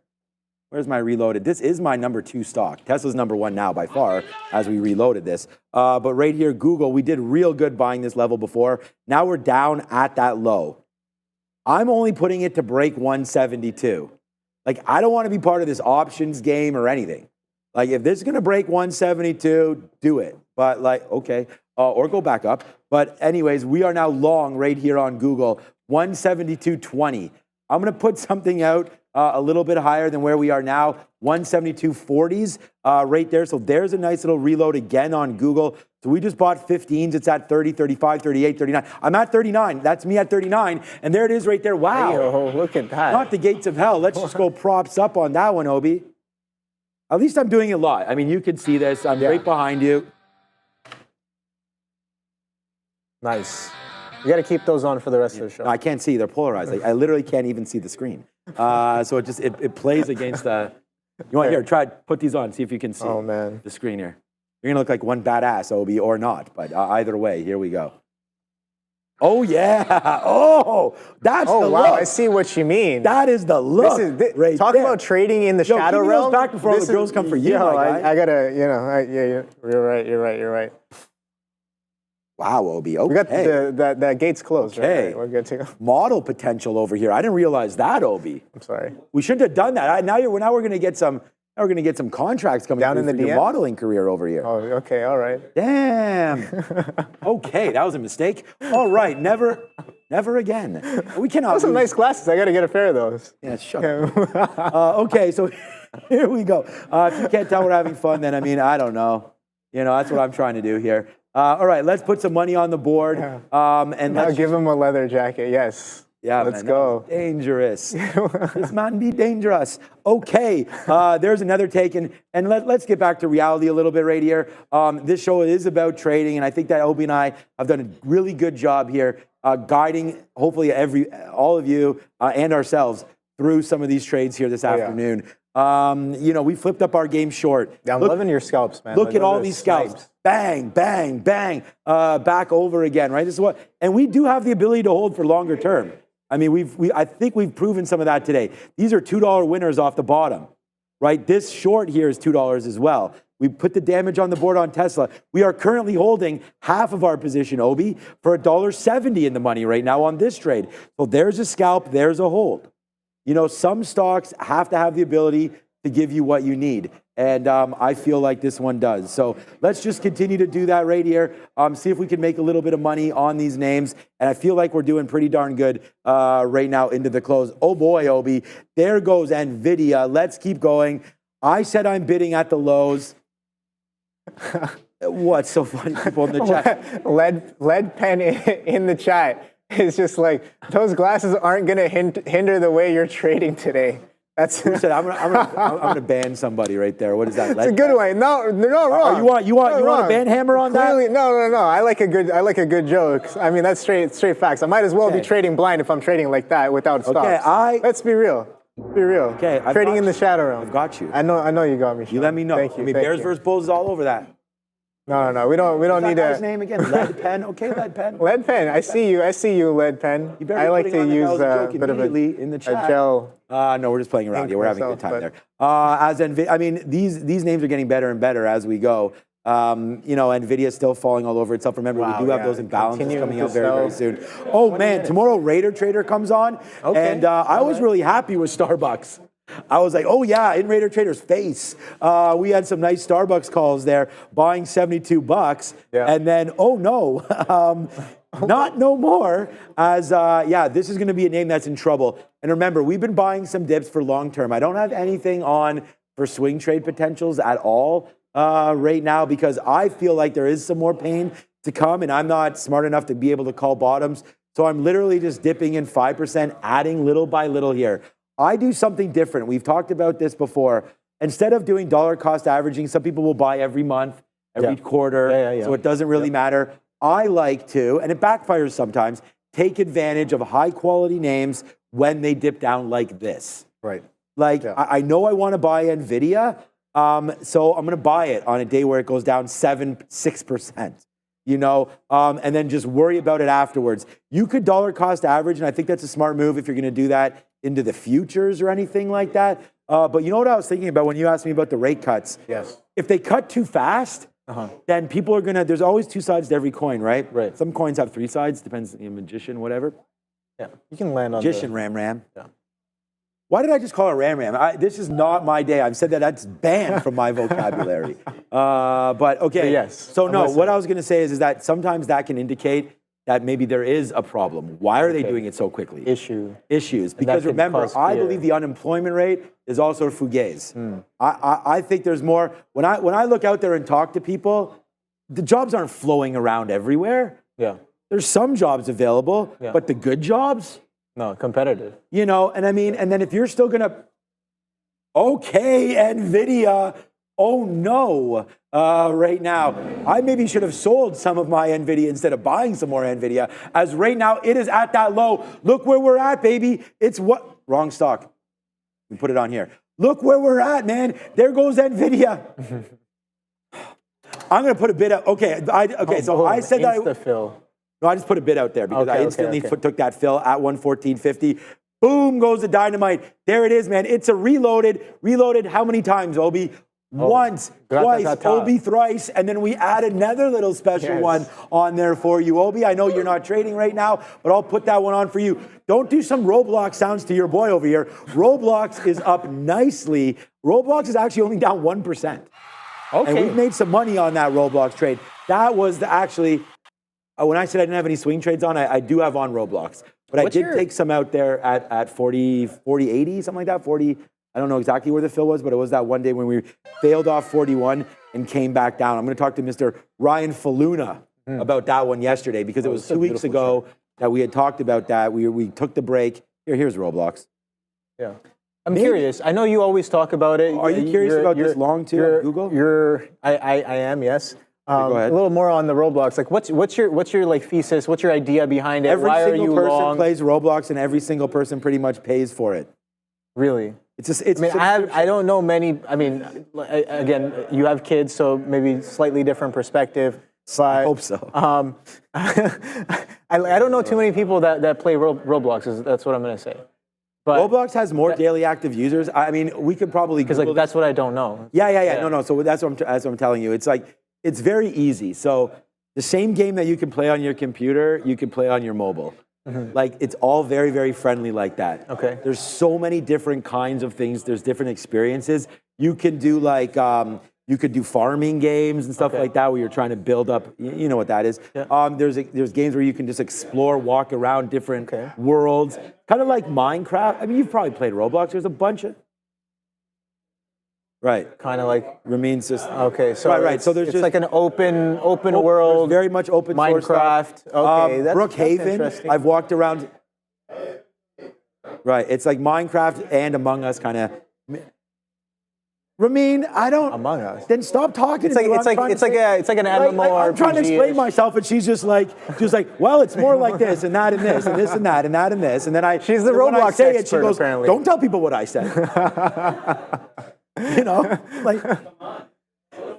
Where's my reloaded? This is my number 2 stock. Tesla's number 1 now by far as we reloaded this. But right here, Google, we did real good buying this level before. Now we're down at that low. I'm only putting it to break 172. Like, I don't want to be part of this options game or anything. Like, if this is going to break 172, do it. But like, okay, or go back up. But anyways, we are now long right here on Google, 172.20. I'm going to put something out a little bit higher than where we are now, 172.40s right there. So there's a nice little reload again on Google. So we just bought 15s. It's at 30, 35, 38, 39. I'm at 39. That's me at 39. And there it is right there. Wow. Hey, look at that. Not the gates of hell. Let's just go props up on that one, Obi. At least I'm doing a lot. I mean, you can see this. I'm right behind you. Nice. You got to keep those on for the rest of the show. No, I can't see. They're polarized. I literally can't even see the screen. So it plays against the... You want here, try put these on, see if you can see the screen here. You're going to look like one badass, Obi, or not. But either way, here we go. Oh, yeah. Oh, that's the look. I see what you mean. That is the look. Right talk there. about trading in the shadow realm. realm. Back before all the girls come for you, my guy. I got to, you're right. Wow, Obi. Okay. We got that gate's closed. Okay. Right? We're good to go. Model potential over here. I didn't realize that, Obi. I'm sorry. We shouldn't have done that. Now we're going to get some. Now we're going to get some contracts coming down through in the for your DM? modeling career over here. Oh, okay, all right. Damn. Okay, that was a mistake. All right, never again. We cannot. Those are nice glasses. I got to get a pair of those. Yeah, shut up. Okay, so here we go. If you can't tell we're having fun, then I mean, I don't know. You know, that's what I'm trying to do here. All right, let's put some money on the board. And let's give him a leather jacket. Yes. Yeah, let's go. Dangerous. This man be dangerous. Okay, there's another take, and let's get back to reality a little bit right here. This show is about trading, and I think that Obi and I have done a really good job here guiding, hopefully, all of you and ourselves through some of these trades here this afternoon. You know, we flipped up our game short. Yeah, I'm loving your scalps, man. Look at all these scalps. Bang, bang, bang, back over again, right? This is what, and we do have the ability to hold for longer term. I mean, I think we've proven some of that today. These are $2 winners off the bottom, right? This short here is $2 as well. We put the damage on the board on Tesla. We are currently holding half of our position, Obi, for $1.70 in the money right now on this trade. So there's a scalp, there's a hold. You know, some stocks have to have the ability to give you what you need. And I feel like this one does. So let's just continue to do that right here. See if we can make a little bit of money on these names. And I feel like we're doing pretty darn good right now into the close. Oh boy, Obi, there goes NVIDIA. Let's keep going. I said I'm bidding at the lows. What's so funny, people in the chat? Lead pen in the chat is just like, those glasses aren't going to hinder the way you're trading today. That's who said I'm gonna ban somebody right there. What is that? It's a good one. No, wrong. You want a ban hammer on Clearly, that? No. I like a good joke. I mean, that's straight facts. I might as well be trading blind if I'm trading like that without stops. Okay, let's be real. Be real. Okay, trading in the shadow realm. I've got you. I know you got me. Sean. You let me know. Thank you. I mean, Bears versus Bulls is all over that. No. We don't need that guy's name again. Lead pen. Okay, lead pen. Lead pen. I see you. Lead pen. I like to use a bit of in the chat. A gel. No, we're just playing around here. We're having a good time there. I mean, these names are getting better and better as we go. You know, NVIDIA is still falling all over itself. Remember, we do have those imbalances coming out very, very soon. Oh man, tomorrow Raider Trader comes on, and I was really happy with Starbucks. I was like, oh yeah, in Raider Trader's face. We had some nice Starbucks calls there, buying $72, and then oh no, not no more. As this is going to be a name that's in trouble. And remember, we've been buying some dips for long term. I don't have anything on for swing trade potentials at all right now because I feel like there is some more pain to come, and I'm not smart enough to be able to call bottoms. So I'm literally just dipping in 5%, adding little by little here. I do something different. We've talked about this before. Instead of doing dollar cost averaging, some people will buy every month, every quarter, so it doesn't really matter. I like to, and it backfires sometimes, take advantage of high quality names when they dip down like this. Right. Like, I know I want to buy NVIDIA, so I'm going to buy it on a day where it goes down 6%, you know, and then just worry about it afterwards. You could dollar cost average, and I think that's a smart move if you're going to do that into the futures or anything like that. But you know what I was thinking about when you asked me about the rate cuts? Yes. If they cut too fast, then people are going to, there's always two sides to every coin, right? Right. Some coins have three sides, depends on the magician, whatever. Yeah, you can land on Magician, Ram. Yeah. Why did I just call it Ram? This is not my day. I've said that's banned from my vocabulary. But okay. Yes. So no, what I was going to say is that sometimes that can indicate that maybe there is a problem. Why are they doing it so quickly? Issues. Because remember, I believe the unemployment rate is also fugazi. I think there's more. When I look out there and talk to people, the jobs aren't flowing around everywhere. Yeah. There's some jobs available, but the good jobs? No, competitive. You know, and I mean, and then if you're still gonna, okay, NVIDIA, oh no, right now, I maybe should have sold some of my NVIDIA instead of buying some more NVIDIA, as right now it is at that low. Look where we're at, baby. It's what, wrong stock. We put it on here. Look where we're at, man. There goes NVIDIA. I'm gonna put a bid out, okay, so I said that No, I just put a bid out there because I instantly took that fill at 114.50. Boom goes the dynamite. There it is, man. It's a reloaded. Reloaded how many times, Obi? Once, twice, Obi thrice, and then we add another little special one on there for you, Obi. I know you're not trading right now, but I'll put that one on for you. Don't do some Roblox sounds to your boy over here. Roblox is up nicely. Roblox is actually only down 1%. Okay. And we've made some money on that Roblox trade. That was when I said I didn't have any swing trades on, I do have on Roblox. But I did take some out there at 40, 80, something like that, 40. I don't know exactly where the fill was, but it was that one day when we failed off 41 and came back down. I'm going to talk to Mr. Ryan Faluna about that one yesterday because it was 2 weeks ago that we had talked about that. We took the break. Here's Roblox. Yeah. I'm curious. I know you always talk about it. Are you curious about this long too on Google? I am, yes. Go ahead. A little more on the Roblox. Like, what's your like thesis? What's your idea behind it? Why are you long? Every single person plays Roblox, and every single person pretty much pays for it. Really? I don't know many. I mean, again, you have kids, so maybe slightly different perspective. But, I hope so. I don't know too many people that play Roblox. That's what I'm going to say. But Roblox has more daily active users. I mean, we could probably because like that's what I don't know. Yeah. No. So that's what I'm telling you. It's like it's very easy. So the same game that you can play on your computer, you can play on your mobile. Like it's all very, very friendly like that. Okay. There's so many different kinds of things. There's different experiences. You can do like you could do farming games and stuff like that where you're trying to build up. You know what that is. Yeah. There's games where you can just explore, walk around different worlds, kind of like Minecraft. I mean, you've probably played Roblox. There's a bunch of kind of like Ramin's just so right. So there's it's just like an open world, very much open source Minecraft. Stuff. Okay, that's Brookhaven. I've walked around. Right, it's like Minecraft and Among Us kind of. Ramin, I don't. Among Us. Then stop talking. It's like an MMORPG. I'm trying to explain myself, and she's just like, well, it's more like this and that and this and this and that and that and this, and then she's the Roblox expert, she goes, apparently. Don't tell people what I said. You know, like.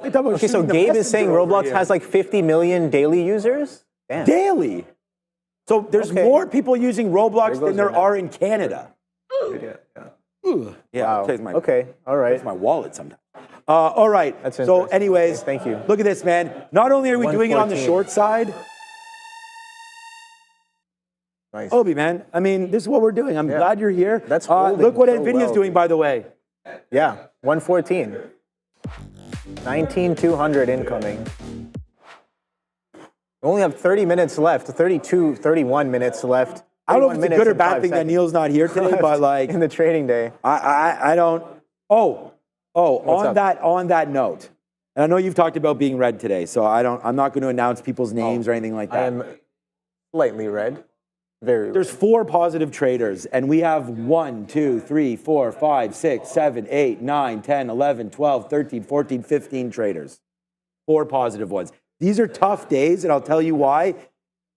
Okay, so Gabe is saying Roblox has like 50 million daily users? Damn. Daily. So there's more people using Roblox than there are in Canada. Yeah. Wow. Okay. All right. It's my wallet sometimes. All right. That's so anyways, thank you. Look at this, man. Not only are we doing it on the short side. Nice. Obi, man. I mean, this is what we're doing. I'm glad you're here. That's look what NVIDIA's doing, by the way. Yeah. 114. 19,200 incoming. We only have 30 minutes left. 31 minutes left. I don't know if it's a good or bad thing that Neil's not here today, but like in the trading day. I don't. On that note, and I know you've talked about being red today, so I'm not going to announce people's names or anything like that. I am slightly red. Very red. There's 4 positive traders, and we have 1, 2, 3, 4, 5, 6, 7, 8, 9, 10, 11, 12, 13, 14, 15 traders. 4 positive ones. These are tough days, and I'll tell you why.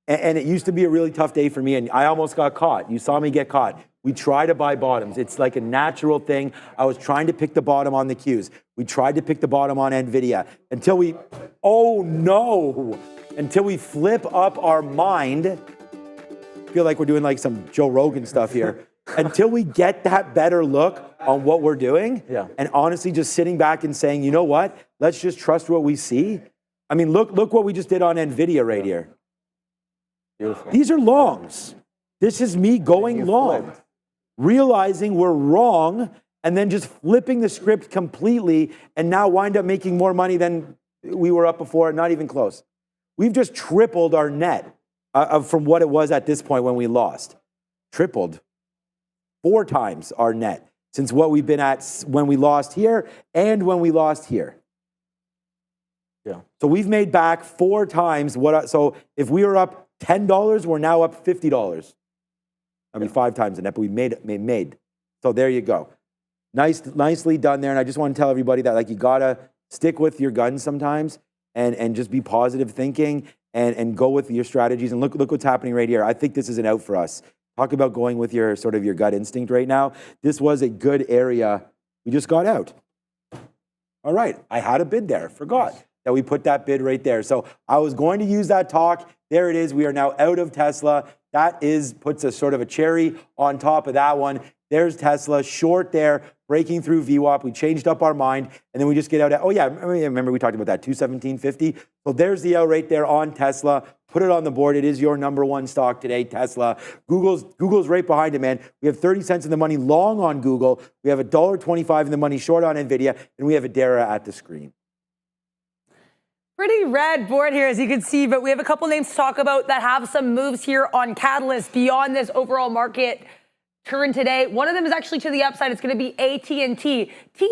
And it used to be a really tough day for me, and I almost got caught. You saw me get caught. We try to buy bottoms. It's like a natural thing. I was trying to pick the bottom on the Qs. We tried to pick the bottom on Nvidia until we, oh no, until we flip up our mind. I feel like we're doing like some Joe Rogan stuff here. Until we get that better look on what we're doing, and honestly just sitting back and saying, you know what, let's just trust what we see. I mean, look what we just did on Nvidia right here. Beautiful. These are longs. This is me going long, realizing we're wrong, and then just flipping the script completely, and now wind up making more money than we were up before, not even close. We've just tripled our net from what it was at this point when we lost. Tripled. 4 times our net since what we've been at when we lost here and when we lost here. Yeah. So we've made back 4 times what. So if we were up $10, we're now up $50. I mean, 5 times the net, but we made. So there you go. Nicely done there. And I just want to tell everybody that, like, you gotta stick with your guns sometimes and just be positive thinking and go with your strategies. And look what's happening right here. I think this is an out for us. Talk about going with your sort of your gut instinct right now. This was a good area. We just got out. All right, I had a bid there. Forgot that we put that bid right there. So I was going to use that talk. There it is. We are now out of Tesla. That puts a sort of a cherry on top of that one. There's Tesla, short there, breaking through VWAP. We changed up our mind, and then we just get out at, oh yeah, remember we talked about that, 217.50. So there's the out right there on Tesla. Put it on the board. It is your #1 stock today, Tesla. Google's right behind it, man. We have 30 cents in the money long on Google. We have $1.25 in the money short on Nvidia, and we have Adara at the screen. Pretty red board here, as you can see, but we have a couple names to talk about that have some moves here on catalyst beyond this overall market turn today. One of them is actually to the upside. It's going to be AT&T.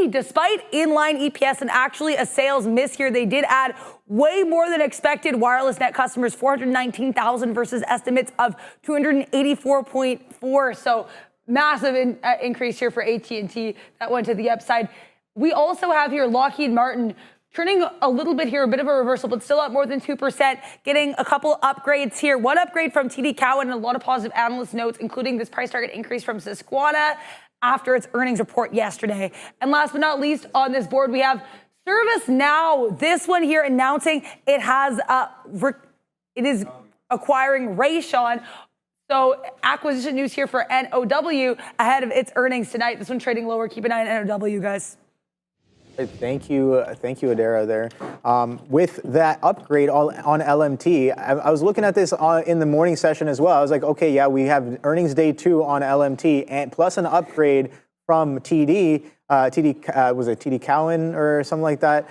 Despite inline EPS and actually a sales miss here, they did add way more than expected wireless net customers, 419,000 versus estimates of 284.4. So massive increase here for AT&T. That went to the upside. We also have here Lockheed Martin turning a little bit here, a bit of a reversal, but still up more than 2%, getting a couple upgrades here. One upgrade from TD Cowen and a lot of positive analyst notes, including this price target increase from Susquehanna after its earnings report yesterday. And last but not least on this board, we have ServiceNow. This one here announcing it is acquiring Raytheon. So acquisition news here for NOW ahead of its earnings tonight. This one trading lower. Keep an eye on NOW, guys. Thank you, Adara there. With that upgrade on LMT, I was looking at this in the morning session as well. I was like, okay, yeah, we have earnings day 2 on LMT, and plus an upgrade from TD. Was it TD Cowen or something like that?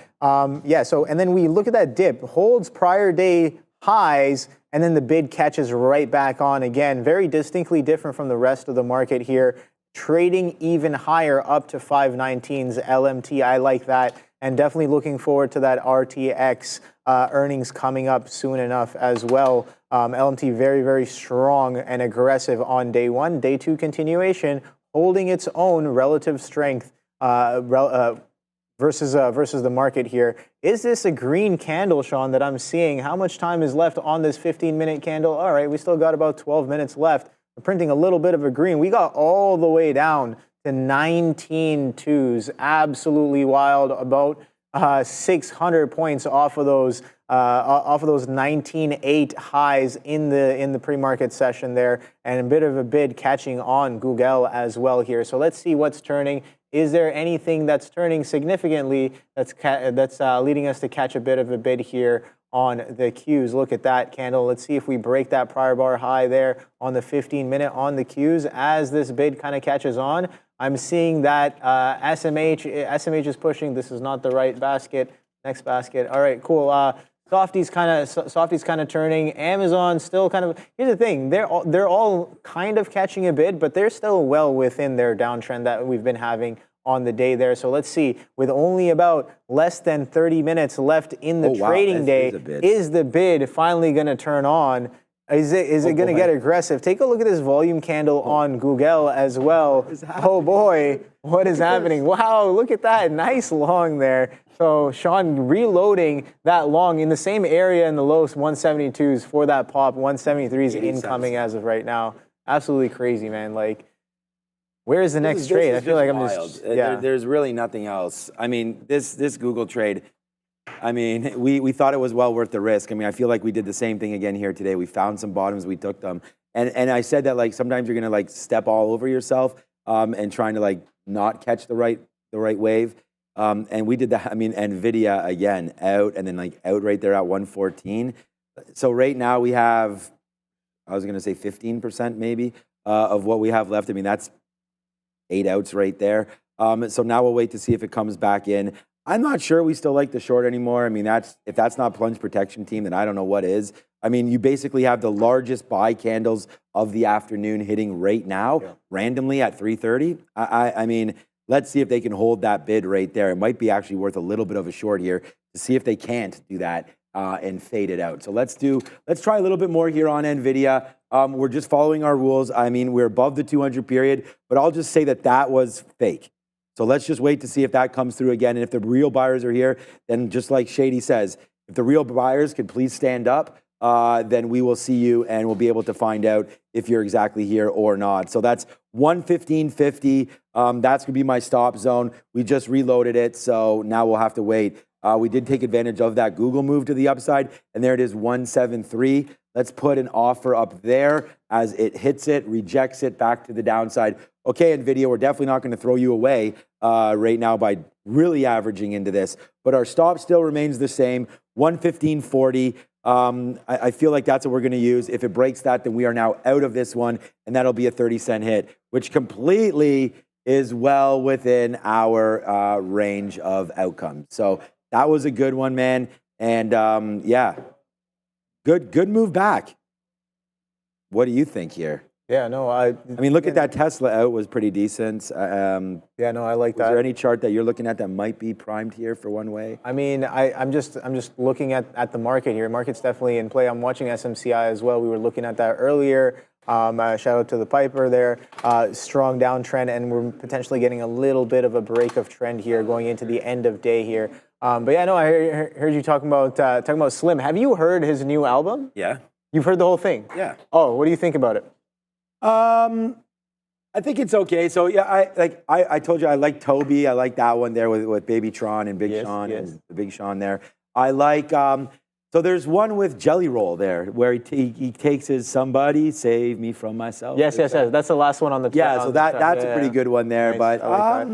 Yeah. So, and then we look at that dip, holds prior day highs, and then the bid catches right back on again. Very distinctly different from the rest of the market here. Trading even higher up to 519s LMT. I like that, and definitely looking forward to that RTX earnings coming up soon enough as well. LMT very, very strong and aggressive on day 1. Day 2 continuation, holding its own relative strength versus the market here. Is this a green candle, Sean, that I'm seeing? How much time is left on this 15-minute candle? All right, we still got about 12 minutes left. We're printing a little bit of a green. We got all the way down to 19.2s. Absolutely wild. About 600 points off of those 19.8 highs in the pre-market session there, and a bit of a bid catching on Google as well here. So let's see what's turning. Is there anything that's turning significantly that's leading us to catch a bit of a bid here on the Qs? Look at that candle. Let's see if we break that prior bar high there on the 15-minute on the Qs. As this bid kind of catches on, I'm seeing that SMH is pushing. This is not the right basket. Next basket. All right, cool. Softies kind of turning. Amazon still kind of. Here's the thing: they're all kind of catching a bid, but they're still well within their downtrend that we've been having on the day there. So let's see, with only about less than 30 minutes left in the trading day, is the bid finally going to turn on? Is it going to get aggressive? Take a look at this volume candle on Google as well. Oh boy, what is happening? Wow, look at that. Nice long there. So Sean reloading that long in the same area in the low 172s for that pop. 173s incoming as of right now. Absolutely crazy, man. Like, where is the next trade? I feel like I'm just, yeah. There's really nothing else. I mean, this Google trade, I mean, we thought it was well worth the risk. I mean, I feel like we did the same thing again here today. We found some bottoms, we took them. And I said that, like, sometimes you're gonna like step all over yourself and trying to like not catch the right wave. And we did that. I mean, Nvidia again out and then like out right there at 114. So right now we have, I was gonna say 15% maybe of what we have left. I mean, that's 8 outs right there. So now we'll wait to see if it comes back in. I'm not sure we still like the short anymore. I mean, if that's not plunge protection team, then I don't know what is. I mean, you basically have the largest buy candles of the afternoon hitting right now, randomly at 3:30. I mean, let's see if they can hold that bid right there. It might be actually worth a little bit of a short here to see if they can't do that and fade it out. So let's try a little bit more here on Nvidia. We're just following our rules. I mean, we're above the 200 period, but I'll just say that was fake. So let's just wait to see if that comes through again. And if the real buyers are here, then just like Shady says, if the real buyers could please stand up, then we will see you and we'll be able to find out if you're exactly here or not. So that's 115.50. That's going to be my stop zone. We just reloaded it, so now we'll have to wait. We did take advantage of that Google move to the upside, and there it is, 173. Let's put an offer up there as it hits it, rejects it back to the downside. Okay, NVIDIA, we're definitely not going to throw you away right now by really averaging into this, but our stop still remains the same, 115.40. I feel like that's what we're going to use. If it breaks that, then we are now out of this one, and that'll be a 30-cent hit, which completely is well within our range of outcomes. So that was a good one, man. And yeah, good move back. What do you think here? Yeah, no, I mean, look at that Tesla out was pretty decent. Yeah, no, I like that. Is there any chart that you're looking at that might be primed here for one way? I mean, I'm just looking at the market here. Market's definitely in play. I'm watching SMCI as well. We were looking at that earlier. Shout out to the Piper there. Strong downtrend, and we're potentially getting a little bit of a break of trend here going into the end of day here. But yeah, no, I heard you talking about Slim. Have you heard his new album? Yeah. You've heard the whole thing? Yeah. Oh, what do you think about it? I think it's okay. So yeah, I told you I like Toby. I like that one there with Baby Tron and Big Sean and the Big Sean there. I like so there's one with Jelly Roll there where he takes his Somebody Save Me From Myself. Yes. That's the last one on the yeah. So that's a pretty good one there. Nice. But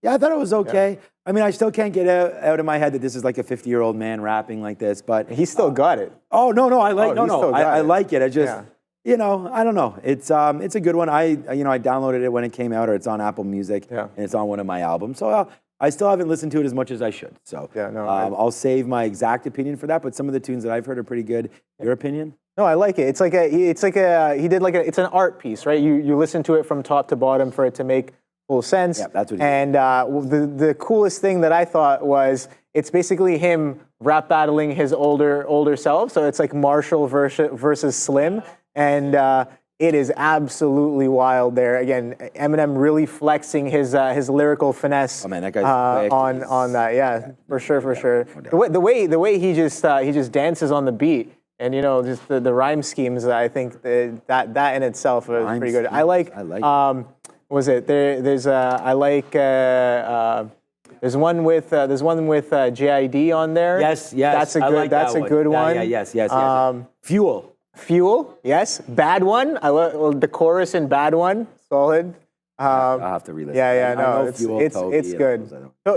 yeah, I thought it was okay. Yeah. I mean, I still can't get out of my head that this is like a 50-year-old man rapping like this. But he still got it. Oh no, I like I like it. I just. Yeah. You know, I don't know. It's a good one. I downloaded it when it came out, or it's on Apple Music, and it's on one of my albums. So I still haven't listened to it as much as I should. So yeah, no, I'll save my exact opinion for that. But some of the tunes that I've heard are pretty good. Your opinion? No, I like it. It's an art piece, right? You listen to it from top to bottom for it to make full sense. Yeah, that's what. And the coolest thing that I thought was it's basically him rap battling his older self. So it's like Marshall versus Slim. And it is absolutely wild there. Again, Eminem really flexing his lyrical finesse. Oh man, that guy's on that. Yeah, for sure. The way he just dances on the beat, and just the rhyme schemes. I think that in itself is pretty good. I like. Was it there? There's one with JID on there. Yes. That's a good. Like that's a good one. Yeah, yes. Fuel, yes. Bad One. I love the chorus in Bad One. Solid. I'll have to re-listen. Yeah. No, it's good.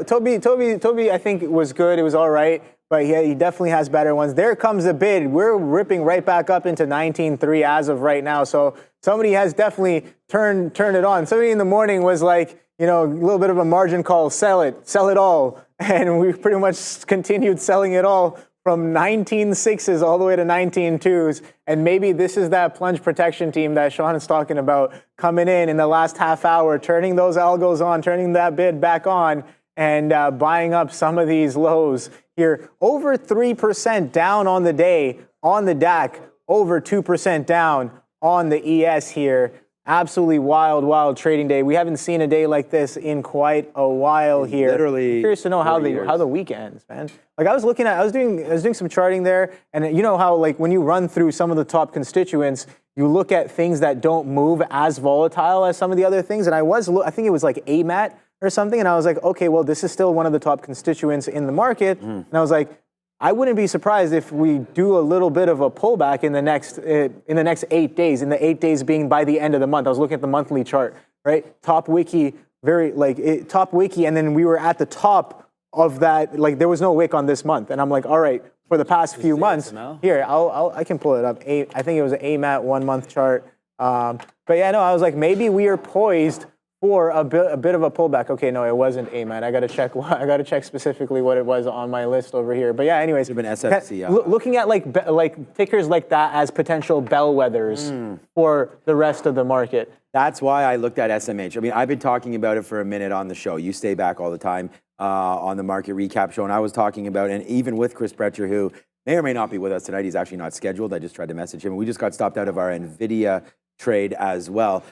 Toby, I think was good. It was all right, but he definitely has better ones. There comes a bid. We're ripping right back up into 19.3 as of right now. So somebody has definitely turned it on. Somebody in the morning was like, a little bit of a margin call. Sell it all, and we pretty much continued selling it all. From 19.6s all the way to 19.2s, and maybe this is that plunge protection team that Sean is talking about coming in the last half hour, turning those algos on, turning that bid back on, and buying up some of these lows here. Over 3% down on the day on the DAC, over 2% down on the ES here. Absolutely wild, wild trading day. We haven't seen a day like this in quite a while here. Literally, I'm curious to know how the week ends, man. Like I was doing some charting there, and you know how like when you run through some of the top constituents, you look at things that don't move as volatile as some of the other things. And I think it was like AMAT or something, and I was like, okay, well this is still one of the top constituents in the market, and I was like, I wouldn't be surprised if we do a little bit of a pullback in the next 8 days. In the 8 days being by the end of the month. I was looking at the monthly chart, right? Top wiki, top wiki, and then we were at the top of that. Like there was no wick on this month, and I'm like, all right, for the past few months, here I can pull it up. I think it was an AMAT 1 month chart. But yeah, no, I was like, maybe we are poised for a bit of a pullback. Okay, no, it wasn't AMAT. I got to check specifically what it was on my list over here. But yeah, anyways, been SFC, looking at like tickers like that as potential bellwethers for the rest of the market. That's why I looked at SMH. I mean, I've been talking about it for a minute on the show. You stay back all the time on the market recap show, and I was talking about, and even with Chris Brecher, who may or may not be with us tonight. He's actually not scheduled. I just tried to message him. We just got stopped out of our Nvidia trade as well.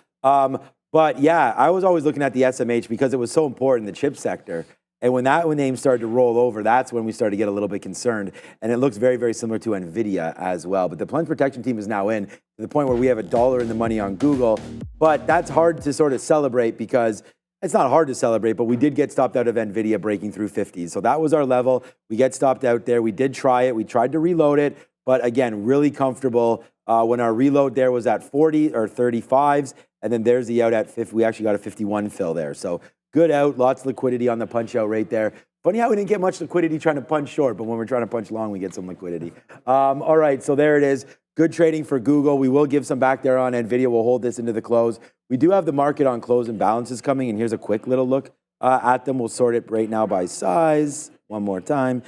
But yeah, I was always looking at the SMH because it was so important in the chip sector. And when that name started to roll over, that's when we started to get a little bit concerned. And it looks very, very similar to Nvidia as well. But the plunge protection team is now in to the point where we have $1 in the money on Google. But that's hard to sort of celebrate because it's not hard to celebrate, but we did get stopped out of Nvidia breaking through 50s. So that was our level. We get stopped out there. We did try it. We tried to reload it. But again, really comfortable when our reload there was at 40 or 35s. And then there's the out at 50. We actually got a 51 fill there. So good out, lots of liquidity on the punch out right there. Funny how we didn't get much liquidity trying to punch short, but when we're trying to punch long, we get some liquidity. All right, so there it is. Good trading for Google. We will give some back there on Nvidia. We'll hold this into the close. We do have the market on close and balances coming, and here's a quick little look at them. We'll sort it right now by size. One more time.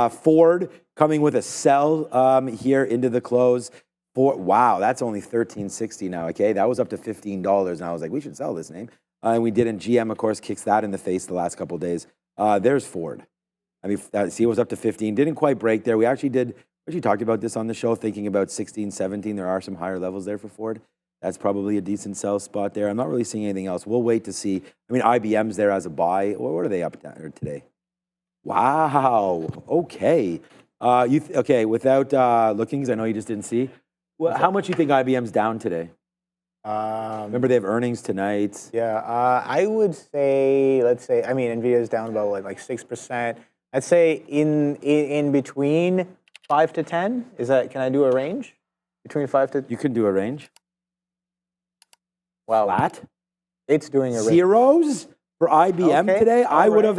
Ford coming with a sell here into the close. Wow, that's only $13.60 now, okay? That was up to $15, and I was like, we should sell this name. And we did, and GM, of course, kicks that in the face the last couple of days. There's Ford. I mean, see, it was up to 15. Didn't quite break there. We actually talked about this on the show, thinking about 16, 17. There are some higher levels there for Ford. That's probably a decent sell spot there. I'm not really seeing anything else. We'll wait to see. I mean, IBM's there as a buy. What are they up today? Wow, okay. Okay, without looking, because I know you just didn't see. Well, how much do you think IBM's down today? Remember, they have earnings tonight. Yeah, I would say, I mean, Nvidia's down about like 6%. I'd say in between 5 to 10. Can I do a range? Between 5 to... You can do a range. Wow. Flat? It's doing a range. Zeros for IBM today? I would have,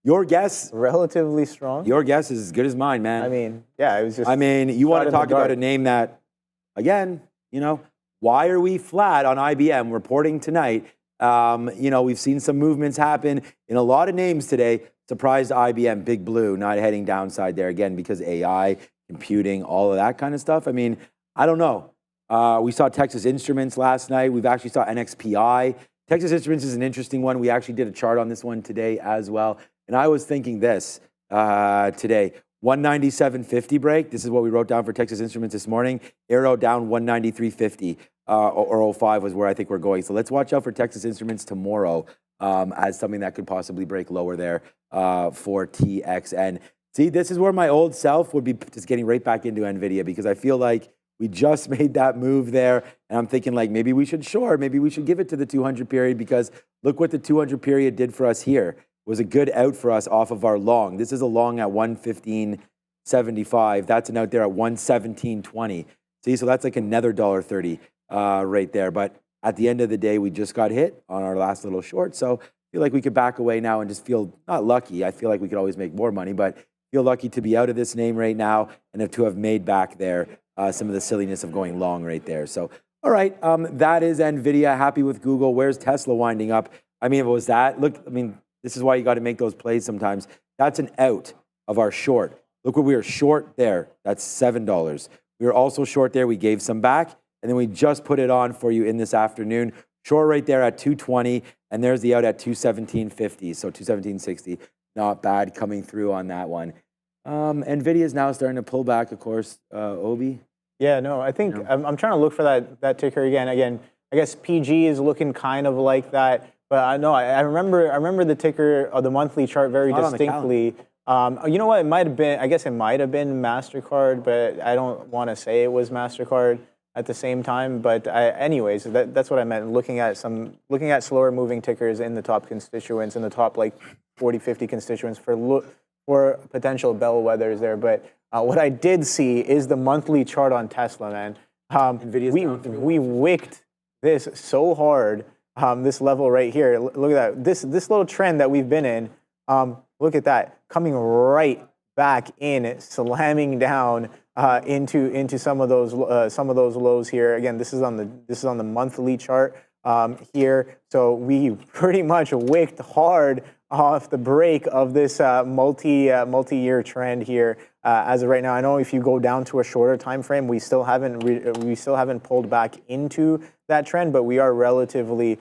your guess... Relatively strong. Your guess is as good as mine, man. I mean, yeah, it was just... I mean, you want to talk about a name that, again, why are we flat on IBM reporting tonight? We've seen some movements happen in a lot of names today. Surprised IBM, Big Blue, not heading downside there again because AI, computing, all of that kind of stuff. I mean, I don't know. We saw Texas Instruments last night. We've actually saw NXPI. Texas Instruments is an interesting one. We actually did a chart on this one today as well. And I was thinking this today. 197.50 break. This is what we wrote down for Texas Instruments this morning. Arrow down 193.50 or 05 was where I think we're going. So let's watch out for Texas Instruments tomorrow as something that could possibly break lower there for TXN. See, this is where my old self would be just getting right back into Nvidia because I feel like we just made that move there. And I'm thinking like maybe we should short, maybe we should give it to the 200 period because look what the 200 period did for us here. Was a good out for us off of our long. This is a long at 115.75. That's an out there at 117.20. See, so that's like another $1.30 right there. But at the end of the day, we just got hit on our last little short. So I feel like we could back away now and just feel not lucky. I feel like we could always make more money, but feel lucky to be out of this name right now and to have made back there some of the silliness of going long right there. So, all right, that is Nvidia. Happy with Google. Where's Tesla winding up? I mean, if it was that, look, I mean, this is why you got to make those plays sometimes. That's an out of our short. Look what we were short there. That's $7. We were also short there. We gave some back, and then we just put it on for you in this afternoon. Short right there at 220, and there's the out at 217.50, so 217.60. Not bad coming through on that one. Nvidia is now starting to pull back, of course, Obi. Yeah, no, I think I'm trying to look for that ticker again. Again, I guess PG is looking kind of like that, but I know I remember the ticker of the monthly chart very distinctly. You know what? It might have been. I guess it might have been Mastercard, but I don't want to say it was Mastercard at the same time. But anyways, that's what I meant. Looking at slower moving tickers in the top constituents, in the top like 40, 50 constituents for potential bellwethers there. But what I did see is the monthly chart on Tesla, man. We wicked this so hard, this level right here. Look at that. This little trend that we've been in. Look at that, coming right back in, slamming down into some of those lows here. Again, this is on the monthly chart here. So we pretty much wicked hard off the break of this multi-year trend here as of right now. I know if you go down to a shorter time frame, we still haven't pulled back into that trend, but we are relatively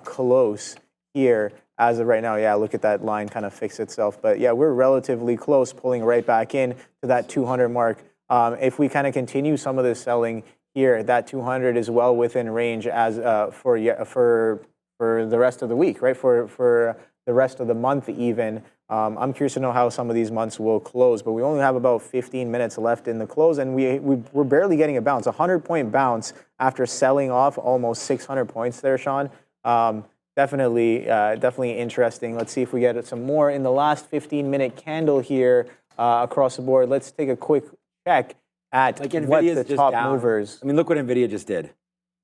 close here as of right now. Yeah, look at that line kind of fix itself. But yeah, we're relatively close, pulling right back in to that 200 mark. If we kind of continue some of this selling here, that 200 is well within range as for the rest of the week, right? For the rest of the month even. I'm curious to know how some of these months will close, but we only have about 15 minutes left in the close, and we're barely getting a bounce, 100-point bounce after selling off almost 600 points there, Sean. Definitely interesting. Let's see if we get some more in the last 15-minute candle here across the board. Let's take a quick check at what the top movers. I mean, look what NVIDIA just did.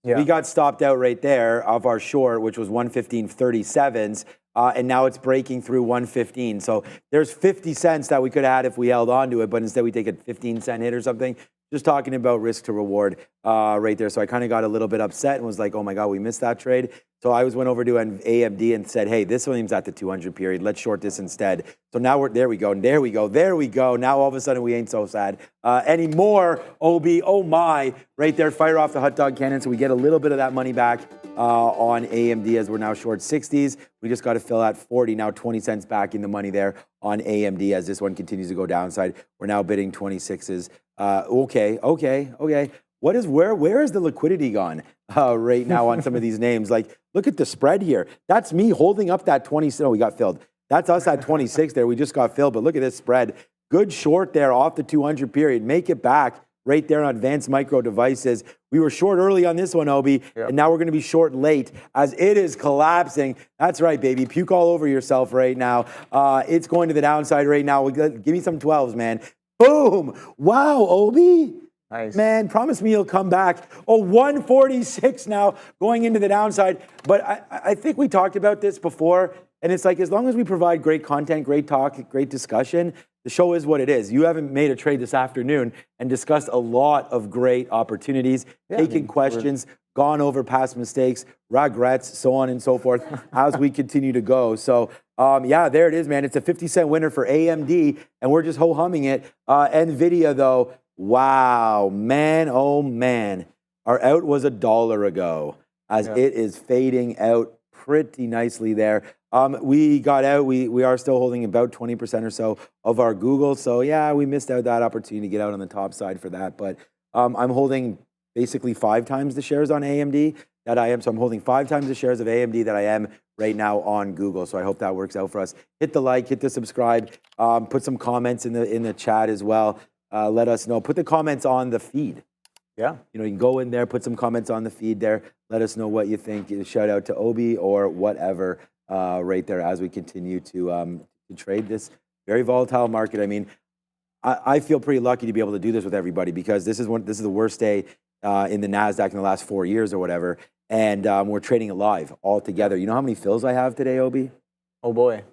Yeah. We got stopped out right there of our short, which was 115.37s, and now it's breaking through 115. So there's 50 cents that we could add if we held on to it, but instead we take a 15-cent hit or something. Just talking about risk to reward right there. So I kind of got a little bit upset and was like, oh my God, we missed that trade. So I went over to AMD and said, hey, this one's at the 200 period. Let's short this instead. So now there we go. Now all of a sudden we ain't so sad anymore. OB, oh my, right there. Fire off the hot dog cannon. So we get a little bit of that money back on AMD as we're now short 60s. We just got to fill out 40, now 20 cents back in the money there on AMD as this one continues to go downside. We're now bidding 26s. Okay. Where is the liquidity gone right now on some of these names? Like, look at the spread here. That's me holding up that 20. No, we got filled. That's us at 26 there. We just got filled. But look at this spread. Good short there off the 200 period. Make it back right there on advanced micro devices. We were short early on this one, Obi, and now we're going to be short late as it is collapsing. That's right, baby. Puke all over yourself right now. It's going to the downside right now. Give me some 12s, man. Boom. Wow, Obi. Nice. Man, promise me you'll come back. Oh, 146 now going into the downside. But I think we talked about this before, and it's like as long as we provide great content, great talk, great discussion, the show is what it is. You haven't made a trade this afternoon and discussed a lot of great opportunities, taken questions, gone over past mistakes, regrets, so on and so forth as we continue to go. So, yeah, there it is, man. It's a 50-cent winner for AMD, and we're just ho-humming it. NVIDIA, though, wow, man, oh, man. Our out was $1 ago as it is fading out pretty nicely there. We got out. We are still holding about 20% or so of our Google. So, yeah, we missed out that opportunity to get out on the top side for that. But I'm holding basically 5 times the shares on AMD that I am. So I'm holding 5 times the shares of AMD that I am right now on Google. So I hope that works out for us. Hit the like, hit the subscribe, put some comments in the chat as well. Let us know. Put the comments on the feed. Yeah. You know, you can go in there, put some comments on the feed there. Let us know what you think. Shout out to Obi or whatever right there as we continue to trade this very volatile market. I mean, I feel pretty lucky to be able to do this with everybody because this is the worst day in the Nasdaq in the last 4 years or whatever, and we're trading it live all together. You know how many fills I have today, Obi? Oh boy.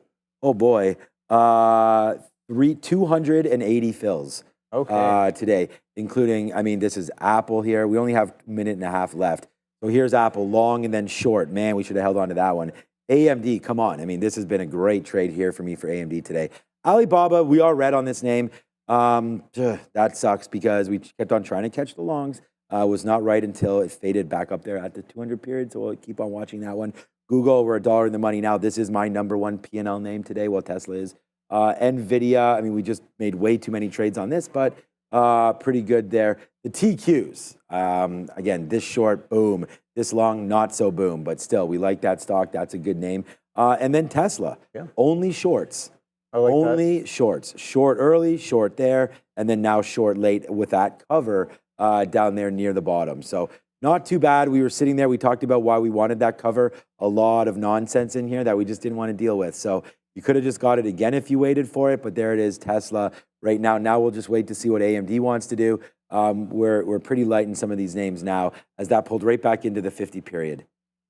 280 fills. Okay. Today, including, I mean, this is Apple here. We only have a minute and a half left. So here's Apple, long and then short. Man, we should have held on to that one. AMD, come on. I mean, this has been a great trade here for me for AMD today. Alibaba, we are red on this name. That sucks because we kept on trying to catch the longs. Was not right until it faded back up there at the 200 period. So we'll keep on watching that one. Google, we're $1 in the money now. This is my #1 P&L name today. Well, Tesla is. NVIDIA, I mean, we just made way too many trades on this, but pretty good there. The TQs, again, this short, boom. This long, not so boom. But still, we like that stock. That's a good name. And then Tesla, only shorts. I like only shorts. Short early, short there, and then now short late with that cover down there near the bottom. So not too bad. We were sitting there. We talked about why we wanted that cover. A lot of nonsense in here that we just didn't want to deal with. So you could have just got it again if you waited for it, but there it is, Tesla right now. Now we'll just wait to see what AMD wants to do. We're pretty light in some of these names now as that pulled right back into the 50 period.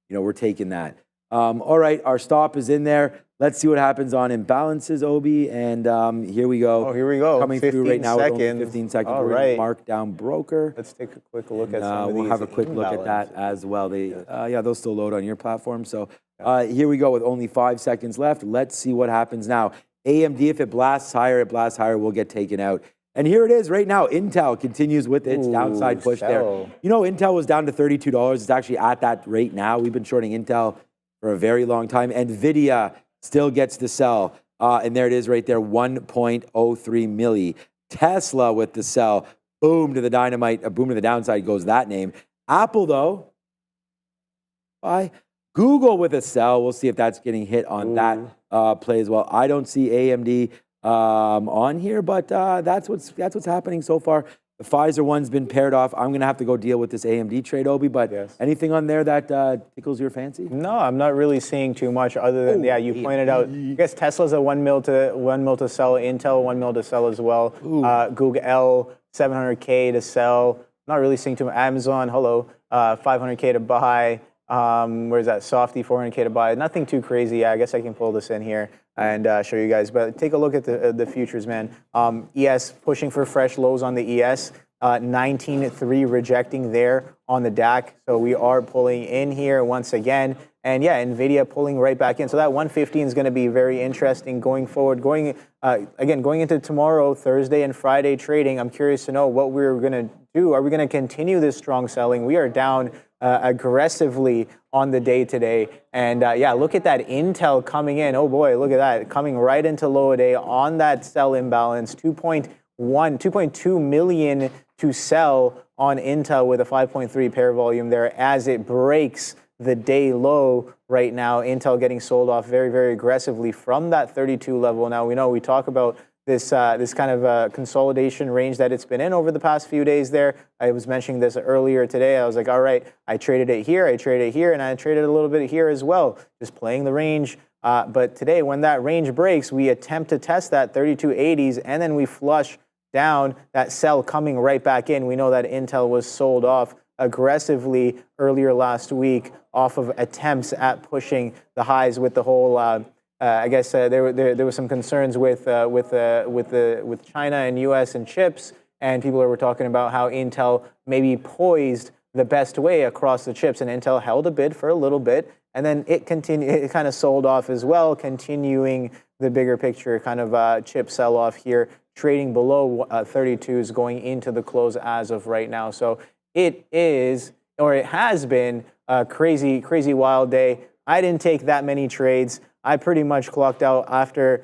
You know, we're taking that. All right, our stop is in there. Let's see what happens on imbalances, Obi. And here we go. Oh, here we go. Coming through right now with only 15 seconds. All We're right. Mark down broker. Let's take a quick look at some of We'll these have a quick look at that imbalances. as well. They, yeah, they'll still load on your platform. So here we go with only 5 seconds left. Let's see what happens now. AMD, if it blasts higher, will get taken out. And here it is right now. Intel continues with its downside push there. You know, Intel was down to $32. It's actually at that rate now. We've been shorting Intel for a very long time. NVIDIA still gets the sell. And there it is right there, 1.03 milli. Tesla with the sell. Boom to the dynamite. A boom to the downside goes that name. Apple, though, buy. Google with a sell. We'll see if that's getting hit on that play as well. I don't see AMD on here, but that's what's happening so far. The Pfizer one's been paired off. I'm going to have to go deal with this AMD trade, Obi, but anything on there that tickles your fancy? No, I'm not really seeing too much other than, you pointed out, I guess Tesla's a 1 mil to sell, Intel 1 mil to sell as well. Google, 700K to sell. Not really seeing too much. Amazon, 500K to buy. Where's that? Softy, 400K to buy. Nothing too crazy. Yeah, I guess I can pull this in here and show you guys. But take a look at the futures, man. ES pushing for fresh lows on the ES. 19.3 rejecting there on the DAC. So we are pulling in here once again. And yeah, NVIDIA pulling right back in. So that 115 is going to be very interesting going forward. Going into tomorrow, Thursday and Friday trading, I'm curious to know what we're going to do. Are we going to continue this strong selling? We are down aggressively on the day today. And yeah, look at that Intel coming in. Oh boy, look at that. Coming right into low a day on that sell imbalance. 2.2 million to sell on Intel with a 5.3 pair volume there as it breaks the day low right now. Intel getting sold off very, very aggressively from that 32 level. Now, we talk about this kind of consolidation range that it's been in over the past few days there. I was mentioning this earlier today. I was like, all right, I traded it here, and I traded a little bit here as well, just playing the range. But today, when that range breaks, we attempt to test that 3280s, and then we flush down that sell coming right back in. We know that Intel was sold off aggressively earlier last week off of attempts at pushing the highs with the whole. I guess there were some concerns with China and U.S. and chips, and people were talking about how Intel maybe poised the best way across the chips, and Intel held a bid for a little bit, and then it kind of sold off as well, continuing the bigger picture kind of chip sell-off here, trading below 32s going into the close as of right now. So it is, or it has been, a crazy wild day. I didn't take that many trades. I pretty much clocked out after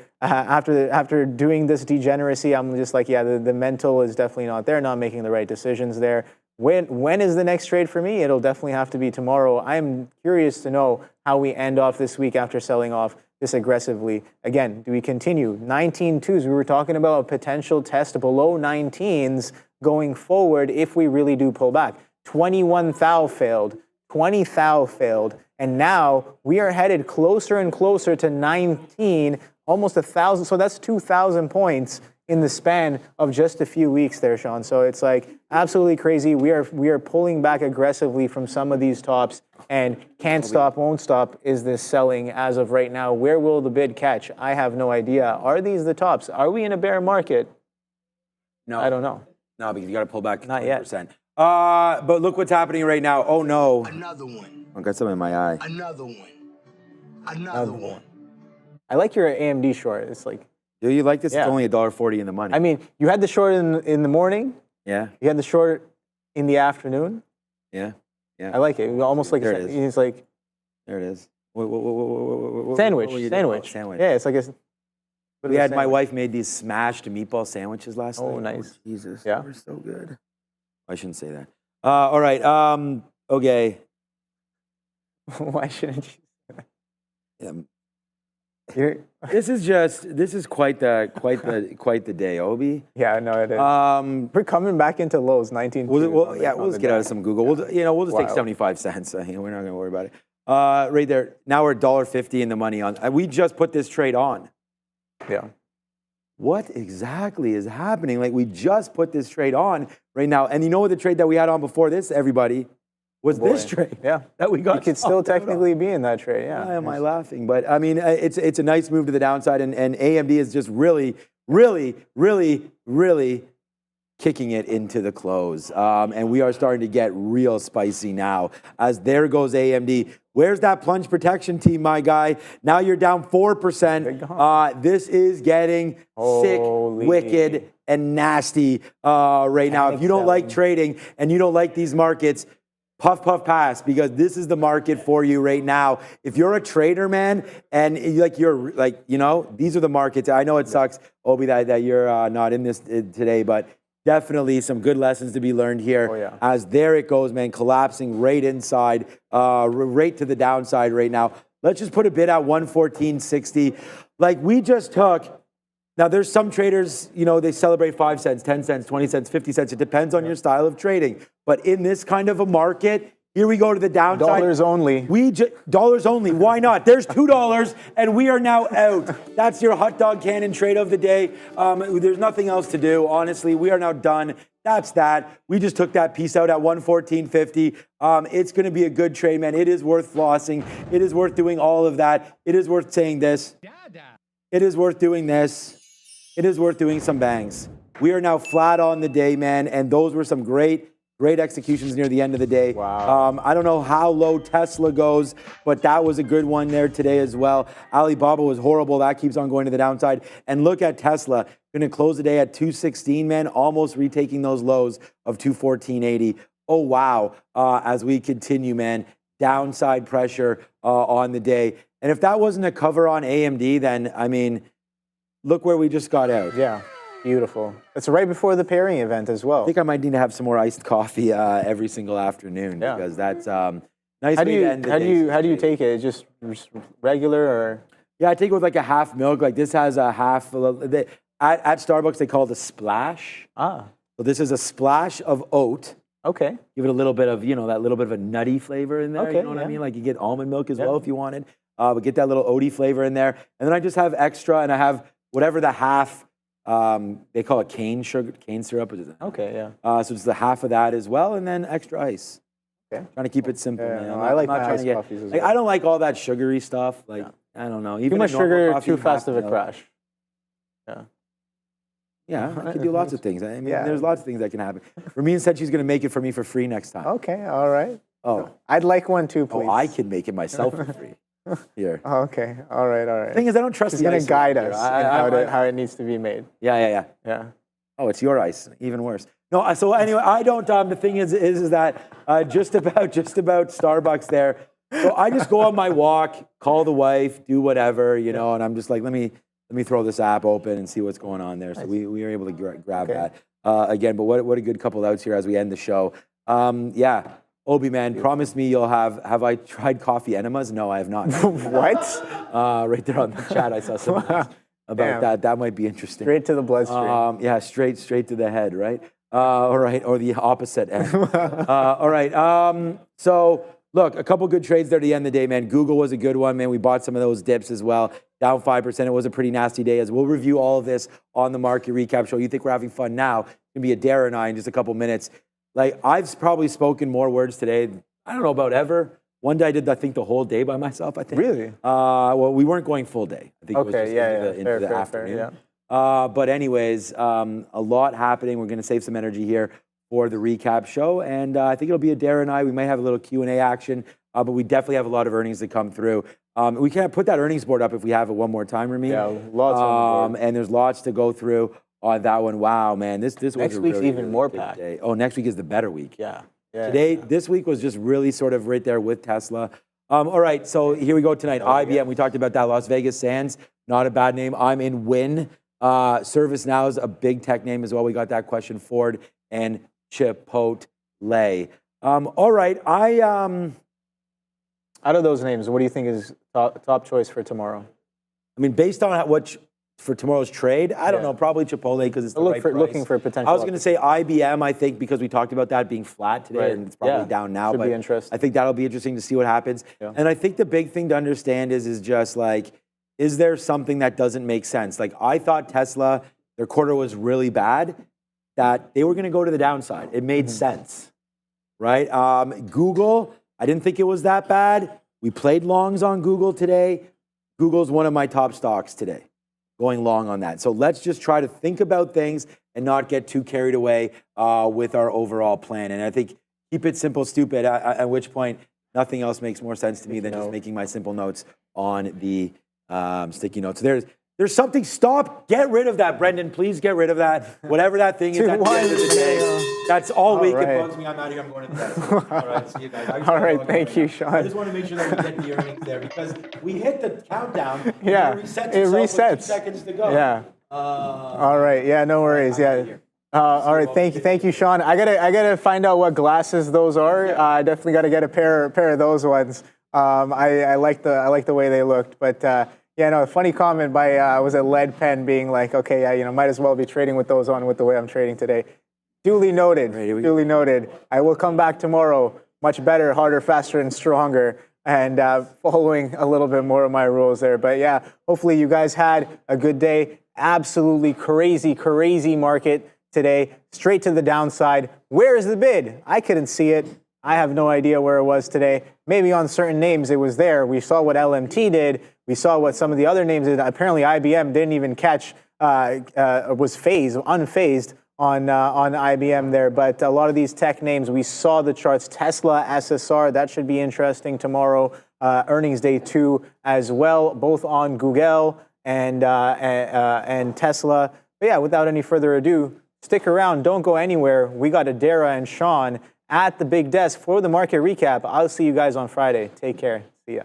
doing this degeneracy. I'm just like, yeah, the mental is definitely not there, not making the right decisions there. When is the next trade for me? It'll definitely have to be tomorrow. I'm curious to know how we end off this week after selling off this aggressively. Again, do we continue? 19.2s, we were talking about a potential test below 19s going forward if we really do pull back. 21 thou failed, 20 thou failed, and now we are headed closer and closer to 19, almost 1,000. So that's 2,000 points in the span of just a few weeks there, Sean. So it's like absolutely crazy. We are pulling back aggressively from some of these tops, and can't stop, won't stop is this selling as of right now. Where will the bid catch? I have no idea. Are these the tops? Are we in a bear market? No. I don't know. No, because you got to pull back 20%. Not yet. But look what's happening right now. Oh, no. Another one. I got something in my eye. Another one. Another one. I like your AMD short. It's like, Do you like this? Yeah. It's only $1.40 in the money. I mean, you had the short in the morning. Yeah. You had the short in the afternoon. Yeah. Yeah. I like it. Almost like There it is. it's like There it is. sandwich. What were you doing? Sandwich. Oh, sandwich. Yeah, it's like a We had my wife made these smashed meatball sandwiches last night. Oh, nice. Jesus, Yeah. they were so good. I shouldn't say that. All right. Okay. Why shouldn't Yeah. you? This is quite the day, Obi. Yeah, no, it is. We're coming back into lows, 19. We'll just get out of some Google. We'll just take Wow. 75 cents. We're not going to worry about it. Right there. Now we're $1.50 in the money on. We just put this trade on. Yeah. What exactly is happening? Like we just put this trade on right now, and you know what the trade that we had on before this, everybody, was this trade. Yeah. That we got. You could still technically be in that trade. Yeah. Why am I laughing? But I mean, it's a nice move to the downside, and AMD is just really kicking it into the close. And we are starting to get real spicy now. As there goes AMD. Where's that plunge protection team, my guy? Now you're down 4%. This is getting sick, wicked, and nasty right now. If you don't like trading and you don't like these markets, puff, puff, pass, because this is the market for you right now. If you're a trader, man, and these are the markets. I know it sucks, Obi, that you're not in this today, but definitely some good lessons to be learned here. Oh, yeah. As there it goes, man, collapsing right inside, right to the downside right now. Let's just put a bid at 114.60. Like we just took. Now, there's some traders, they celebrate 5 cents, 10 cents, 20 cents, 50 cents. It depends on your style of trading. But in this kind of a market, here we go to the downside. Dollars only. Dollars only. Why not? There's $2, and we are now out. That's your hot dog cannon trade of the day. There's nothing else to do. Honestly, we are now done. That's that. We just took that piece out at 114.50. It's going to be a good trade, man. It is worth flossing. It is worth doing all of that. It is worth saying this. It is worth doing this. It is worth doing some bangs. We are now flat on the day, man, and those were some great executions near the end of the day. Wow. I don't know how low Tesla goes, but that was a good one there today as well. Alibaba was horrible. That keeps on going to the downside. And look at Tesla. Going to close the day at 216, man, almost retaking those lows of 214.80. Oh, wow. As we continue, man, downside pressure on the day. And if that wasn't a cover on AMD, then, I mean, look where we just got out. Yeah. Beautiful. It's right before the pairing event as well. I think I might need to have some more iced coffee every single afternoon because that's nice. How do you take it? Just regular or? Yeah, I take it with like a half milk. Like this has a half. At Starbucks, they call it a splash. So this is a splash of oat. Okay. Give it a little bit of that little bit of a nutty flavor in there. Okay, You know what I mean? Like you get almond milk as well if you wanted. But get that little oaty flavor in there, and then I just have extra, and I have whatever the half. They call it cane syrup. Okay, yeah. So it's the half of that as well, and then extra ice. Okay. Trying to keep it simple, man. No, I like my iced coffees as well. I don't like all that sugary stuff. Like, I don't know. Even too much sugar, too fast of a crash. Yeah. Yeah, I can do lots of things. I mean, there's lots of things that can happen. Ramin said she's going to make it for me for free next time. Okay, all right. Oh. I'd like one too, please. Oh, I can make it myself for free. Here. Oh, okay, all right. The thing is, I don't trust He's going to guide us in how it needs to be made. Yeah. Oh, it's your ice. Even worse. No, so anyway, I don't. The thing is that just about Starbucks there. So I just go on my walk, call the wife, do whatever, and I'm just like, let me throw this app open and see what's going on there. So we were able to grab that again. But what a good couple outs here as we end the show. Yeah. Obi, man, promise me you'll have I tried coffee enemas? No, I have not. What? Right there on the chat, I saw something about that. That might be interesting. Straight to the bloodstream. Yeah, straight to the head, right? All right, or the opposite end. All right. So, look, a couple good trades there at the end of the day, man. Google was a good one, man. We bought some of those dips as well. Down 5%. It was a pretty nasty day as we'll review all of this on the market recap show. You think we're having fun now? It's going to be a Dara and I in just a couple minutes. Like, I've probably spoken more words today, I don't know about ever. One day I did, I think, the whole day by myself, I think. Really? Well, we weren't going full day. I think it was just into the afternoon. But anyways, a lot happening. We're going to save some energy here for the recap show. And I think it'll be a Dara and I. We might have a little Q&A action, but we definitely have a lot of earnings to come through. We can't put that earnings board up if we have it one more time, Ramin. Yeah, lots on the board. And there's lots to go through on that one. Wow, man, this was next a week's really, even really more big packed. day. Oh, next week is the better week. Yeah. This week was just really sort of right there with Tesla. All right, so here we go tonight. IBM, we talked about that. Las Vegas Sands, not a bad name. I'm in Win. ServiceNow is a big tech name as well. We got that question. Ford and Chipotle. All right, Out of those names, what do you think is top choice for tomorrow? I mean, based on for tomorrow's trade, I don't know, probably Chipotle because it's the right price. Looking for potential. I was going to say IBM, I think, because we talked about that being flat today, and it's probably down now. Should but be interesting. I think that'll be interesting to see what happens. Yeah. And I think the big thing to understand is just like, is there something that doesn't make sense? Like, I thought Tesla, their quarter was really bad, that they were going to go to the downside. It made sense, right? Google, I didn't think it was that bad. We played longs on Google today. Google's one of my top stocks today, going long on that. So let's just try to think about things and not get too carried away with our overall plan. And I think keep it simple, stupid, at which point nothing else makes more sense to me than just making my simple notes on the sticky notes. There's something, stop, get rid of that, Brendan, please get rid of that. Whatever that thing is at the end of the day, that's all week. It bugs me, I'm out of here, I'm going to the desk. All right, see you guys. All right, thank you, Sean. I just want to make sure that we get the earnings there because we hit the countdown. Yeah, it resets. it resets. With 2 seconds to go. Yeah. All right, yeah, no worries, yeah. All right, thank you, Sean. I gotta find out what glasses those are. I definitely gotta get a pair of those ones. I like the way they looked, but yeah, no, a funny comment by was it Lead Pen being like, okay, yeah, you know, might as well be trading with those on with the way I'm trading today. Duly noted. Duly noted. I will come back tomorrow, much better, harder, faster, and stronger, and following a little bit more of my rules there. But yeah, hopefully you guys had a good day. Absolutely crazy market today, straight to the downside. Where is the bid? I couldn't see it. I have no idea where it was today. Maybe on certain names it was there. We saw what LMT did. We saw what some of the other names did. Apparently IBM didn't even catch, was unfazed on IBM there. But a lot of these tech names, we saw the charts. Tesla, SSR, that should be interesting tomorrow. Earnings day 2 as well, both on Google and Tesla. But yeah, without any further ado, stick around. Don't go anywhere. We got Adara and Sean at the big desk for the market recap. I'll see you guys on Friday. Take care. See ya.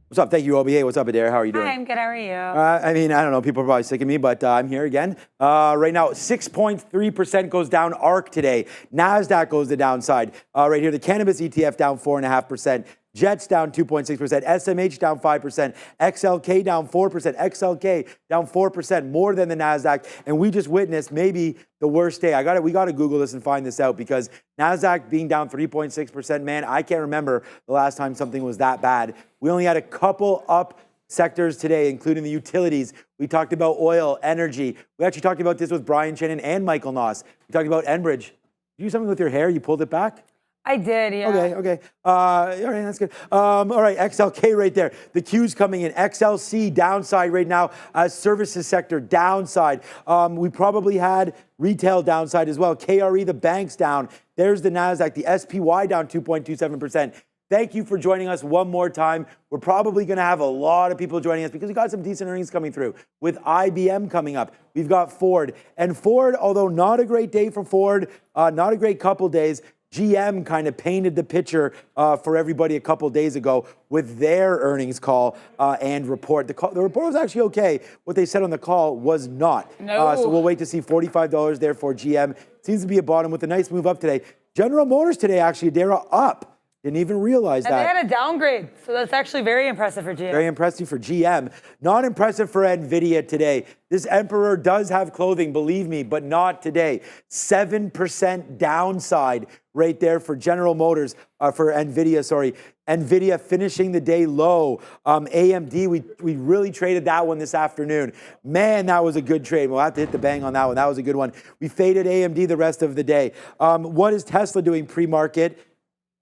What's up? Thank you, OBA. What's up, Adair? How are you doing? Hi, I'm good. How are you? I mean, I don't know. People are probably sick of me, but I'm here again. Right now, 6.3% goes down ARC today. Nasdaq goes the downside. Right here, the cannabis ETF down 4.5%. Jets down 2.6%, SMH down 5%, XLK down 4%, XLK down 4%, more than the Nasdaq. And we just witnessed maybe the worst day. We got to Google this and find this out because Nasdaq being down 3.6%, man, I can't remember the last time something was that bad. We only had a couple up sectors today, including the utilities. We talked about oil, energy. We actually talked about this with Brian Shannon and Michael Noss. We talked about Enbridge. Did you do something with your hair? You pulled it back? I did, yeah. Okay. All right, that's good. All right, XLK right there. The Q's coming in. XLC downside right now. Services sector downside. We probably had retail downside as well. KRE, the banks down. There's the Nasdaq. The SPY down 2.27%. Thank you for joining us one more time. We're probably going to have a lot of people joining us because we got some decent earnings coming through. With IBM coming up, we've got Ford. And Ford, although not a great day for Ford, not a great couple days, GM kind of painted the picture for everybody a couple days ago with their earnings call and report. The report was actually okay. What they said on the call was not. No. So we'll wait to see $45 there for GM. Seems to be a bottom with a nice move up today. General Motors today, actually, they're up. Didn't even realize that. And they had a downgrade, so that's actually very impressive for GM. Very impressive for GM. Not impressive for NVIDIA today. This emperor does have clothing, believe me, but not today. 7% downside right there for General Motors, for NVIDIA, sorry. NVIDIA finishing the day low. AMD, we really traded that one this afternoon. Man, that was a good trade. We'll have to hit the bang on that one. That was a good one. We faded AMD the rest of the day. What is Tesla doing pre-market?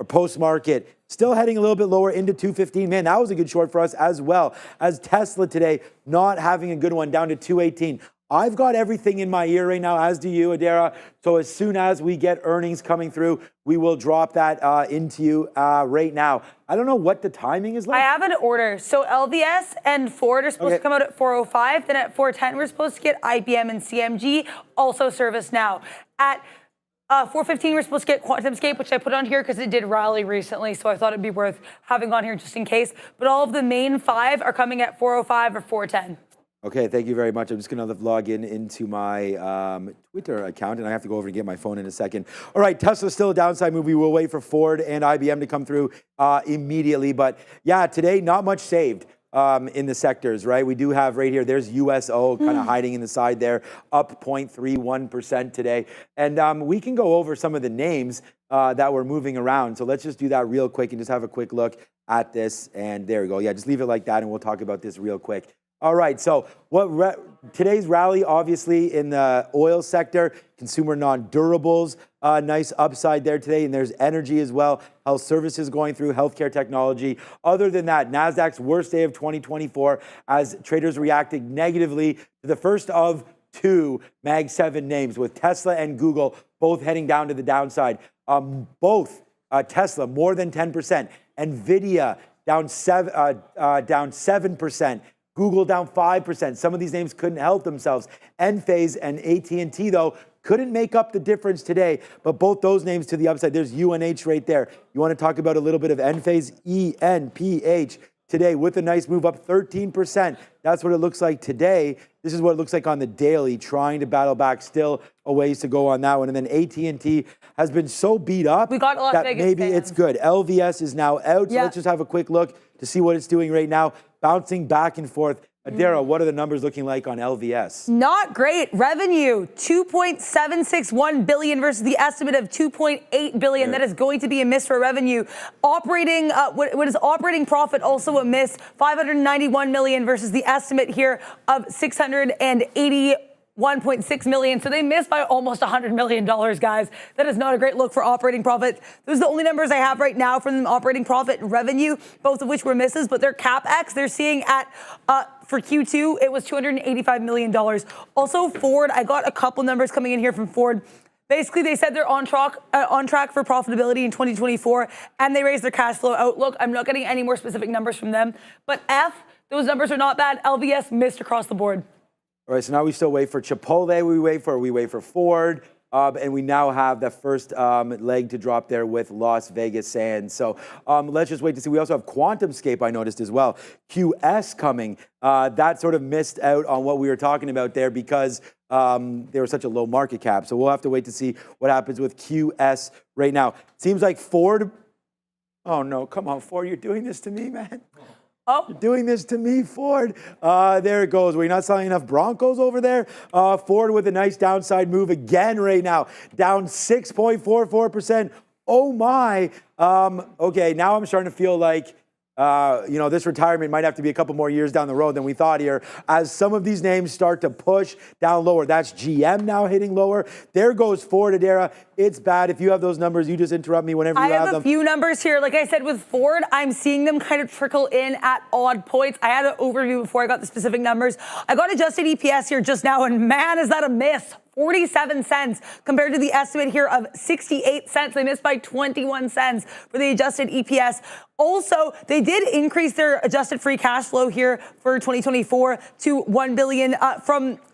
Or post-market, still heading a little bit lower into 215. Man, that was a good short for us as well as Tesla today, not having a good one, down to 218. I've got everything in my ear right now, as do you, Adara. So as soon as we get earnings coming through, we will drop that into you right now. I don't know what the timing is like. I have an order. So LVS and Ford are supposed to come out at 4:05. Then at 4:10, we're supposed to get IBM and CMG, also ServiceNow. At 415, we're supposed to get QuantumScape, which I put on here because it did rally recently, so I thought it'd be worth having on here just in case. But all of the main 5 are coming at 405 or 410. Okay, thank you very much. I'm just going to log into my Twitter account, and I have to go over and get my phone in a second. All right, Tesla's still a downside move. We will wait for Ford and IBM to come through immediately. But yeah, today, not much saved in the sectors, right? We do have right here, there's USO kind of hiding in the side there, up 0.31% today. And we can go over some of the names that were moving around. So let's just do that real quick and just have a quick look at this. And there we go. Yeah, just leave it like that, and we'll talk about this real quick. All right, so today's rally, obviously, in the oil sector, consumer non-durables, nice upside there today, and there's energy as well, health services going through, healthcare technology. Other than that, Nasdaq's worst day of 2024 as traders reacting negatively to the first of 2 Mag 7 names, with Tesla and Google both heading down to the downside. Tesla more than 10%, Nvidia down 7%. Google down 5%. Some of these names couldn't help themselves. Enphase and AT&T, though, couldn't make up the difference today, but both those names to the upside. There's UNH right there. You want to talk about a little bit of Enphase, ENPH, today with a nice move up 13%. That's what it looks like today. This is what it looks like on the daily, trying to battle back. Still a ways to go on that one. And then AT&T has been so beat up that maybe it's good. LVS is now out. So let's just have a quick look to see what it's doing right now. Bouncing back and forth. Adara, what are the numbers looking like on LVS? Not great. Revenue, $2.761 billion versus the estimate of $2.8 billion. That is going to be a miss for revenue. Operating, what is operating profit also a miss? $591 million versus the estimate here of $681.6 million. So they missed by almost $100 million, guys. That is not a great look for operating profit. Those are the only numbers I have right now from operating profit and revenue, both of which were misses, but their CapEx, they're seeing at, for Q2, it was $285 million. Also, Ford, I got a couple numbers coming in here from Ford. Basically, they said they're on track for profitability in 2024, and they raised their cash flow outlook. I'm not getting any more specific numbers from them. But those numbers are not bad. LVS missed across the board. All right, so now we still wait for Chipotle, we wait for Ford, and we now have the first leg to drop there with Las Vegas Sands. So let's just wait to see. We also have QuantumScape, I noticed as well. QS coming. That sort of missed out on what we were talking about there because they were such a low market cap. So we'll have to wait to see what happens with QS right now. Seems like Ford. Oh, no, come on, Ford, you're doing this to me, man. Oh. You're doing this to me, Ford. There it goes. We're not selling enough Broncos over there. Ford with a nice downside move again right now. Down 6.44%. Oh, my. Okay, now I'm starting to feel like, this retirement might have to be a couple more years down the road than we thought here as some of these names start to push down lower. That's GM now hitting lower. There goes Ford, Adara. It's bad. If you have those numbers, you just interrupt me whenever you have them. I have a few numbers here. Like I said, with Ford, I'm seeing them kind of trickle in at odd points. I had an overview before I got the specific numbers. I got adjusted EPS here just now, and man, is that a miss. 47 cents compared to the estimate here of 68 cents. They missed by 21 cents for the adjusted EPS. Also, they did increase their adjusted free cash flow here for 2024 to $1 billion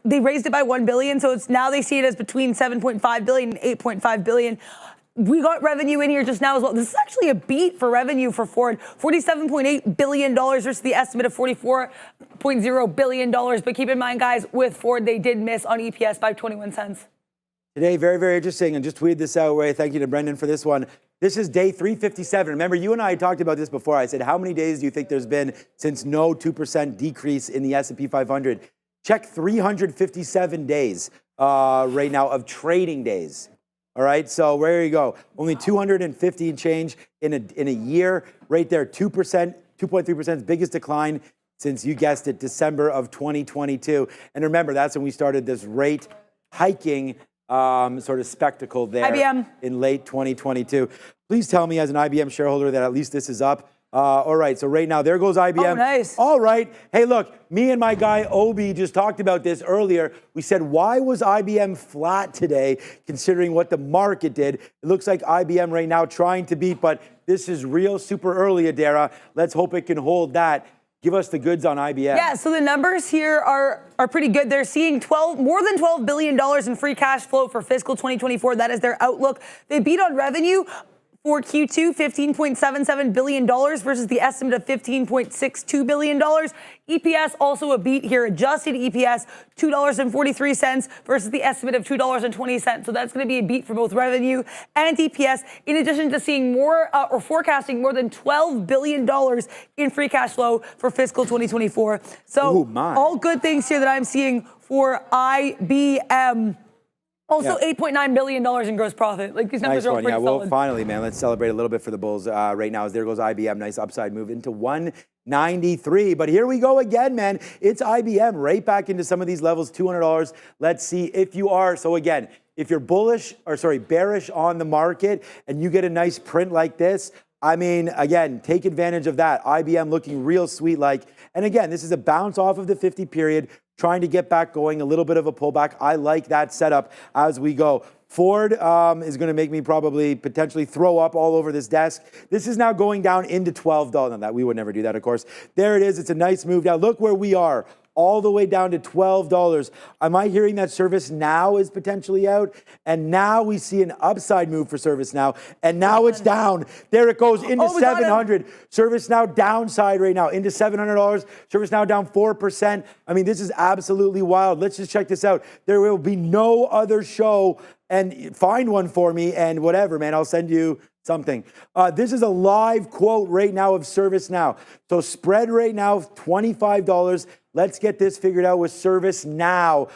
they raised it by $1 billion. So it's now they see it as between 7.5 billion and 8.5 billion. We got revenue in here just now as well. This is actually a beat for revenue for Ford. $47.8 billion versus the estimate of $44.0 billion. But keep in mind, guys, with Ford, they did miss on EPS by 21 cents. Today, very, very interesting. And just tweeted this out, Ray. Thank you to Brendan for this one. This is day 357. Remember, you and I talked about this before. I said, how many days do you think there's been since no 2% decrease in the S&P 500? Check 357 days right now of trading days. All right, so there you go. Only 250 and change in a year. Right there, 2%, 2.3%, biggest decline since, you guessed it, December of 2022. And remember, that's when we started this rate hiking sort of spectacle there IBM. In late 2022. Please tell me as an IBM shareholder that at least this is up. All right, so right now, there goes IBM. Oh, nice. All right. Hey, look, me and my guy Obi just talked about this earlier. We said, why was IBM flat today, considering what the market did? It looks like IBM right now trying to beat, but this is real super early, Adara. Let's hope it can hold that. Give us the goods on IBM. Yeah, so the numbers here are pretty good. They're seeing more than $12 billion in free cash flow for fiscal 2024. That is their outlook. They beat on revenue for Q2, $15.77 billion versus the estimate of $15.62 billion. EPS also a beat here. Adjusted EPS, $2.43 versus the estimate of $2.20. So that's going to be a beat for both revenue and EPS, in addition to seeing more or forecasting more than $12 billion in free cash flow for fiscal 2024. So all good things here that I'm seeing for IBM. Also, $8.9 billion in gross profit. Like, these numbers are all pretty solid. Well, finally, man, let's celebrate a little bit for the Bulls right now. As there goes IBM, nice upside move into 193. But here we go again, man. It's IBM right back into some of these levels, $200. Let's see if you are. So again, if you're bearish on the market and you get a nice print like this, I mean, again, take advantage of that. IBM looking real sweet like. And again, this is a bounce off of the 50 period, trying to get back going, a little bit of a pullback. I like that setup as we go. Ford is going to make me probably potentially throw up all over this desk. This is now going down into $12. Now, that we would never do that, of course. There it is. It's a nice move. Now, look where we are. All the way down to $12. Am I hearing that ServiceNow is potentially out? And now we see an upside move for ServiceNow. And now it's down. There it goes into 700. ServiceNow downside right now into $700. ServiceNow down 4%. I mean, this is absolutely wild. Let's just check this out. There will be no other show. And find one for me and whatever, man. I'll send you something. This is a live quote right now of ServiceNow. So spread right now, $25. Let's get this figured out with ServiceNow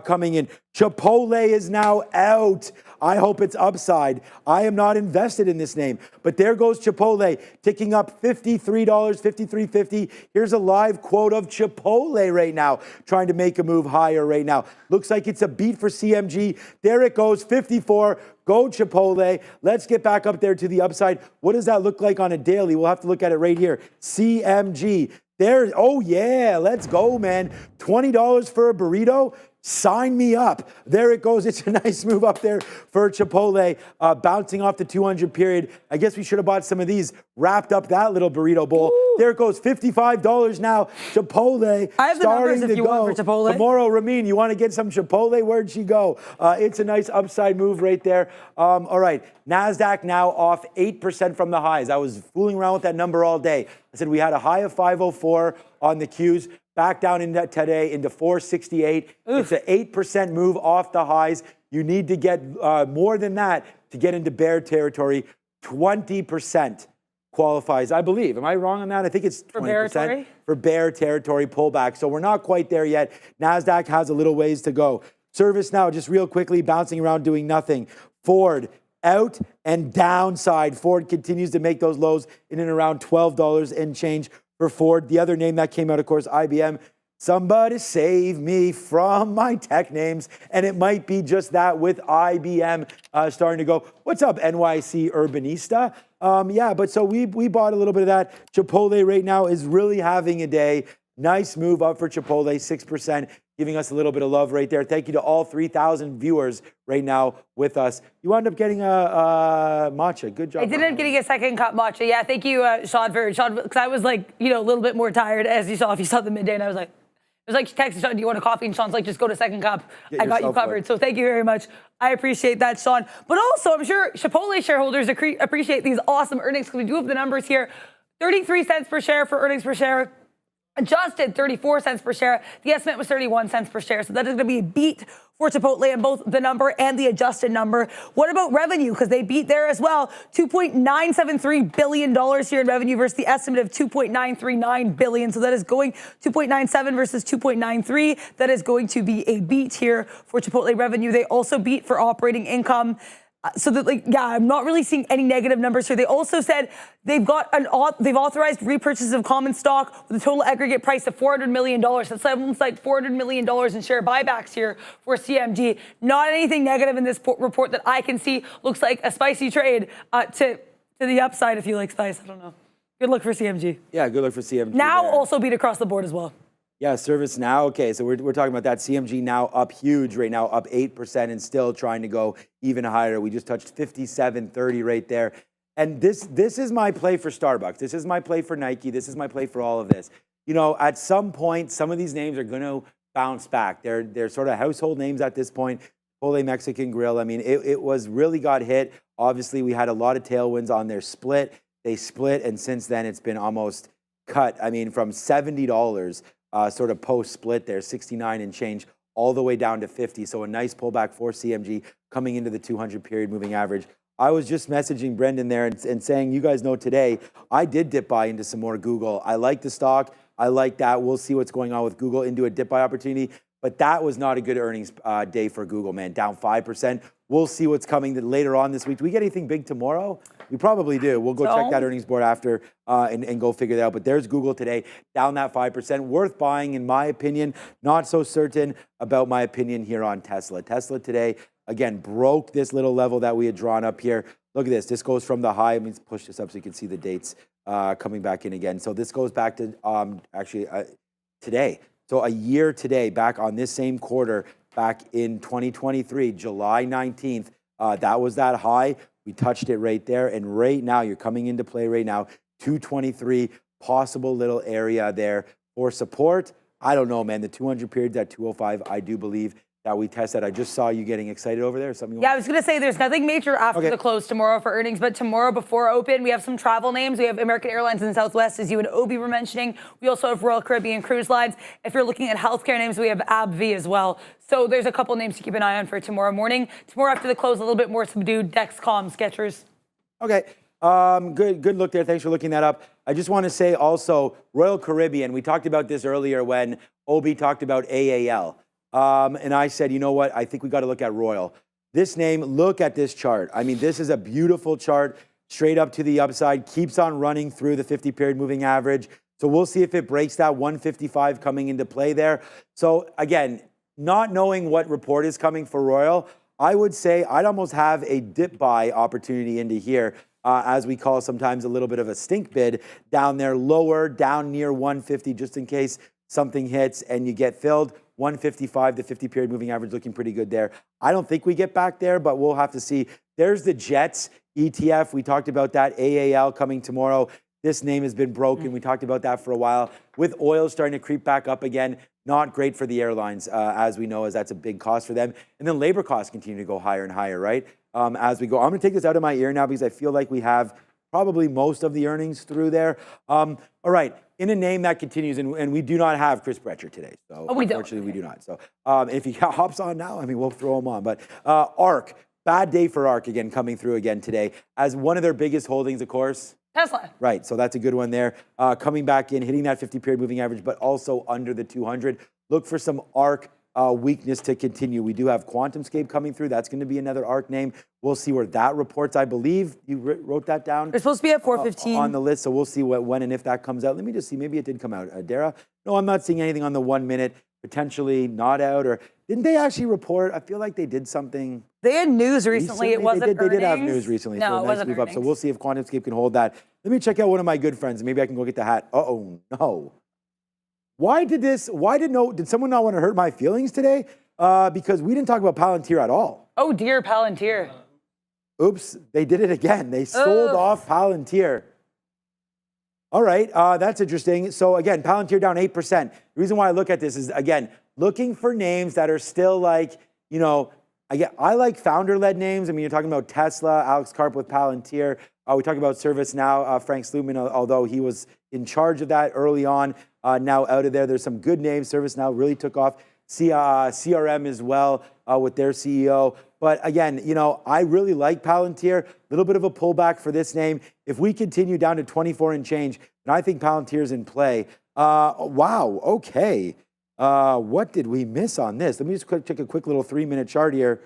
coming in. Chipotle is now out. I hope it's upside. I am not invested in this name, but there goes Chipotle ticking up $53, $53.50. Here's a live quote of Chipotle right now, trying to make a move higher right now. Looks like it's a beat for CMG. There it goes, 54. Go Chipotle. Let's get back up there to the upside. What does that look like on a daily? We'll have to look at it right here. CMG. There, oh yeah, let's go, man. $20 for a burrito? Sign me up. There it goes. It's a nice move up there for Chipotle, bouncing off the 200 period. I guess we should have bought some of these, wrapped up that little burrito bowl. Ooh. There it goes, $55 now. Chipotle. I have the numbers if you want for Chipotle. Tomorrow, Ramin, you want to get some Chipotle? Where'd she go? It's a nice upside move right there. All right, Nasdaq now off 8% from the highs. I was fooling around with that number all day. I said we had a high of 504 on the Qs. Back down into today into 468. It's an 8% move off the highs. You need to get more than that to get into bear territory. 20% qualifies, I believe. Am I wrong on that? I think it's 20% for bear territory pullback. So we're not quite there yet. Nasdaq has a little ways to go. ServiceNow, just real quickly, bouncing around doing nothing. Ford, out and downside. Ford continues to make those lows in and around $12 and change. For Ford, the other name that came out, of course, IBM. Somebody save me from my tech names. And it might be just that with IBM starting to go. What's up, NYSE Urbanista? Yeah, but so we bought a little bit of that. Chipotle right now is really having a day. Nice move up for Chipotle, 6%, giving us a little bit of love right there. Thank you to all 3,000 viewers right now with us. You wound up getting a matcha. Good job. I did end up getting a second cup matcha. Yeah, thank you, Sean, because I was like, a little bit more tired, as you saw, if you saw the midday, and I was like, texting Sean, do you want a coffee? And Sean's like, just go to second cup. I got you covered. So thank you very much. I appreciate that, Sean. But also, I'm sure Chipotle shareholders appreciate these awesome earnings, because we do have the numbers here. 33 cents per share for earnings per share. Adjusted 34 cents per share. The estimate was 31 cents per share. So that is going to be a beat for Chipotle in both the number and the adjusted number. What about revenue? Because they beat there as well. $2.973 billion here in revenue versus the estimate of $2.939 billion. So that is going 2.97 versus 2.93. That is going to be a beat here for Chipotle revenue. They also beat for operating income. So that, I'm not really seeing any negative numbers here. They also said they've authorized repurchases of common stock with a total aggregate price of $400 million. That's almost like $400 million in share buybacks here for CMG. Not anything negative in this report that I can see. Looks like a spicy trade to the upside if you like spice. I don't know. Good luck for CMG. Yeah, good luck for CMG. Now there. Also beat across the board as well. Yeah, ServiceNow. Okay, so we're talking about that. CMG now up huge right now, up 8% and still trying to go even higher. We just touched 57.30 right there. And this is my play for Starbucks. This is my play for Nike. This is my play for all of this. you know, at some point, some of these names are going to bounce back. They're sort of household names at this point. Chipotle Mexican Grill. I mean, it was really got hit. Obviously, we had a lot of tailwinds on their split. They split, and since then, it's been almost cut. I mean, from $70 sort of post-split there, 69 and change, all the way down to 50. So a nice pullback for CMG coming into the 200 period moving average. I was just messaging Brendan there and saying, you guys know today, I did dip buy into some more Google. I like the stock. I like that. We'll see what's going on with Google into a dip buy opportunity. But that was not a good earnings day for Google, man. Down 5%. We'll see what's coming later on this week. Do we get anything big tomorrow? We probably do. We'll go check that earnings board after and go figure that out. But there's Google today, down that 5%. Worth buying, in my opinion. Not so certain about my opinion here on Tesla. Tesla today, again, broke this little level that we had drawn up here. Look at this. This goes from the high. Let me push this up so you can see the dates coming back in again. So this goes back to today. So a year today, back on this same quarter, back in 2023, July 19th, that was that high. We touched it right there. And right now, you're coming into play right now, 223, possible little area there for support. I don't know, man. The 200 periods at 205, I do believe that we tested. I just saw you getting excited over there. Something? Yeah, I was going to say there's nothing major after the close tomorrow for earnings, but tomorrow before open, we have some travel names. We have American Airlines and Southwest, as you and Obi were mentioning. We also have Royal Caribbean Cruise Lines. If you're looking at healthcare names, we have AbbVie as well. So there's a couple names to keep an eye on for tomorrow morning. Tomorrow after the close, a little bit more subdued. Dexcom, Skechers. Okay. Good look there. Thanks for looking that up. I just want to say also, Royal Caribbean, we talked about this earlier when Obi talked about AAL. And I said, you know what? I think we got to look at Royal. This name, look at this chart. I mean, this is a beautiful chart, straight up to the upside, keeps on running through the 50-period moving average. So we'll see if it breaks that 155 coming into play there. So again, not knowing what report is coming for Royal, I would say I'd almost have a dip buy opportunity into here, as we call sometimes a little bit of a stink bid down there, lower, down near 150, just in case something hits and you get filled. 155, the 50-period moving average looking pretty good there. I don't think we get back there, but we'll have to see. There's the Jets ETF. We talked about that. AAL coming tomorrow. This name has been broken. We talked about that for a while. With oil starting to creep back up again, not great for the airlines, as we know, as that's a big cost for them. And then labor costs continue to go higher and higher, right? As we go. I'm going to take this out of my ear now because I feel like we have probably most of the earnings through there. All right. In a name that continues, and we do not have Chris Bretcher today. So unfortunately, we do not. So if he hops on now, I mean, we'll throw him on. But ARK, bad day for ARK again, coming through again today. As one of their biggest holdings, of course. Tesla. Right, so that's a good one there. Coming back in, hitting that 50-period moving average, but also under the 200. Look for some ARK weakness to continue. We do have QuantumScape coming through. That's going to be another ARK name. We'll see where that reports. I believe you wrote that down. It's supposed to be at 4:15 on the list, so we'll see when and if that comes out. Let me just see. Maybe it did come out. Dara? No, I'm not seeing anything on the 1 minute. Potentially not out, or didn't they actually report? I feel like they did something. They had news recently. It wasn't They did have news recently. No, so it wasn't move up. So we'll see if QuantumScape can hold that. Let me check out one of my good friends. Maybe I can go get the hat. Uh-oh, no. Did someone not want to hurt my feelings today? Because we didn't talk about Palantir at all. Oh dear, Palantir. Oops, they did it again. They sold off Palantir. All right, that's interesting. So again, Palantir down 8%. The reason why I look at this is, again, looking for names that are still like, you know, I like founder-led names. I mean, you're talking about Tesla, Alex Karp with Palantir. We talk about ServiceNow, Frank Slootman, although he was in charge of that early on, now out of there. There's some good names. ServiceNow really took off. CRM as well with their CEO. But again, you know, I really like Palantir. A little bit of a pullback for this name. If we continue down to 24 and change, then I think Palantir's in play. Wow, okay. What did we miss on this? Let me just check a quick little 3-minute chart here.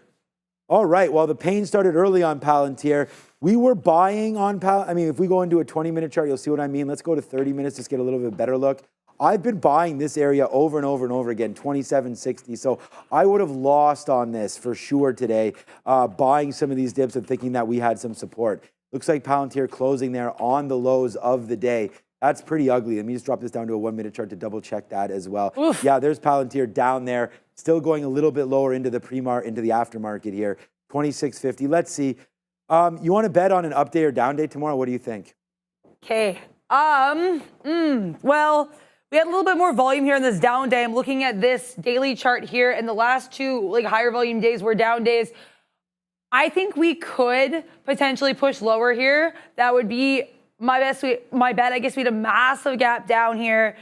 All right, well, the pain started early on Palantir. We were buying on Palantir. I mean, if we go into a 20-minute chart, you'll see what I mean. Let's go to 30 minutes, just get a little bit better look. I've been buying this area over and over and over again, 27.60. So I would have lost on this for sure today, buying some of these dips and thinking that we had some support. Looks like Palantir closing there on the lows of the day. That's pretty ugly. Let me just drop this down to a 1-minute chart to double check that as well. Oof. Yeah, there's Palantir down there, still going a little bit lower into the into the aftermarket here, 26.50. Let's see. You want to bet on an up day or down day tomorrow? What do you think? Okay. Well, We had a little bit more volume here in this down day. I'm looking at this daily chart here, and the last two higher volume days were down days. I think we could potentially push lower here. That would be my bet. I guess we had a massive gap down here.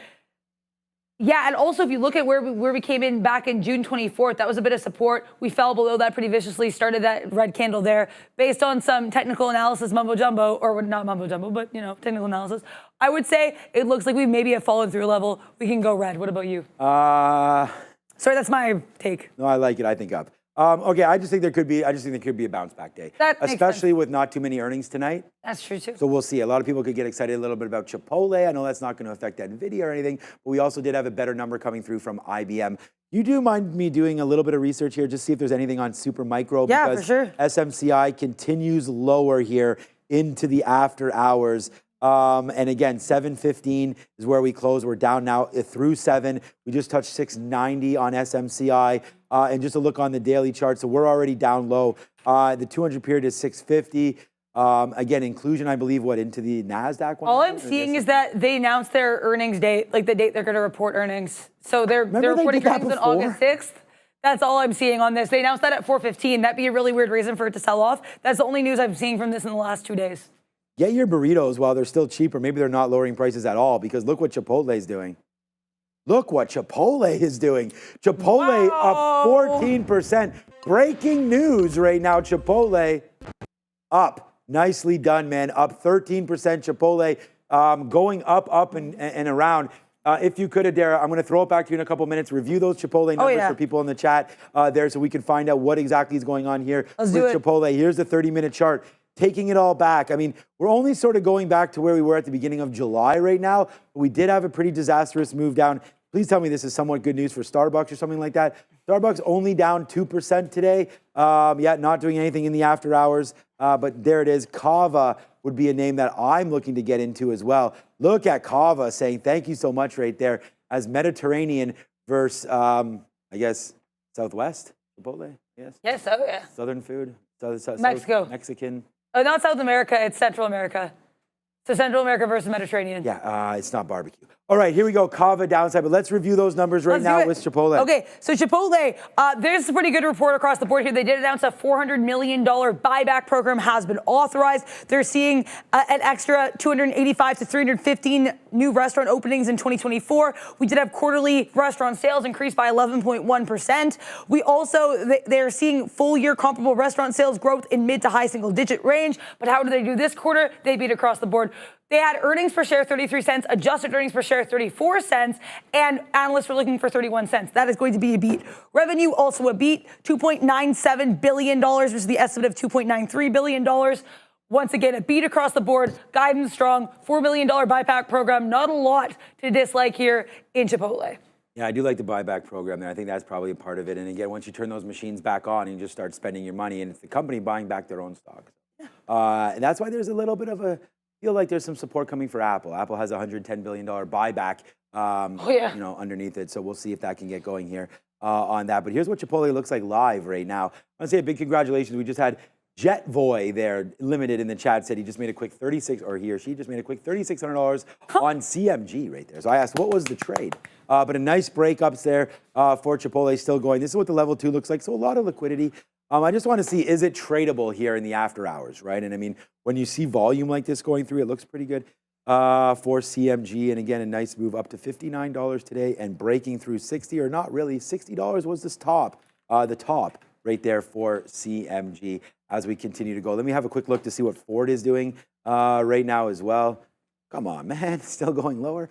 Yeah, and also if you look at where we came in back in June 24th, that was a bit of support. We fell below that pretty viciously, started that red candle there. Based on some technical analysis, mumbo jumbo, or not mumbo jumbo, but technical analysis, I would say it looks like we maybe have fallen through a level. We can go red. What about you? Sorry, that's my take. No, I like it. I think up. Okay, I just think there could be a bounce back day, especially with not too many earnings tonight. That's true too. So we'll see. A lot of people could get excited a little bit about Chipotle. I know that's not going to affect Nvidia or anything, but we also did have a better number coming through from IBM. You do mind me doing a little bit of research here, just see if there's anything on Supermicro? Yeah, because for sure. SMCI continues lower here into the after hours. And again, 715 is where we close. We're down now through 7. We just touched 690 on SMCI. And just a look on the daily chart, so we're already down low. The 200 period is 650. Again, inclusion, I believe, into the Nasdaq one? All I'm seeing is that they announced their earnings date, like the date they're going to report earnings. So they're reporting earnings on August 6th. That's all I'm seeing on this. They announced that at 4:15. That'd be a really weird reason for it to sell off. That's the only news I'm seeing from this in the last 2 days. Get your burritos while they're still cheaper. Maybe they're not lowering prices at all, because look what Chipotle is doing. Look what Chipotle is doing. Chipotle up 14%. Breaking news right now, Chipotle up. Nicely done, man. Up 13%. Chipotle going up and around. If you could, Adara, I'm going to throw it back to you in a couple minutes. Review those Chipotle numbers for people in the chat there so we can find out what exactly is going on here with Chipotle. Here's the 30-minute chart. Taking it all back. I mean, we're only sort of going back to where we were at the beginning of July right now. But we did have a pretty disastrous move down. Please tell me this is somewhat good news for Starbucks or something like that. Starbucks only down 2% today. Not doing anything in the after hours. But there it is. Kava would be a name that I'm looking to get into as well. Look at Kava saying thank you so much right there as Mediterranean versus, I guess, Southwest Chipotle. Yes. Yes. Oh yeah. Southern food. Mexico. Mexican. Oh, not South America. It's Central America. So Central America versus Mediterranean. Yeah, it's not barbecue. All right, here we go. Kava downside, but let's review those numbers right now with Chipotle. Okay, so Chipotle, there's a pretty good report across the board here. They did announce a $400 million buyback program has been authorized. They're seeing an extra 285 to 315 new restaurant openings in 2024. We did have quarterly restaurant sales increase by 11.1%. We also, they're seeing full year comparable restaurant sales growth in mid to high single digit range. But how did they do this quarter? They beat across the board. They had earnings per share 33 cents, adjusted earnings per share 34 cents, and analysts were looking for 31 cents. That is going to be a beat. Revenue also a beat, $2.97 billion versus the estimate of $2.93 billion. Once again, a beat across the board, guidance strong, $4 million buyback program. Not a lot to dislike here in Chipotle. Yeah, I do like the buyback program there. I think that's probably a part of it. And again, once you turn those machines back on, you just start spending your money, and it's the company buying back their own stock. And that's why there's a little bit of feel like there's some support coming for Apple. Apple has a $110 billion buyback underneath it. So we'll see if that can get going here on that. But here's what Chipotle looks like live right now. I want to say a big congratulations. We just had Jetvoy there, limited in the chat, said he just made a quick he or she just made a quick $3,600 on CMG right there. So I asked, what was the trade? But a nice breakups there for Chipotle still going. This is what the level 2 looks like. So a lot of liquidity. I just want to see, is it tradable here in the after hours, right? And I mean, when you see volume like this going through, it looks pretty good for CMG. And again, a nice move up to $59 today and breaking through 60, or not really. $60 was this top, the top right there for CMG as we continue to go. Let me have a quick look to see what Ford is doing right now as well. Come on, man, still going lower.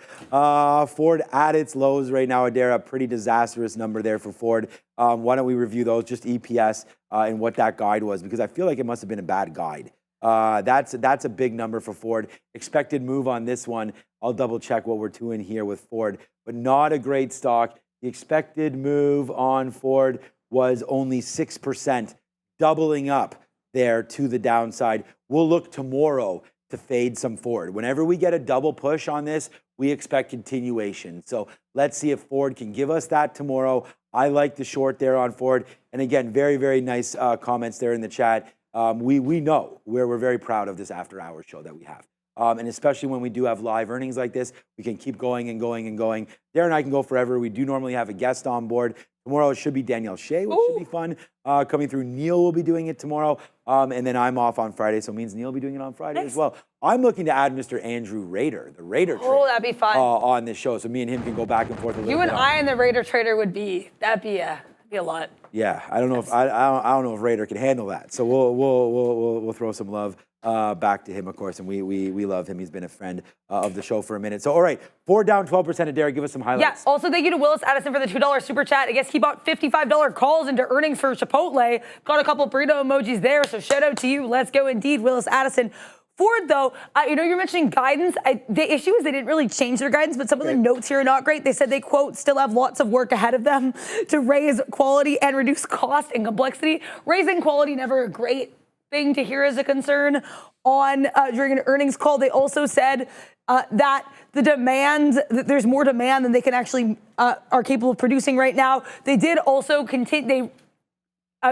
Ford at its lows right now. Adara, pretty disastrous number there for Ford. Why don't we review those, just EPS and what that guide was, because I feel like it must have been a bad guide. That's a big number for Ford. Expected move on this one. I'll double check what we're doing here with Ford, but not a great stock. The expected move on Ford was only 6%, doubling up there to the downside. We'll look tomorrow to fade some Ford. Whenever we get a double push on this, we expect continuation. So let's see if Ford can give us that tomorrow. I like the short there on Ford. And again, very, very nice comments there in the chat. We know we're very proud of this after hours show that we have. And especially when we do have live earnings like this, we can keep going and going and going. Darren and I can go forever. We do normally have a guest on board. Tomorrow it should be Danielle Shea, which should be fun. Coming through, Neil will be doing it tomorrow. And then I'm off on Friday, so it means Neil will be doing it on Friday as well. I'm looking to add Mr. Andrew Rader, the Raider trader. Oh, that'd be fun. On this show, so me and him can go back and forth a little bit. You and I and the Raider trader would be, that'd be a lot. Yeah, I don't know if I don't know if Raider can handle that. So we'll throw some love back to him, of course, and we love him. He's been a friend of the show for a minute. So all right, Ford down 12%. Adair, give us some highlights. Yeah. Also, thank you to Willis Addison for the $2 super chat. I guess he bought $55 calls into earnings for Chipotle. Got a couple burrito emojis there. So shout out to you. Let's go indeed, Willis Addison. Ford, though, you're mentioning guidance. The issue is they didn't really change their guidance, but some of the notes here are not great. They said they, quote, still have lots of work ahead of them to raise quality and reduce cost and complexity. Raising quality, never a great thing to hear as a concern on during an earnings call. They also said that the demand, that there's more demand than they can actually are capable of producing right now. They did also continue,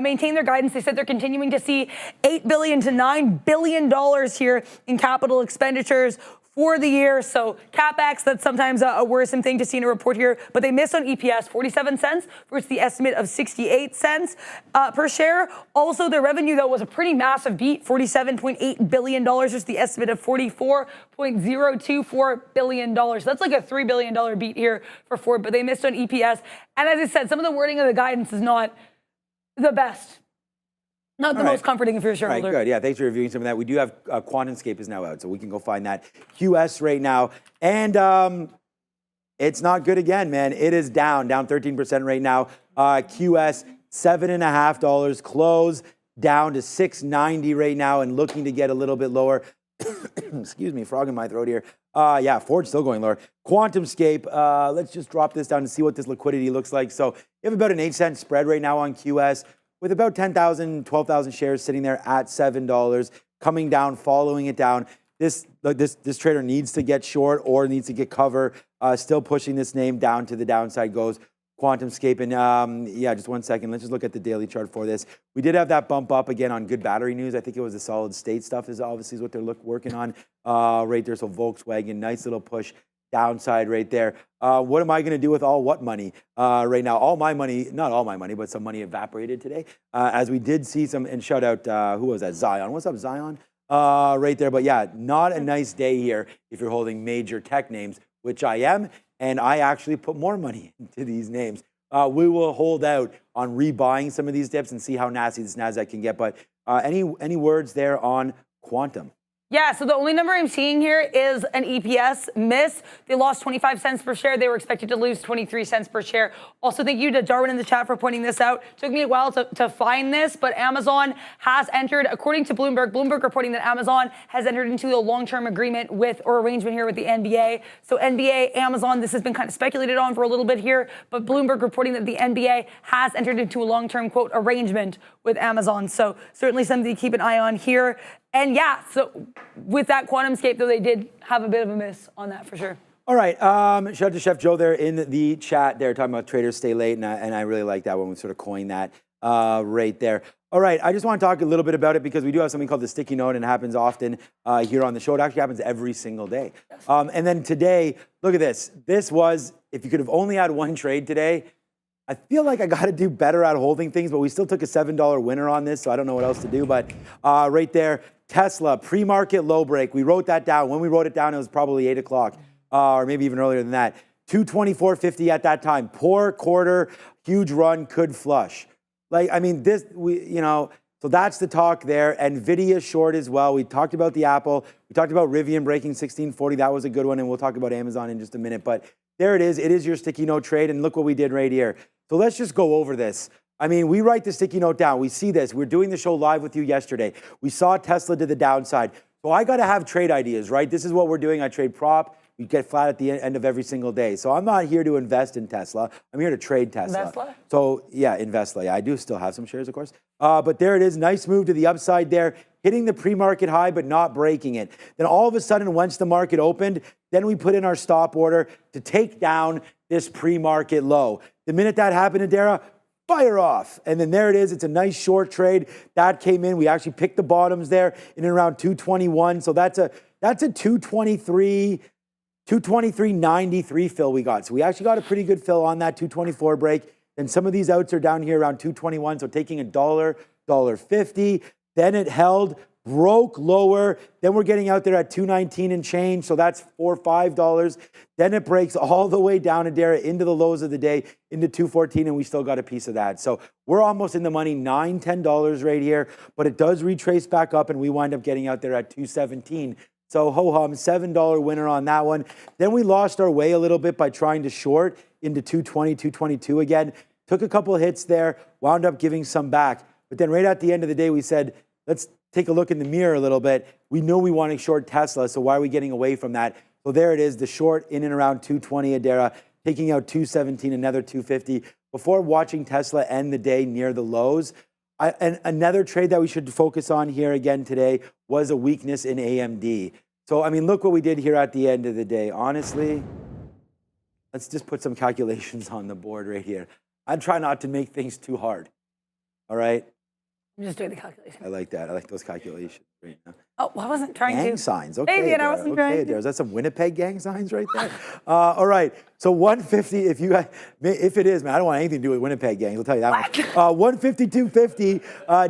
maintain their guidance. They said they're continuing to see $8 billion to $9 billion here in capital expenditures for the year. So CapEx, that's sometimes a worrisome thing to see in a report here, but they missed on EPS, 47 cents versus the estimate of 68 cents per share. Also, their revenue, though, was a pretty massive beat, $47.8 billion versus the estimate of $44.024 billion. That's like a $3 billion beat here for Ford, but they missed on EPS. And as I said, some of the wording of the guidance is not the best. Not the most comforting if you're a shareholder. All right, good. Yeah, thanks for reviewing some of that. We do have QuantumScape is now out, so we can go find that. QS right now. And it's not good again, man. It is down 13% right now. QS, $7.50 close, down to $6.90 right now and looking to get a little bit lower. Excuse me, frog in my throat here. Yeah, Ford's still going lower. QuantumScape, let's just drop this down and see what this liquidity looks like. So you have about an 8-cent spread right now on QS with about 10,000, 12,000 shares sitting there at $7, coming down, following it down. This trader needs to get short or needs to get cover. Still pushing this name down to the downside goes QuantumScape. And yeah, just 1 second. Let's just look at the daily chart for this. We did have that bump up again on good battery news. I think it was the solid state stuff is obviously what they're working on right there. So Volkswagen, nice little push downside right there. What am I going to do with all what money right now? All my money, not all my money, but some money evaporated today. As we did see some, and shout out, who was that? Zion. What's up, Zion? Right there. But yeah, not a nice day here if you're holding major tech names, which I am. And I actually put more money into these names. We will hold out on rebuying some of these dips and see how nasty this Nasdaq can get. But any words there on Quantum? Yeah, so the only number I'm seeing here is an EPS miss. They lost 25 cents per share. They were expected to lose 23 cents per share. Also, thank you to Darwin in the chat for pointing this out. Took me a while to find this, but Amazon has entered, according to Bloomberg reporting that Amazon has entered into a long-term agreement with, or arrangement here with the NBA. So NBA, Amazon, this has been kind of speculated on for a little bit here, but Bloomberg reporting that the NBA has entered into a long-term, quote, arrangement with Amazon. So certainly something to keep an eye on here. And yeah, so with that QuantumScape, though, they did have a bit of a miss on that for sure. All right, shout out to Chef Joe there in the chat there talking about traders stay late, and I really like that when we sort of coined that right there. All right, I just want to talk a little bit about it because we do have something called the sticky note, and it happens often here on the show. It actually happens every single day. And then today, look at this. This was, if you could have only had one trade today, I feel like I got to do better at holding things, but we still took a $7 winner on this, so I don't know what else to do. But right there, Tesla, pre-market low break. We wrote that down. When we wrote it down, it was probably 8 o'clock, or maybe even earlier than that. 224.50 at that time. Poor quarter, huge run, could flush. Like, I mean, this, so that's the talk there. NVIDIA short as well. We talked about the Apple. We talked about Rivian breaking 1640. That was a good one, and we'll talk about Amazon in just a minute. But there it is. It is your sticky note trade, and look what we did right here. So let's just go over this. I mean, we write the sticky note down. We see this. We're doing the show live with you yesterday. We saw Tesla to the downside. So I got to have trade ideas, right? This is what we're doing. I trade prop. We get flat at the end of every single day. So I'm not here to invest in Tesla. I'm here to trade Tesla. Investla? So yeah, Investla. Yeah, I do still have some shares, of course. But there it is. Nice move to the upside there. Hitting the pre-market high, but not breaking it. Then all of a sudden, once the market opened, then we put in our stop order to take down this pre-market low. The minute that happened, Adara, fire off. And then there it is. It's a nice short trade. That came in. We actually picked the bottoms there in and around 221. So that's a That's a 223.93 fill we got. So we actually got a pretty good fill on that 224 break. And some of these outs are down here around 221. So taking $1, $1.50. Then it held, broke lower. Then we're getting out there at 219 and change. So that's $4, $5. Then it breaks all the way down, Adara, into the lows of the day, into 214, and we still got a piece of that. So we're almost in the money, $9, $10 right here. But it does retrace back up, and we wind up getting out there at 217. So ho-hum, $7 winner on that one. Then we lost our way a little bit by trying to short into 220, 222 again. Took a couple of hits there, wound up giving some back. But then right at the end of the day, we said, let's take a look in the mirror a little bit. We know we want to short Tesla, so why are we getting away from that? So there it is, the short in and around 220 Adara, taking out 217, another 250. Before watching Tesla end the day near the lows, and another trade that we should focus on here again today was a weakness in AMD. So, I mean, look what we did here at the end of the day. Honestly, let's just put some calculations on the board right here. I try not to make things too hard, all right? I'm just doing the calculation. I like that. I like those calculations right now. Oh, I wasn't trying to. Gang signs. Okay, Maybe, and I wasn't trying to. Is that some Winnipeg gang signs right there? All right. So 150, if it is, man, I don't want anything to do with Winnipeg gangs. I'll tell you that much. 150, 250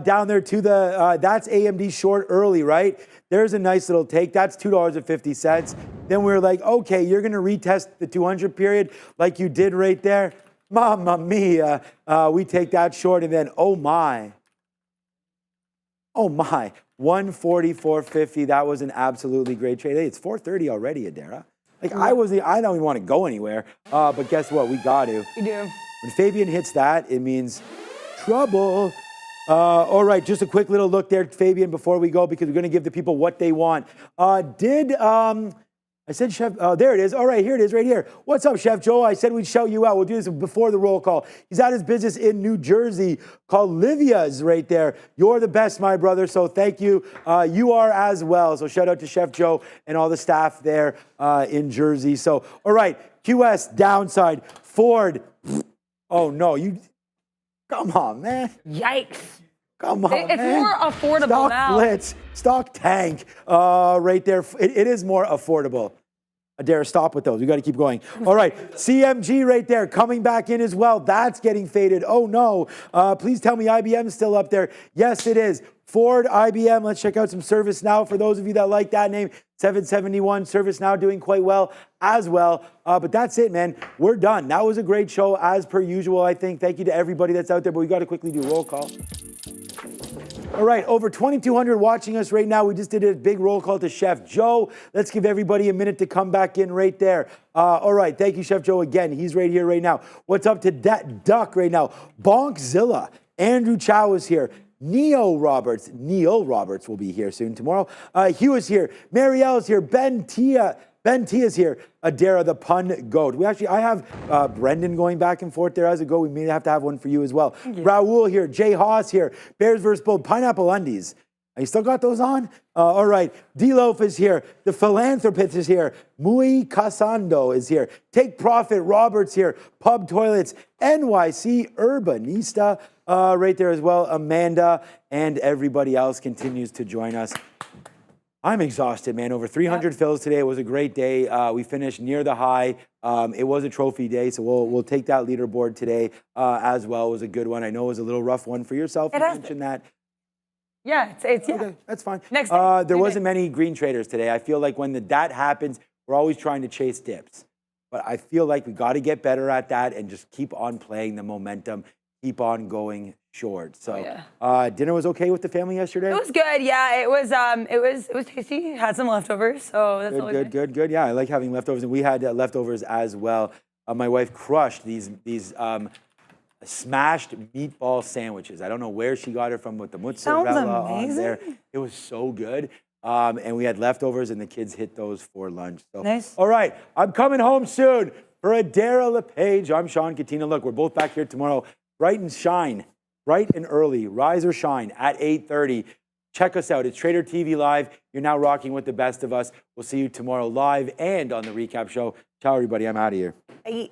down there to the, that's AMD short early, right? There's a nice little take. That's $2.50. Then we were like, okay, you're going to retest the 200 period like you did right there. Mamma mia. We take that short, and then, oh my, 144.50. That was an absolutely great trade. Hey, it's 4:30 already, Adara. Like I don't even want to go anywhere. But guess what? We got to. We do. When Fabian hits that, it means trouble. All right, just a quick little look there, Fabian, before we go, because we're going to give the people what they want. I said, Chef, there it is. All right, here it is right here. What's up, Chef Joe? I said we'd shout you out. We'll do this before the roll call. He's at his business in New Jersey called Livia's right there. You're the best, my brother, so thank you. You are as well. So shout out to Chef Joe and all the staff there in Jersey. So, all right, QS downside. Ford, oh no, come on, man. Yikes. Come on, It's man. more affordable Stock now. Blitz, stock tank, right there. It is more affordable. Adara, stop with those. We got to keep going. All right, CMG right there coming back in as well. That's getting faded. Oh no. Please tell me IBM's still up there. Yes, it is. Ford, IBM. Let's check out some ServiceNow for those of you that like that name. 771. ServiceNow doing quite well as well. But that's it, man. We're done. That was a great show as per usual, I think. Thank you to everybody that's out there. But we got to quickly do roll call. All right, over 2,200 watching us right now. We just did a big roll call to Chef Joe. Let's give everybody a minute to come back in right there. All right, thank you, Chef Joe, again. He's right here right now. What's up to that duck right now? Bonkzilla. Andrew Chow is here. Neil Roberts will be here soon tomorrow. Hugh is here. Marielle is here. Ben T is here. Adara, the pun goat. I have Brendan going back and forth there as a go. We may have to have one for you as well. Raul here. Jay Haas here. Bears versus Bull. Pineapple undies. You still got those on? All right. D-Loaf is here. The Philanthropist is here. Muy Casando is here. Take Profit. Roberts here. Pub Toilets. NYC Urbanista right there as well. Amanda and everybody else continues to join us. I'm exhausted, man. Over 300 fills today. It was a great day. We finished near the high. It was a trophy day, so we'll take that leaderboard today as well. It was a good one. I know it was a little rough one for yourself. You mentioned that. Yeah, it's yeah. Okay, that's fine. Next there wasn't many green traders today. I feel like when that happens, we're always trying to chase dips. But I feel like we got to get better at that and just keep on playing the momentum, keep on going short. So dinner was okay with the family yesterday? It was good. Yeah, it was tasty. Had some leftovers, so that's always good. Yeah, I like having leftovers, and we had leftovers as well. My wife crushed these smashed meatball sandwiches. I don't know where she got it from with the mozzarella on there. It was so good. And we had leftovers, and the kids hit those for lunch. So, nice. All right, I'm coming home soon. For Adara LePage, I'm Sean Katina. Look, we're both back here tomorrow. Bright and shine, bright and early, rise or shine at 8:30. Check us out. It's Trader TV Live. You're now rocking with the best of us. We'll see you tomorrow live and on the recap show. Ciao, everybody. I'm out of here. Bye.